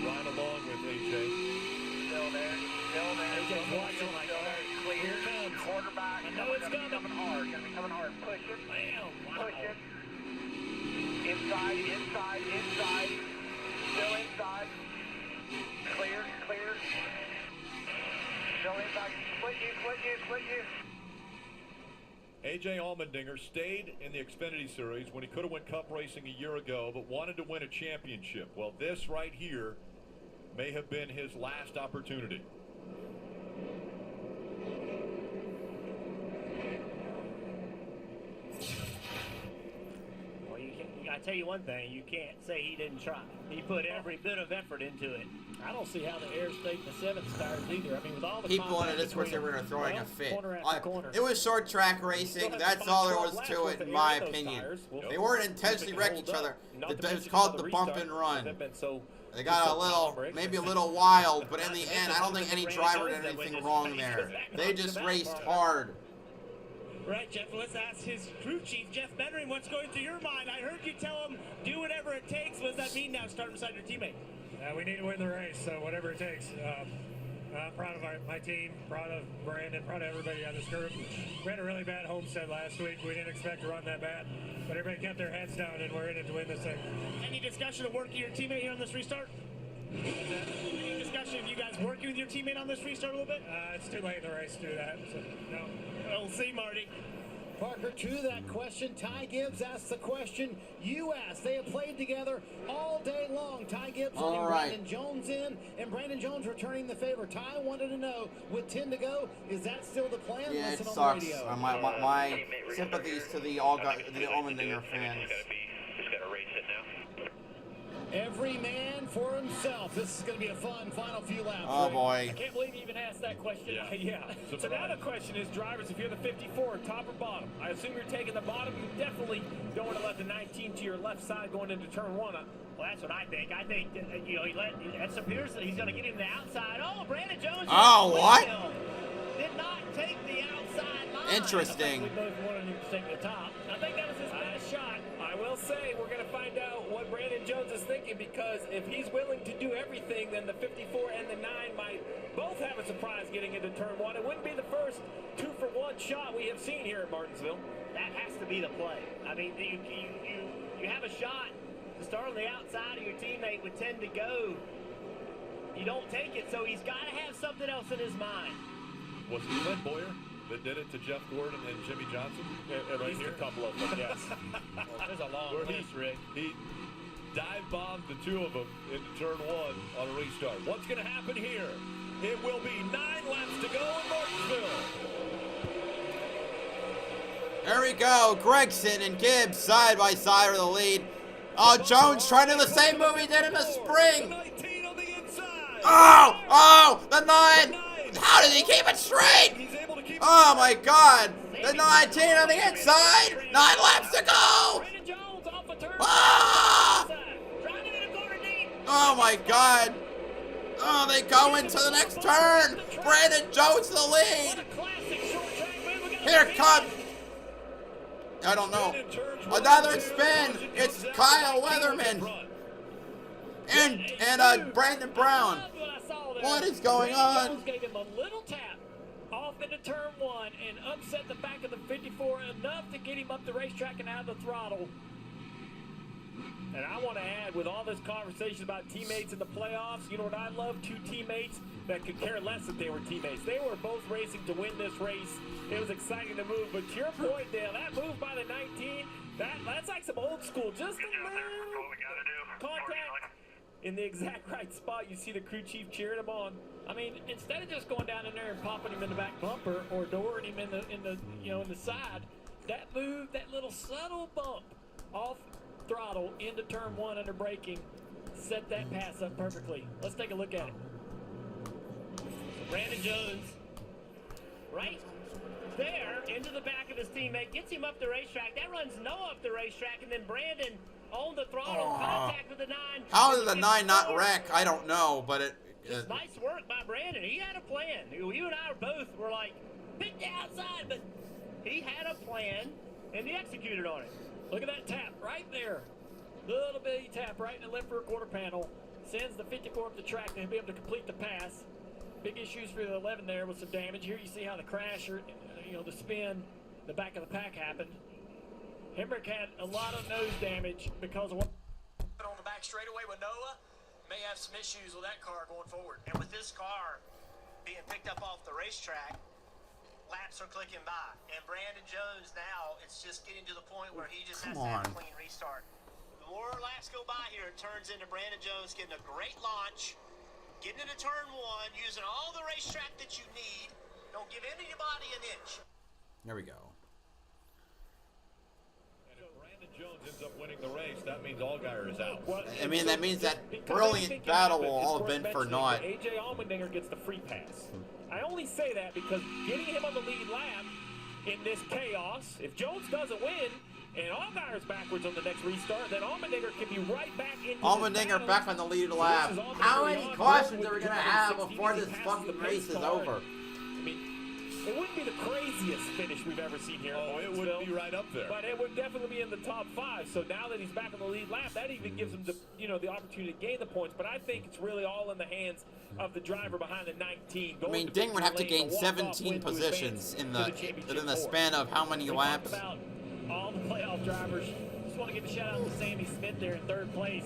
Right along with AJ. Still there. AJ's watching like, all right, Clear. here it comes. Quarterback. I know it's coming. Coming hard. Gonna be coming hard. Push it. Bam. Wow. Push it. Inside. Still inside. Clear. Still inside. Split you. AJ Allmendinger stayed in the Xfinity Series when he could have went Cup racing a year ago, but wanted to win a championship. Well, this right here may have been his last opportunity. Well, I tell you one thing, you can't say he didn't try. He put every bit of effort into it. I don't see how the air stayed in the 7 stars either. I mean, with all the People in a Discord server are throwing a fit. Corner after corner. It was short track racing. That's all there was to it, in my opinion. They weren't intentionally wrecking each other. It was called the bump and run. They got a little, maybe a little wild, but in the end, I don't think any driver did anything wrong there. They just raced hard. Right, Jeff, let's ask his crew chief, Jeff Benring, what's going through your mind? I heard you tell him, do whatever it takes. What does that mean now, start beside your teammate? We need to win the race, so whatever it takes. Proud of my team, proud of Brandon, proud of everybody on this group. We had a really bad homestead last week. We didn't expect to run that bad, but everybody kept their heads down, and we're in it to win this thing. Any discussion of working your teammate here on this restart? Any discussion of you guys working with your teammate on this restart a little bit? It's too late in the race to do that, so no. We'll see, Marty. Parker, to that question, Ty Gibbs asked the question you asked. They have played together all day long. Ty Gibbs letting Brandon Jones in, and Brandon Jones returning the favor. Ty wanted to know, with 10 to go, is that still the plan? Yeah, Listen it on sucks. the radio. My sympathies to the Allmendinger fans. Just gotta race it now. Every man for himself. This is going to be a fun final few laps. Oh, right? boy. I can't believe you even asked that question. Yeah. So now the question is, drivers, if you're the 54, top or bottom? I assume you're taking the bottom. You definitely don't want to let the 19 to your left side going into turn 1. Well, that's what I think. I think, that's appears that he's going to get him the outside. Oh, Brandon Jones. Oh, what? Did not take the outside line. Interesting. I think we both wanted him to take the top. I think that was his best shot. I will say we're going to find out what Brandon Jones is thinking, because if he's willing to do everything, then the 54 and the 9 might both have a surprise getting into turn 1. It wouldn't be the first 2-for-1 shot we have seen here at Martinsville. That has to be the play. I mean, you have a shot to start on the outside of your teammate with 10 to go. You don't take it, so he's got to have something else in his mind. Was it Clint Boyer that did it to Jeff Gordon and Jimmy Johnson? At least a couple of them, yes. There's a long list, Rick. He dive bombed the two of them into turn 1 on a restart. What's going to happen here? It will be 9 laps to go in Martinsville. There we go. Gregson and Gibbs side by side are the lead. Oh, Jones trying to do the same move he did in the spring. Oh, the 9. How did he keep it straight? Oh, my God. The 19 on the inside. 9 laps to go. Ah! Oh, my God. Oh, they go into the next turn. Brandon Jones to the lead. Here comes. I don't know. Another spin. It's Kyle Weatherman and Brandon Brown. What is going on? Gave him a little tap off into turn 1 and upset the back of the 54 enough to get him up the racetrack and out of the throttle. And I want to add, with all this conversation about teammates in the playoffs, you know what I love? 2 teammates that could care less if they were teammates. They were both racing to win this race. It was exciting to move. But to your point, Dale, that move by the 19, that's like some old school. Just a little contact in the exact right spot. You see the crew chief cheering him on. I mean, instead of just going down in there and popping him in the back bumper or dooring him in the side, that move, that little subtle bump off throttle into turn 1 under braking, set that pass up perfectly. Let's take a look at it. Brandon Jones, right there, into the back of his teammate, gets him up the racetrack. That runs Noah up the racetrack, and then Brandon on the throttle, contact with the 9. How did the 9 not wreck? I don't know, but it. Just nice work by Brandon. He had a plan. You and I both were like, pick the outside, but he had a plan, and he executed on it. Look at that tap right there. Little bitty tap right in the left rear quarter panel. Sends the 54 up the track and he'll be able to complete the pass. Big issues for the 11 there with some damage. Here you see how the crash, or the spin, the back of the pack happened. Hemrick had a lot of nose damage because of what on the back straightaway with Noah. May have some issues with that car going forward. And with this car being picked up off the racetrack, laps are clicking by. And Brandon Jones now, it's just getting to the point where he just has to have a clean restart. The more laps go by here, it turns into Brandon Jones getting a great launch, getting into turn 1, using all the racetrack that you need. Don't give anybody an inch. There we go. And if Brandon Jones ends up winning the race, that means Allgaier is out. I mean, that means that brilliant battle will all have been for naught. AJ Allmendinger gets the free pass. I only say that because getting him on the lead lap in this chaos, if Jones doesn't win and Allgaier's backwards on the next restart, then Allmendinger can be right back into Allmendinger back on the lead lap. How many cautions are we going to have before this fucking race is over? I mean, It wouldn't be the craziest finish we've ever seen here. Oh, it would be right up there. But it would definitely be in the top 5. So now that he's back on the lead lap, that even gives him the opportunity to gain the points. But I think it's really all in the hands of the driver behind the 19. I mean, Ding would have to gain 17 positions within the span of how many laps? About all the playoff drivers. Just want to give a shout out to Sammy Smith there in 3rd place.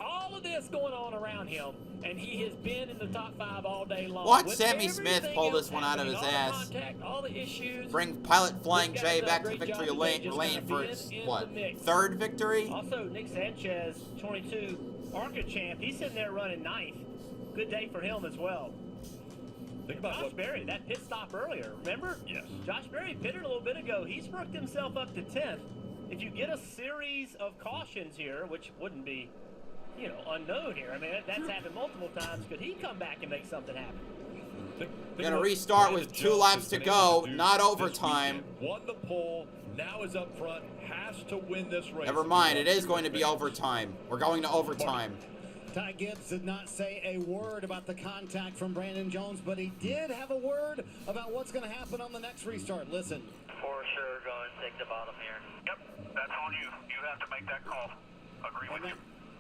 All of this going on around him, and he has been in the top 5 all day long. Watch Sammy Smith pull this one out of his ass. Contact, all the issues. Bring Pilot Flying J back to victory lane for his, what, 3rd victory? Also, Nick Sanchez, 22 ARCA champ. He's sitting there running 9th. Good day for him as well. Think about Josh Berry, that pit stop earlier, remember? Yes. Josh Berry pitted a little bit ago. He's worked himself up to 10th. If you get a series of cautions here, which wouldn't be, unknown here. I mean, that's happened multiple times. Could he come back and make something happen? Gonna restart with 2 laps to go, not overtime. Won the pole, now is up front, has to win this race. Never mind, it is going to be overtime. We're going to overtime. Ty Gibbs did not say a word about the contact from Brandon Jones, but he did have a word about what's going to happen on the next restart. Listen. For sure, going to take the bottom here. Yep, that's on you. You have to make that call. Agree with you.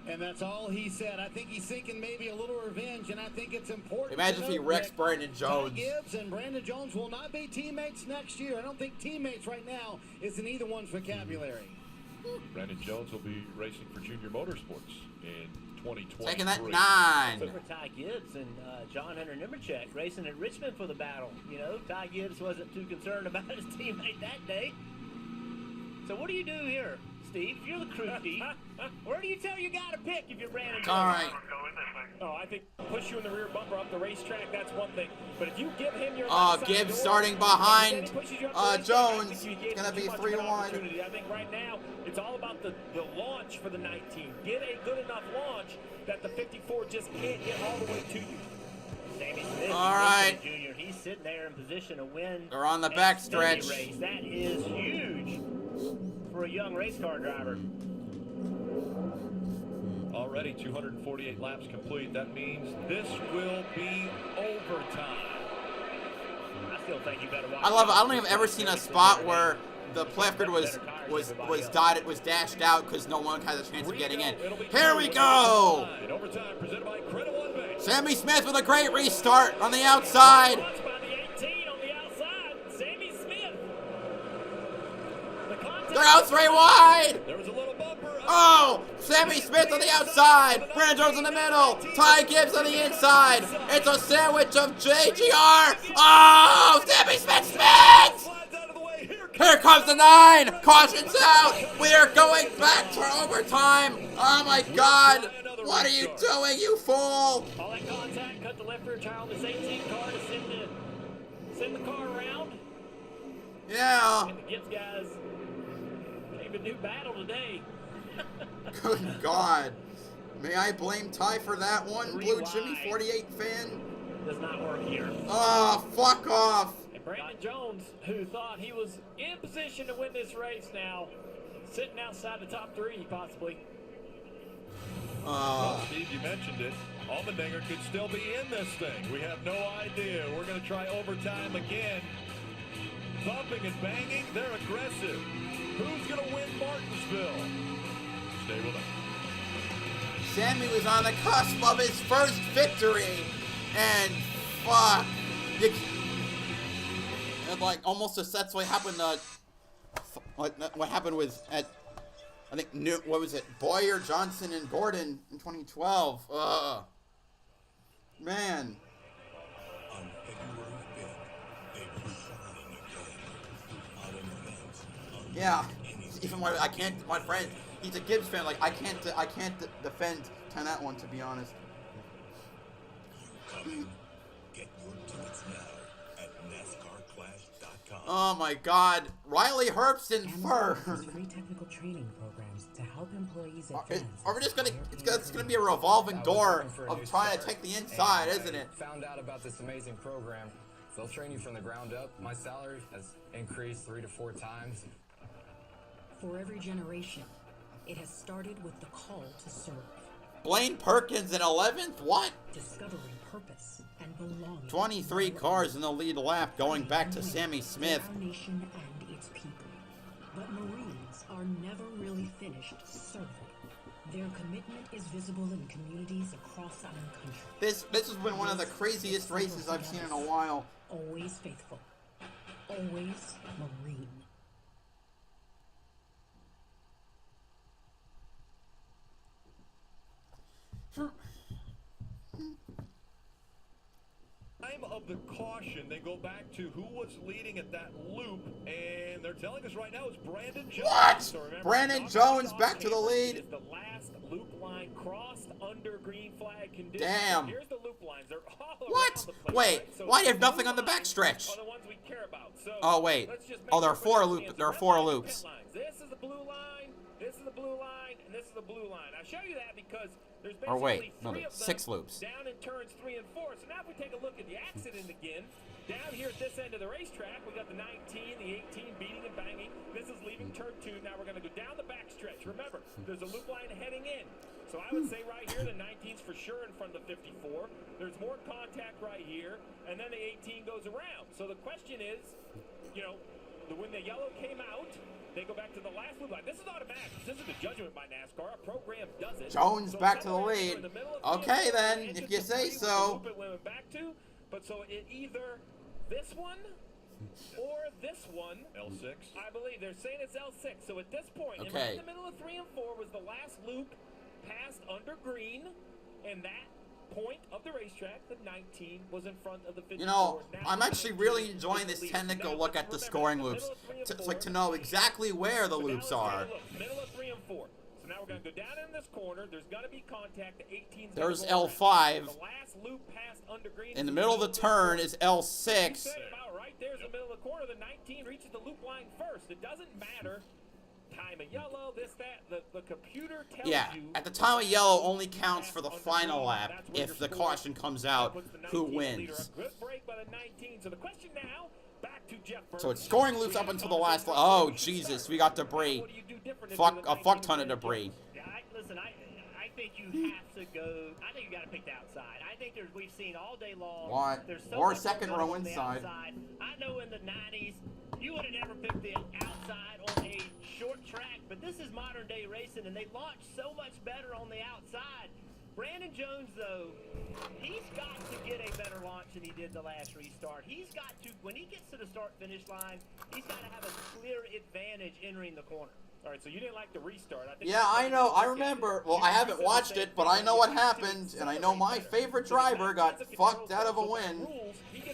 And that's all he said. I think he's thinking maybe a little revenge, and I think it's important. Imagine if he wrecks Brandon Jones. Ty Gibbs and Brandon Jones will not be teammates next year. I don't think teammates right now is in either one's vocabulary. Brandon Jones will be racing for Junior Motorsports in 2023. Taking that 9. For Ty Gibbs and John Hunter Nemechek racing at Richmond for the battle. Ty Gibbs wasn't too concerned about his teammate that day. So what do you do here, Steve? If you're the crew chief, where do you tell you got to pick if you're Brandon Jones? All right. Oh, I think push you in the rear bumper up the racetrack, that's one thing. But if you give him your Gibbs starting behind Jones. It's going to be 3-1. I think right now it's all about the launch for the 19. Get a good enough launch that the 54 just can't get all the way to you. Sammy Smith, all right. Junior, he's sitting there in position to win. They're on the backstretch. Race. That is huge for a young race car driver. Already 248 laps complete. That means this will be overtime. I still think you better watch. I love it. I don't think I've ever seen a spot where the playoff grid was dashed out because no one has a chance of getting in. Here we go! Overtime presented by Credit One Bank. Sammy Smith with a great restart on the outside. They're out 3 wide. There was a little bumper. Oh, Sammy Smith on the outside. Brandon Jones in the middle. Ty Gibbs on the inside. It's a sandwich of JGR. Oh, Sammy Smith spins. Here comes the 9. Caution's out. We are going back to overtime. Oh my God. What are you doing, you fool? All that contact, cut the left rear tire on this 18 car to send the car around. Yeah. And the Gibbs guys gave a new battle today. Good God. May I blame Ty for that one, Blue Jimmy 48 fan? Does not work here. Oh, fuck off. And Brandon Jones, who thought he was in position to win this race now, sitting outside the top 3 possibly. Well, Steve, you mentioned it. Allmendinger could still be in this thing. We have no idea. We're going to try overtime again. Thumping and banging, they're aggressive. Who's going to win Martinsville? Stay with us. Sammy was on the cusp of his first victory, and fuck. Like, almost successfully happened what happened was at, I think, what was it, Boyer, Johnson, and Gordon in 2012. Man. On February 5th, they were shining again. On an event. Yeah. Even my friend, he's a Gibbs fan. Like, I can't defend that one, to be honest. Get your tickets now at NASCARClash.com. Oh my God, Riley Herbst in third. Free technical training programs to help employees advance. Are we just gonna? It's gonna be a revolving door of trying to take the inside, isn't it? Found out about this amazing program. They'll train you from the ground up. My salary has increased 3 to 4 times. For every generation, it has started with the call to serve. Blaine Perkins in 11th? What? Discovering purpose and belonging. 23 cars in the lead lap going back to Sammy Smith. Our nation and its people. But Marines are never really finished serving. Their commitment is visible in communities across our country. This has been one of the craziest races I've seen in a while. Always faithful. Always Marine. Time of the caution, they go back to who was leading at that loop, and they're telling us right now it's Brandon Jones. What? So remember, Brandon Jones back to the lead. Is the last loop line crossed under green flag conditions. Damn. Here's the loop lines. They're all What? around the place, Wait, right? So why do you have the nothing blue on the lines backstretch? are the ones we care about. So Oh wait. let's just make Oh, there are sure four everybody loop. There are understands. four Red line, loops. pit lines. This is the blue line. This is the blue line, and this is the blue line. I show you that because there's basically Or wait, no, three there's of them 6 loops. down in turns 3 and 4. So now if we take a look at the accident again, down here at this end of the racetrack, we got the 19, the 18 beating and banging. This is leaving turn 2. Now we're going to go down the backstretch. Remember, there's a loop line heading in. So I would say right here, the 19's for sure in front of the 54. There's more contact right here, and then the 18 goes around. So the question is, you know, when the yellow came out, they go back to the last loop line. This is automatic. This is a judgment by NASCAR. Our program does it. Jones So back to the somewhere lead. in the middle of Okay field, then, entrance if you to say 3 so. loop it went back to, but so it either this one or this one. L6. I believe they're saying it's L6. So at this point, and Okay. right in the middle of 3 and 4 was the last loop passed under green, and that point of the racetrack, the 19 was in front of the 54. You know, Now I'm the actually 19 really is enjoying this the lead. technical Now, look let's at the remember, scoring the loops. middle of 3 and It's like 4. to know exactly where the So now loops let's take a are. look. Middle of 3 and 4. So now we're going to go down in this corner. There's going to be contact. The 18's There's gonna go L5. around. The last loop passed under green. In the middle of the turn is You L6. said about right there's the middle of the corner. The 19 reaches the loop line first. It doesn't matter. Time of yellow, this, that. The computer tells Yeah, you. at the time of yellow only counts for the final lap. If the caution comes out, who wins? A good break by the 19. So the question now, back to Jeff Burton. So it's scoring loops up until the last lap. Oh, Jesus, we got debris. A fuck ton of debris. Listen, I think you have to go. I think you got to pick the outside. I think we've seen all day long. What? There's so Or much second going row on the inside. outside. I know in the 90s you would have never picked the outside on a short track, but this is modern day racing, and they launch so much better on the outside. Brandon Jones, though, he's got to get a better launch than he did the last restart. He's got to, when he gets to the start-finish line, he's got to have a clear advantage entering the corner. All right, so you didn't like the restart. I think Yeah, I know. I remember. Well, I haven't watched it, but I know what happened, and I know my favorite driver got fucked out of a win.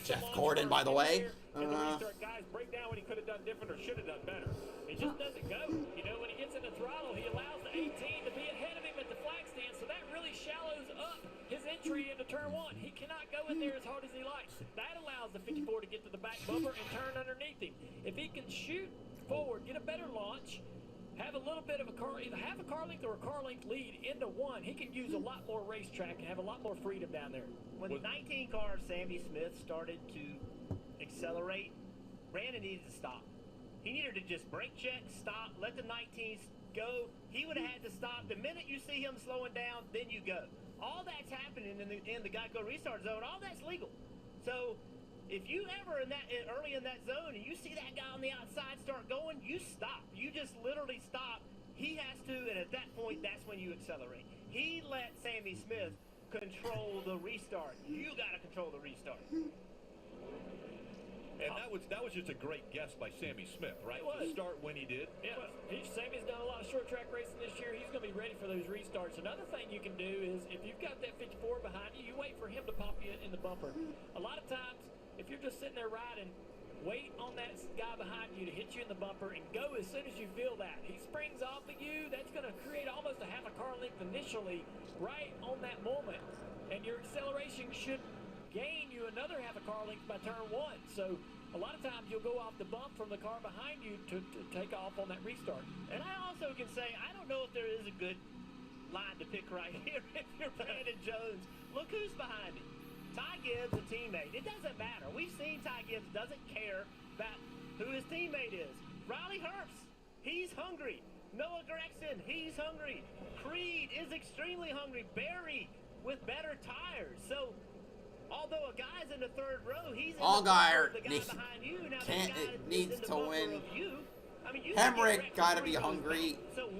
Jeff Gordon, by the way. And the restart guys break down what he could have done different or should have done better. He just doesn't go. You know, when he gets in the throttle, he allows the 18 to be ahead of him at the flag stand, so that really shallows up his entry into turn 1. He cannot go in there as hard as he likes. That allows the 54 to get to the back bumper and turn underneath him. If he can shoot forward, get a better launch, have a little bit of a car, either have a car length or a car length lead into 1, he can use a lot more racetrack and have a lot more freedom down there. When the 19 car Sammy Smith started to accelerate, Brandon needed to stop. He needed to just brake check, stop, let the 19s go. He would have had to stop. The minute you see him slowing down, then you go. All that's happening in the Geico restart zone, all that's legal. So if you ever early in that zone and you see that guy on the outside start going, you stop. You just literally stop. He has to, and at that point, that's when you accelerate. He let Sammy Smith control the restart. You got to control the restart. And that was just a great guess by Sammy Smith, right? It was. To start when he did. Yeah, Sammy's done a lot of short track racing this year. He's going to be ready for those restarts. Another thing you can do is if you've got that 54 behind you, you wait for him to pop you in the bumper. A lot of times, if you're just sitting there riding, wait on that guy behind you to hit you in the bumper and go as soon as you feel that. He springs off of you. That's going to create almost a half a car length initially right on that moment. And your acceleration should gain you another half a car length by turn 1. So a lot of times you'll go off the bump from the car behind you to take off on that restart. And I also can say, I don't know if there is a good line to pick right here if you're Brandon Jones. Look who's behind him. Ty Gibbs, a teammate. It doesn't matter. We've seen Ty Gibbs doesn't care about who his teammate is. Riley Herbst he's hungry. Noah Gragson, he's hungry. Creed is extremely hungry. Barry with better tires. So, although a guy's in the third row, he's in Allgaier the guy behind you. Now, needs to win. I mean, Hemrick gotta be hungry.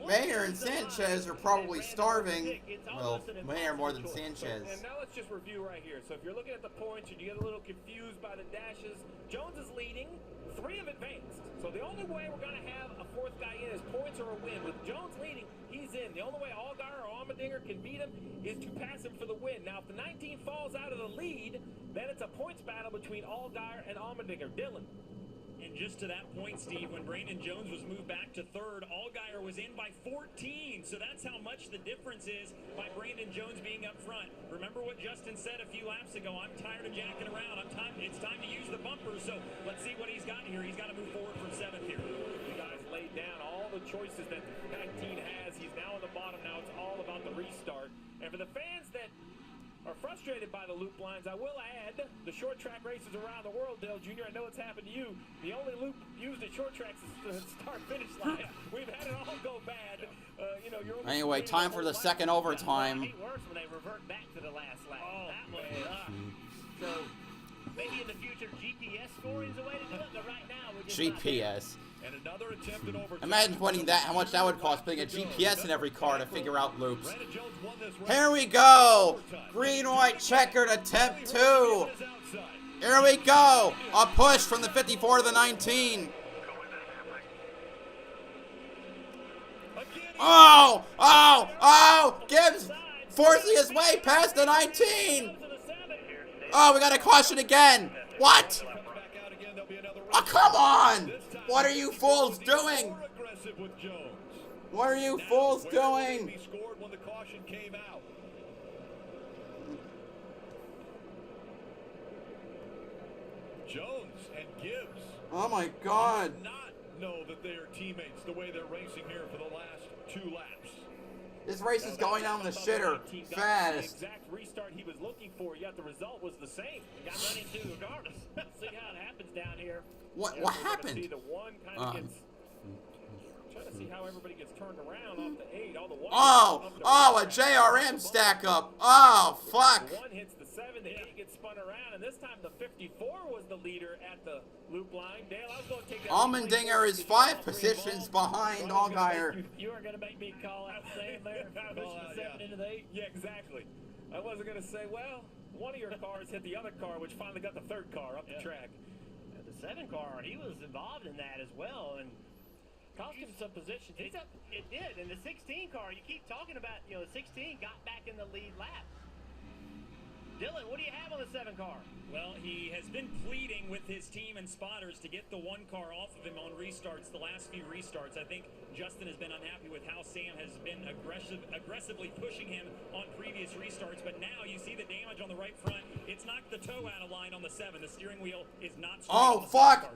Mayer and Sanchez are probably starving. Well, Mayer more than Sanchez. And now let's just review right here. So if you're looking at the points and you get a little confused by the dashes, Jones is leading. 3 have advanced. So the only way we're going to have a 4th guy in is points or a win. With Jones leading, he's in. The only way Allgaier or Allmendinger can beat him is to pass him for the win. Now, if the 19 falls out of the lead, then it's a points battle between Allgaier and Allmendinger. Dylan. And just to that point, Steve, when Brandon Jones was moved back to 3rd, Allgaier was in by 14. So that's how much the difference is by Brandon Jones being up front. Remember what Justin said a few laps ago. I'm tired of jacking around. It's time to use the bumper. So let's see what he's got here. He's got to move forward from 7th here. You guys laid down all the choices that 19 has. He's now on the bottom. Now it's all about the restart. And for the fans that are frustrated by the loop lines, I will add the short track races around the world, Dale Jr. I know it's happened to you. The only loop used at short tracks is the start-finish line. We've had it all go bad. Anyway, time for the second overtime. It works when they revert back to the last lap. That was so maybe in the future GPS scoring is the way to do it, but right now we're just GPS. And another attempt at overtime. Imagine putting that, how much that would cost, putting a GPS in every car to figure out loops. Here we go! Green, white, checkered, attempt 2. Here we go! A push from the 54 to the 19. Oh! Oh! Oh! Gibbs forcing his way past the 19! Oh, we got a caution again! What? Oh, come on! What are you fools doing? What are you fools doing? Jones and Gibbs. Oh my God! Do not know that they are teammates the way they're racing here for the last 2 laps. This race is going down the shitter fast. The exact restart he was looking for, yet the result was the same. Got running too regardless. See how it happens down here. What happened? See the one kind of gets, trying to see how everybody gets turned around off the 8. All the one Oh, a JRM stack up. Oh, fuck. The 1 hits the 7, the 8 gets spun around, and this time the 54 was the leader at the loop line. Dale, I was going to take that. Allmendinger is 5 positions behind Allgaier. You are going to make me call out Sam there. Pushing the 7 into the 8. Yeah, exactly. I wasn't going to say, well, one of your cars hit the other car, which finally got the 3rd car up the track. The 7 car, he was involved in that as well, and cost him some positions. It did. And the 16 car, you keep talking about, the 16 got back in the lead lap. Dylan, what do you have on the 7 car? Well, he has been pleading with his team and spotters to get the 1 car off of him on restarts, the last few restarts. I think Justin has been unhappy with how Sam has been aggressively pushing him on previous restarts, but now you see the damage on the right front. It's knocked the toe out of line on the 7. The steering wheel is not straight. Oh, fuck!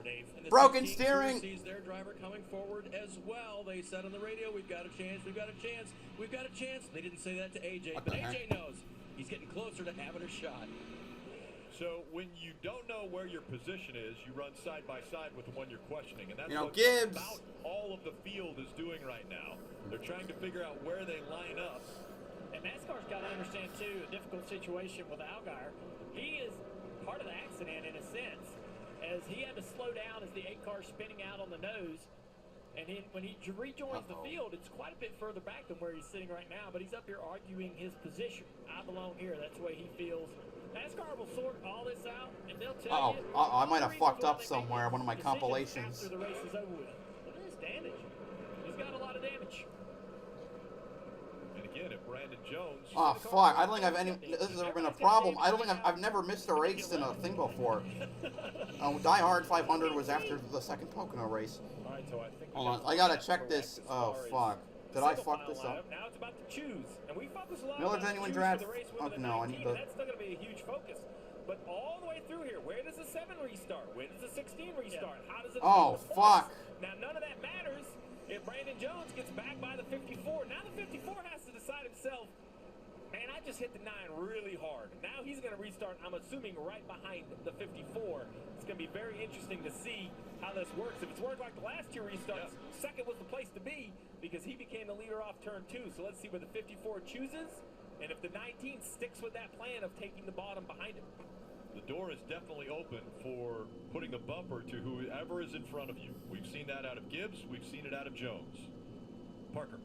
Broken steering! Sees their driver coming forward as well. They said on the radio, we've got a chance, we've got a chance, we've got a chance. They didn't say that to AJ, but AJ knows. He's getting closer to having a shot. So when you don't know where your position is, you run side by side with the one you're questioning, and that's what Gibbs. About all of the field is doing right now. They're trying to figure out where they line up. And NASCAR's got to understand too a difficult situation with Allgaier. He is part of the accident in a sense, as he had to slow down as the 8 car's spinning out on the nose. And when he rejoins the field, it's quite a bit further back than where he's sitting right now, but he's up here arguing his position. I belong here. That's the way he feels. NASCAR will sort all this out, and they'll tell you. I might have fucked up somewhere, one of my compilations. After the race is over with. Look at this damage. He's got a lot of damage. And again, if Brandon Jones. Oh, fuck. I don't think this has ever been a problem. I don't think I've never missed a race in a thing before. Die Hard 500 was after the second Pocono race. All right, so I think Hold on, I gotta check this. Oh, fuck. Did I fuck this up? Now it's about to choose, and we focus a lot Miller on Genuine choose Draft. for the race Oh, with no, I need the. That's still going to be a huge focus. But all the way through here, where does the 7 restart? Where does the 16 restart? How does it? Oh, fuck. Now none of that matters if Brandon Jones gets back by the 54. Now the 54 has to decide himself. Man, I just hit the 9 really hard. Now he's going to restart, I'm assuming, right behind the 54. It's going to be very interesting to see how this works. If it's worked like the last 2 restarts, second was the place to be because he became the leader off turn 2. So let's see what the 54 chooses and if the 19 sticks with that plan of taking the bottom behind him. The door is definitely open for putting a bumper to whoever is in front of you. We've seen that out of Gibbs. We've seen it out of Jones. Parker.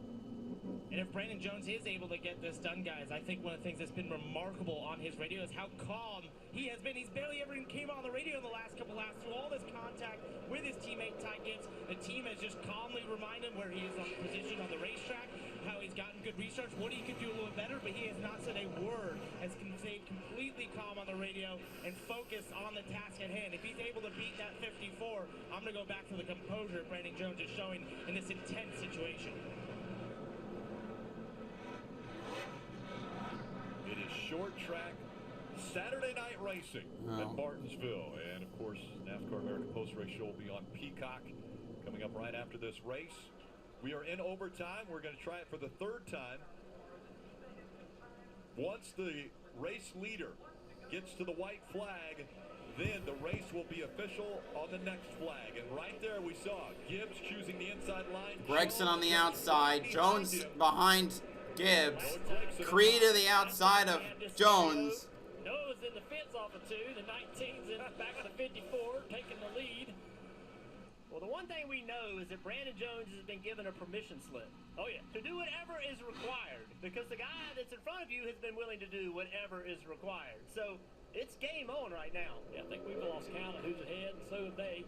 And if Brandon Jones is able to get this done, guys, I think one of the things that's been remarkable on his radio is how calm he has been. He's barely ever even came on the radio in the last couple laps through all this contact with his teammate Ty Gibbs. The team has just calmly reminded him where he is on position on the racetrack, how he's gotten good research, what he could do a little better, but he has not said a word. Has stayed completely calm on the radio and focused on the task at hand. If he's able to beat that 54, I'm going to go back to the composure Brandon Jones is showing in this intense situation. It is short track Saturday night racing at Martinsville. And of course, NASCAR American Post Race Show will be on Peacock coming up right after this race. We are in overtime. We're going to try it for the 3rd time. Once the race leader gets to the white flag, then the race will be official on the next flag. And right there we saw Gibbs choosing the inside line. Gregson on the outside. Jones behind Gibbs. Creed to the outside of Jones. Noah's in the fence off of 2. The 19's in the back of the 54, taking the lead. Well, the one thing we know is that Brandon Jones has been given a permission slip. Oh, yeah. To do whatever is required. Because the guy that's in front of you has been willing to do whatever is required. So it's game on right now. Yeah, I think we've lost count of who's ahead, and so have they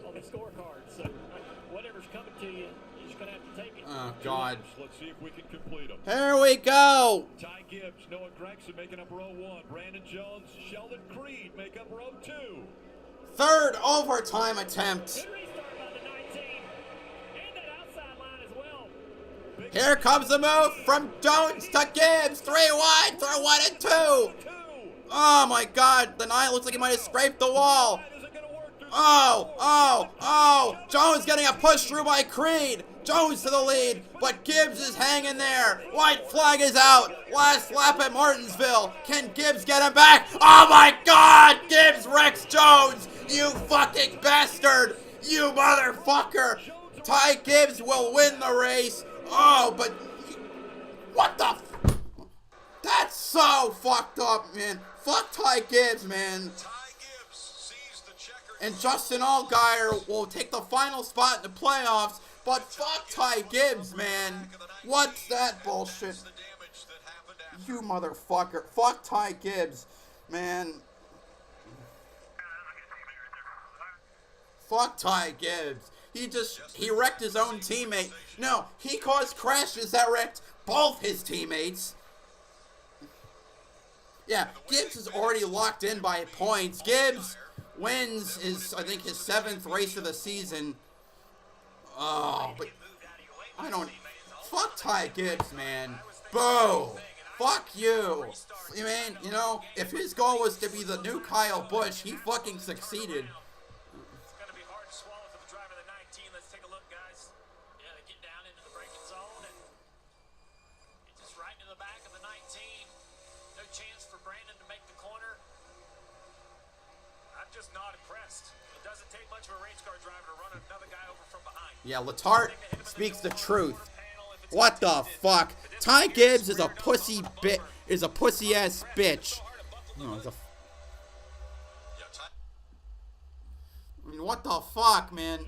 on the scorecard. So whatever's coming to you, you're just going to have to take it. Oh, God. Let's see if we can complete them. Here we go. Ty Gibbs, Noah Gregson making up row 1. Brandon Jones, Sheldon Creed make up row 2. 3rd overtime attempt. Here comes the move from Jones to Gibbs. 3 wide through 1 and 2. Oh my God. The 9 looks like he might have scraped the wall. Oh. Jones getting a push through by Creed. Jones to the lead, but Gibbs is hanging there. White flag is out. Last lap at Martinsville. Can Gibbs get him back? Oh my God! Gibbs wrecks Jones. You fucking bastard. You motherfucker. Ty Gibbs will win the race. Oh, but what the that's so fucked up, man. Fuck Ty Gibbs, man. And Justin Allgaier will take the final spot in the playoffs, but fuck Ty Gibbs, man. What's that bullshit? You motherfucker. Fuck Ty Gibbs, man. Fuck Ty Gibbs. He wrecked his own teammate. No, he caused crashes that wrecked both his teammates. Yeah, Gibbs is already locked in by points. Gibbs wins I think his 7th race of the season. Oh, but I don't. Fuck Ty Gibbs, man. Boo. Fuck you. I mean, you know, if his goal was to be the new Kyle Busch, he fucking succeeded. Just not impressed. It doesn't take much of a race car driver to run another guy over from behind. Yeah, Letarte speaks the truth. What the fuck? Ty Gibbs is a pussy ass bitch. No, I mean, what the fuck, man?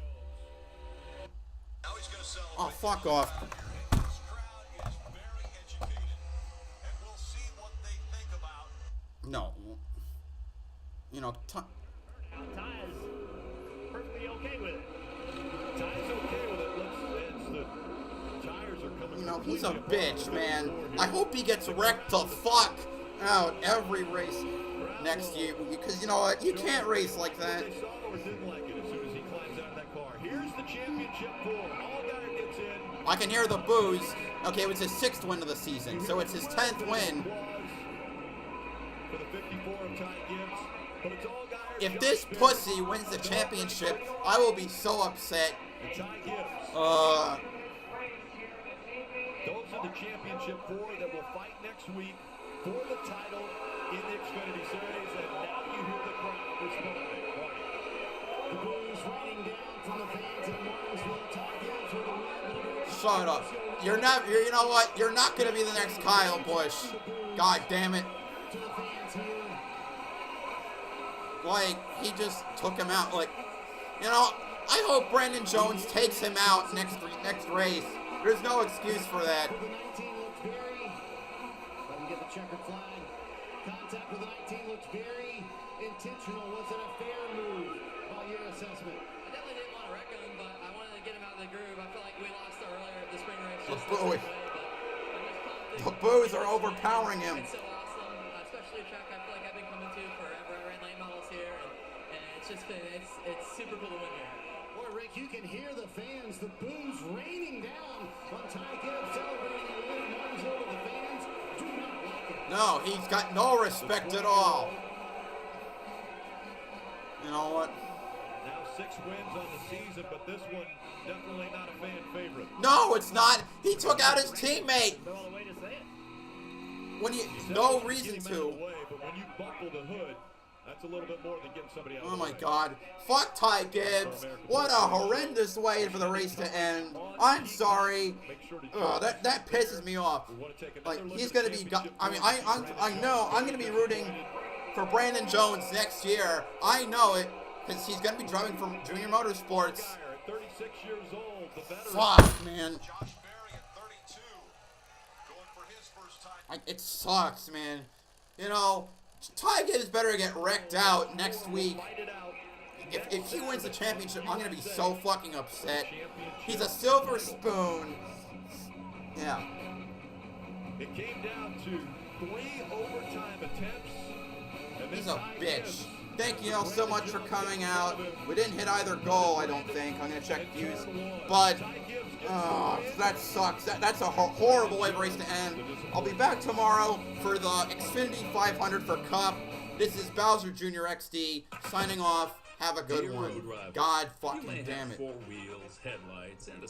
Oh, fuck off. No. You know, Ty is perfectly okay with it. Ty's okay with it. The tires are coming. You know, he's a bitch, man. I hope he gets wrecked the fuck out every race next year. Because, you know what? You can't race like that. They saw or didn't like it as soon as he climbs out of that car. Here's the championship four. Allgaier gets in. I can hear the boos. Okay, it was his 6th win of the season, so it's his 10th win. For the 54 of Ty Gibbs. But it's Allgaier. If this pussy wins the championship, I will be so upset. Ty Gibbs. Uh. Those are the championship Championship 4 that will fight next week for the title in the Xfinity Series. And now you hear the crowd responding. The boos raining down from the fans in Martinsville. Ty Gibbs with a win. Shut up. You're not. You know what? You're not gonna be the next Kyle Busch. God damn it. Like, he just took him out. Like, you know, I hope Brandon Jones takes him out next race. There's no excuse for that. The 19 looks very. Let me get the checkered flag. Contact with the 19 looks very intentional. Was it a fair move by your assessment? I definitely didn't want to wreck him, but I wanted to get him out of the groove. I feel like we lost earlier at the spring race. The boos are overpowering him. It's so awesome, especially a track I feel like I've been coming to forever. I ran late models here, and it's just been, it's super cool to win here. Boy, Rick, you can hear the fans, the boos raining down on Ty Gibbs celebrating a win in Martinsville. The fans do not like it. No, he's got no respect at all. You know what? Now 6 wins on the season, but this one definitely not a fan favorite. No, it's not. He took out his teammate. No other way to say it. When you no reason to. Away, but when you buckle the hood, that's a little bit more than getting somebody out. Oh my God! Fuck Ty Gibbs! What a horrendous way for the race to end. I'm sorry. That pisses me off. Like, he's gonna be. I mean, I know I'm gonna be rooting for Brandon Jones next year. I know it because he's gonna be driving for Junior Motorsports. 36 years old, the veteran. Fuck, man. It sucks, man. You know, Ty Gibbs better get wrecked out next week. If he wins the championship, I'm going to be so fucking upset. He's a silver spoon. Yeah. It came down to 3 overtime attempts. He's a bitch. Thank you all so much for coming out. We didn't hit either goal, I don't think. I'm going to check views. But, that sucks. That's a horrible way for race to end. I'll be back tomorrow for the Xfinity 500 for Cup. This is BowserJrXD signing off. Have a good one. God fucking damn it. 4 wheels, headlights, and a